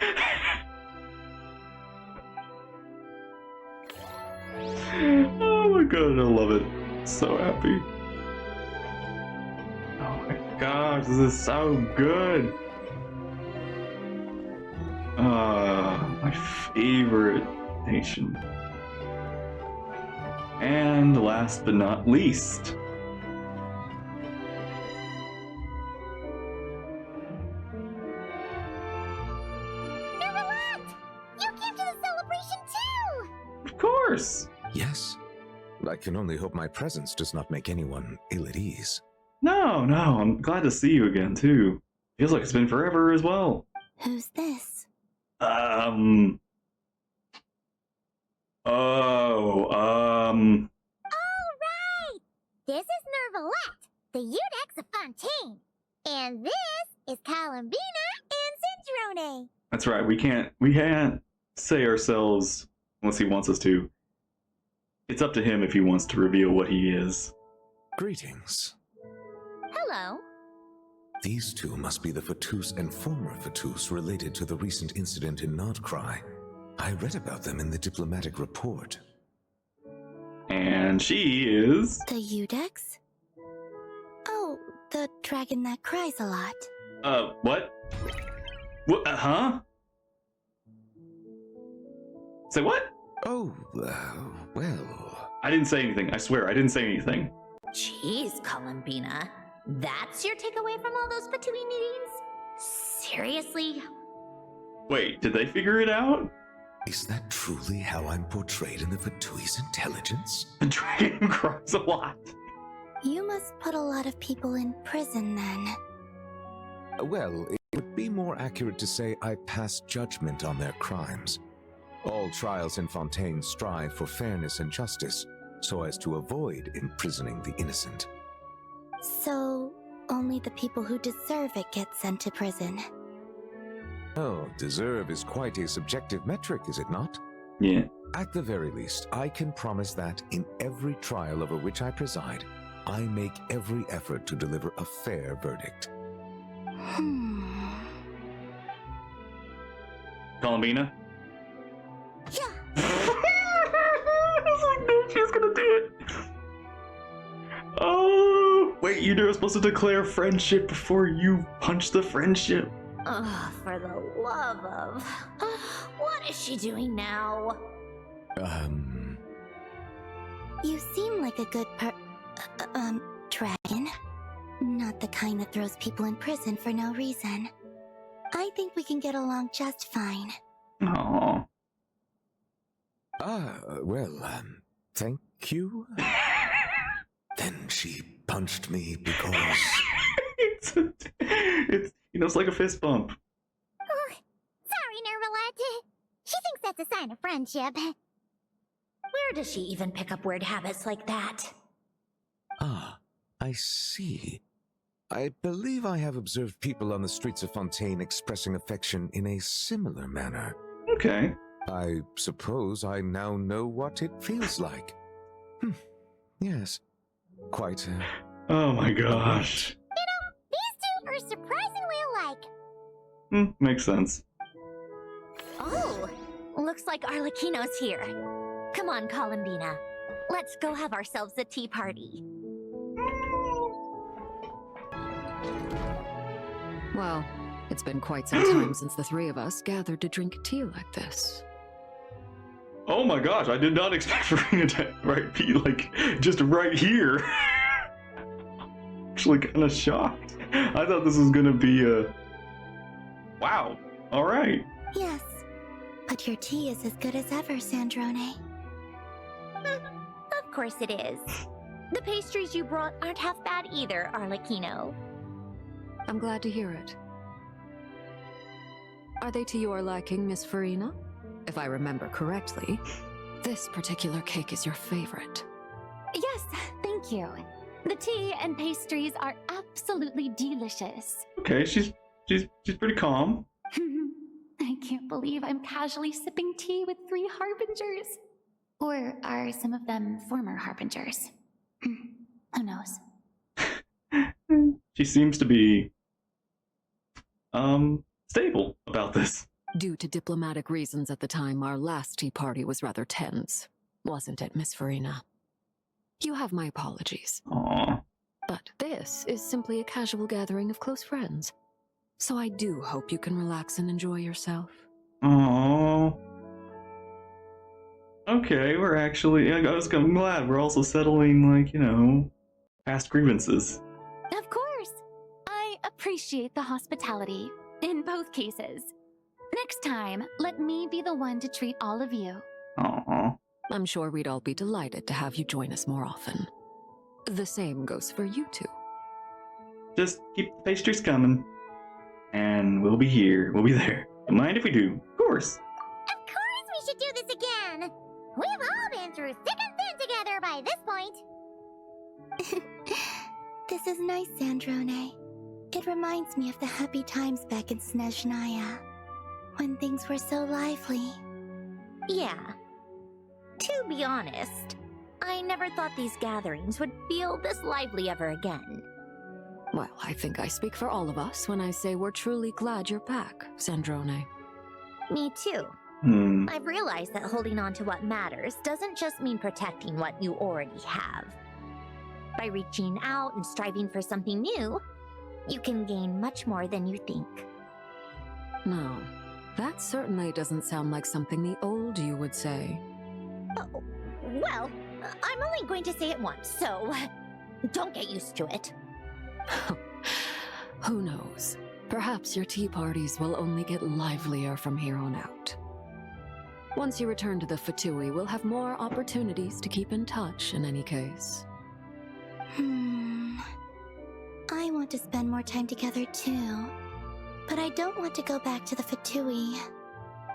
S1: Oh my god, I love it. So happy. Oh my gosh, this is so good. My favorite nation. And last but not least,
S2: You came to the celebration too!
S1: of course.
S11: Yes. I can only hope my presence does not make anyone ill at ease.
S1: No, I'm glad to see you again too. Feels like it's been forever as well.
S16: Who's this?
S2: Alright! This is Nervalette, the Udex of Fontaine. And this is Columbina and Sandrone.
S1: That's right. We can't say ourselves unless he wants us to. It's up to him if he wants to reveal what he is.
S11: Greetings.
S2: Hello.
S11: These two must be the Fatus and former Fatus related to the recent incident in Nod-krai. I read about them in the diplomatic report.
S1: And she is...
S16: The Udex? Oh, the dragon that cries a lot.
S1: What? What, huh? Say what?
S11: Oh, well...
S1: I didn't say anything. I swear, I didn't say anything.
S8: Jeez, Columbina. That's your takeaway from all those Fatui meetings? Seriously?
S1: Wait, did they figure it out?
S11: Is that truly how I'm portrayed in the Fatui's intelligence?
S1: The dragon cries a lot.
S16: You must put a lot of people in prison then.
S11: Well, it would be more accurate to say I pass judgment on their crimes. All trials in Fontaine strive for fairness and justice, so as to avoid imprisoning the innocent.
S16: So, only the people who deserve it get sent to prison.
S11: Oh, deserve is quite a subjective metric, is it not?
S1: Yeah.
S11: At the very least, I can promise that in every trial over which I preside, I make every effort to deliver a fair verdict.
S1: Columbina?
S2: Yeah.
S1: I was like, no, she's gonna do it. Oh, wait, you were supposed to declare friendship before you punch the friendship.
S8: Oh, for the love of... What is she doing now?
S16: You seem like a good dragon. Not the kind that throws people in prison for no reason. I think we can get along just fine.
S1: Aww.
S11: Thank you? Then she punched me because...
S1: it's it's like a fist bump.
S2: Oh, sorry, Nervalette. She thinks that's a sign of friendship.
S8: Where does she even pick up weird habits like that?
S11: Ah, I see. I believe I have observed people on the streets of Fontaine expressing affection in a similar manner.
S1: Okay.
S11: I suppose I now know what it feels like. Yes. Quite
S1: Oh my gosh.
S2: These two are surprisingly alike.
S1: Makes sense.
S8: Oh, looks like Arlecchino's here. Come on, Columbina. Let's go have ourselves a tea party.
S20: Well, it's been quite some time since the three of us gathered to drink tea like this.
S1: Oh my gosh, I did not expect Furina to be like just right here. Actually kind of shocked. I thought this was gonna be a... Wow, alright.
S16: Yes, but your tea is as good as ever, Sandrone.
S8: Of course it is. The pastries you brought aren't half bad either, Arlecchino.
S20: I'm glad to hear it. Are they to your liking, Miss Furina? If I remember correctly, this particular cake is your favorite.
S10: Yes, thank you. The tea and pastries are absolutely delicious.
S1: Okay, she's pretty calm.
S10: I can't believe I'm casually sipping tea with 3 harbingers. Or are some of them former harbingers? Who knows?
S1: She seems to be stable about this.
S20: Due to diplomatic reasons at the time, our last tea party was rather tense. Wasn't it, Miss Furina? You have my apologies.
S1: Aww.
S20: But this is simply a casual gathering of close friends. So I do hope you can relax and enjoy yourself.
S1: Aww. Okay, we're actually... I'm glad we're also settling, like, past grievances.
S10: Of course! I appreciate the hospitality, in both cases. Next time, let me be the one to treat all of you.
S1: Aww.
S20: I'm sure we'd all be delighted to have you join us more often. The same goes for you two.
S1: Just keep the pastries coming. And we'll be here. We'll be there. Don't mind if we do. Of course.
S2: Of course we should do this again. We've all been through thick and thin together by this point.
S16: This is nice, Sandrone. It reminds me of the happy times back in Snezhnaya, when things were so lively.
S8: Yeah. To be honest, I never thought these gatherings would feel this lively ever again.
S20: Well, I think I speak for all of us when I say we're truly glad you're back, Sandrone.
S8: Me too. I've realized that holding on to what matters doesn't just mean protecting what you already have. By reaching out and striving for something new, you can gain much more than you think.
S20: No, that certainly doesn't sound like something the old you would say.
S8: Oh, well, I'm only going to say it once, so don't get used to it.
S20: Who knows? Perhaps your tea parties will only get livelier from here on out. Once you return to the Fatui, we'll have more opportunities to keep in touch in any case.
S16: I want to spend more time together too. But I don't want to go back to the Fatui.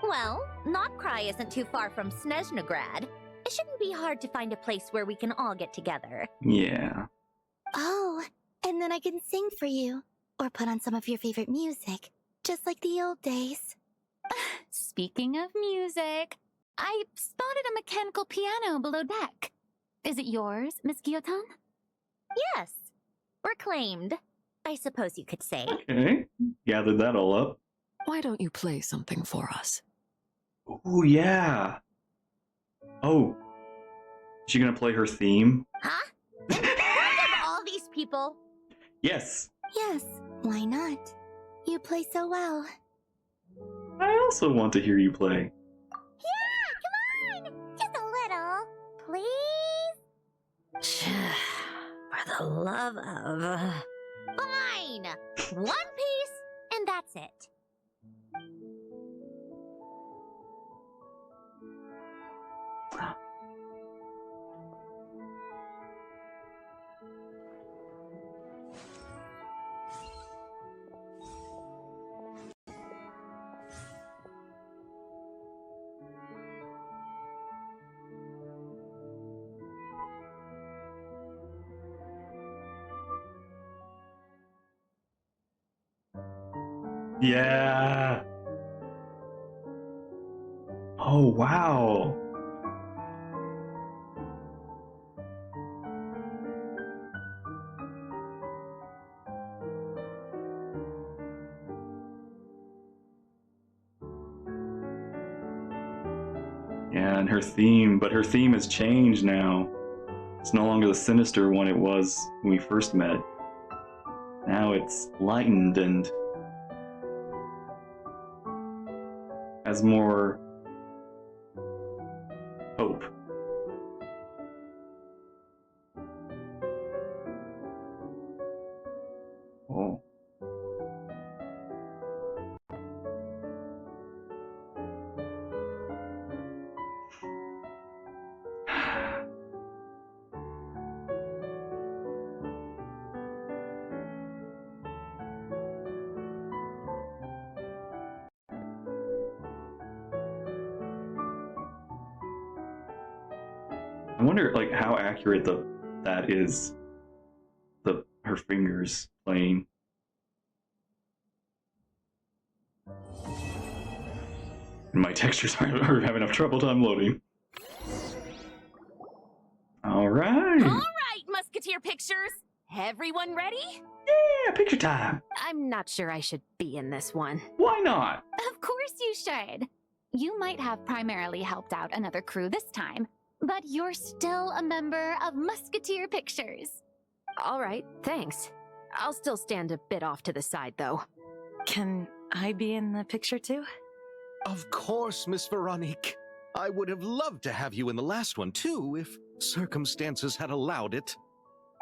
S8: Well, nod-krai isn't too far from Snezhnograd. It shouldn't be hard to find a place where we can all get together.
S1: Yeah.
S16: Oh, and then I can sing for you, or put on some of your favorite music. Just like the old days.
S10: Speaking of music, I spotted a mechanical piano below deck. Is it yours, Miss Guillotin?
S8: Yes. Reclaimed, I suppose you could say.
S1: Okay. Gathered that all up.
S20: Why don't you play something for us?
S1: Oh, yeah. Oh. Is she gonna play her theme?
S8: Huh? In front of all these people?
S1: Yes.
S16: Yes, why not? You play so well.
S1: I also want to hear you play.
S2: Yeah, come on! Just a little. Please?
S8: For the love of... Fine! One piece, and that's it.
S1: Yeah. Oh, wow. Yeah, and her theme, but her theme has changed now. It's no longer the sinister one it was when we first met. Now it's lightened and has more hope. Oh. I wonder, like, how accurate that is. Her fingers playing. My textures are having enough trouble time loading. All right.
S19: All right, Musketeer Pictures. Everyone ready?
S1: Yeah, picture time.
S17: I'm not sure I should be in this one.
S1: Why not?
S10: Of course you should. You might have primarily helped out another crew this time, but you're still a member of Musketeer Pictures.
S17: All right, thanks. I'll still stand a bit off to the side, though.
S12: Can I be in the picture too?
S4: Of course, Miss Veronique. I would have loved to have you in the last one too, if circumstances had allowed it.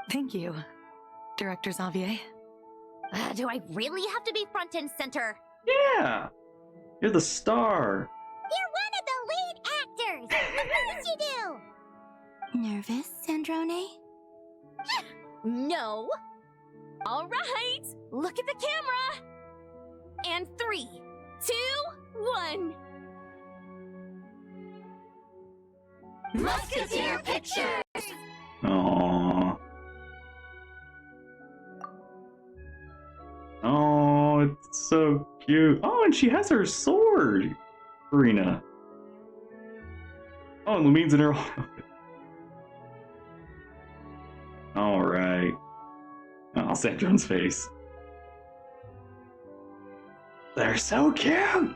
S12: Thank you, Director Xavier.
S8: Do I really have to be front and center?
S1: Yeah. You're the star.
S2: You're one of the lead actors! Of course you do!
S16: Nervous, Sandrone?
S19: No. All right, look at the camera. And 3, 2, 1.
S2: Musketeer Pictures!
S1: Aww. Oh, it's so cute. Oh, and she has her sword, Furina. Oh, and Lumine's in her outfit. All right. Oh, Sandrone's face. They're so cute.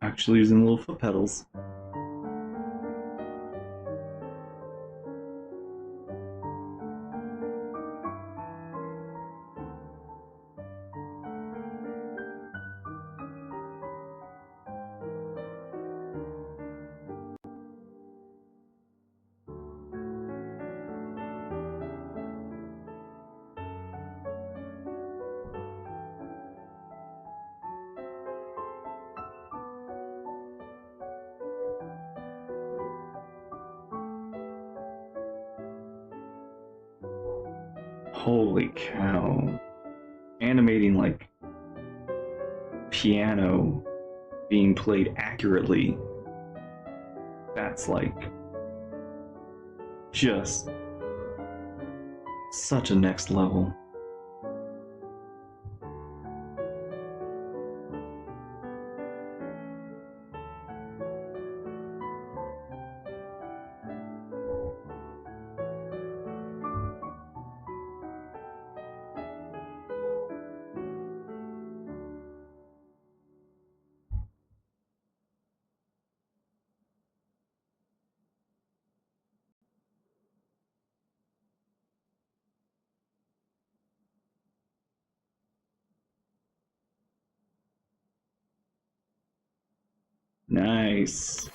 S1: Actually using little foot pedals. Holy cow. Animating like piano being played accurately That's like just such a next level. Nice.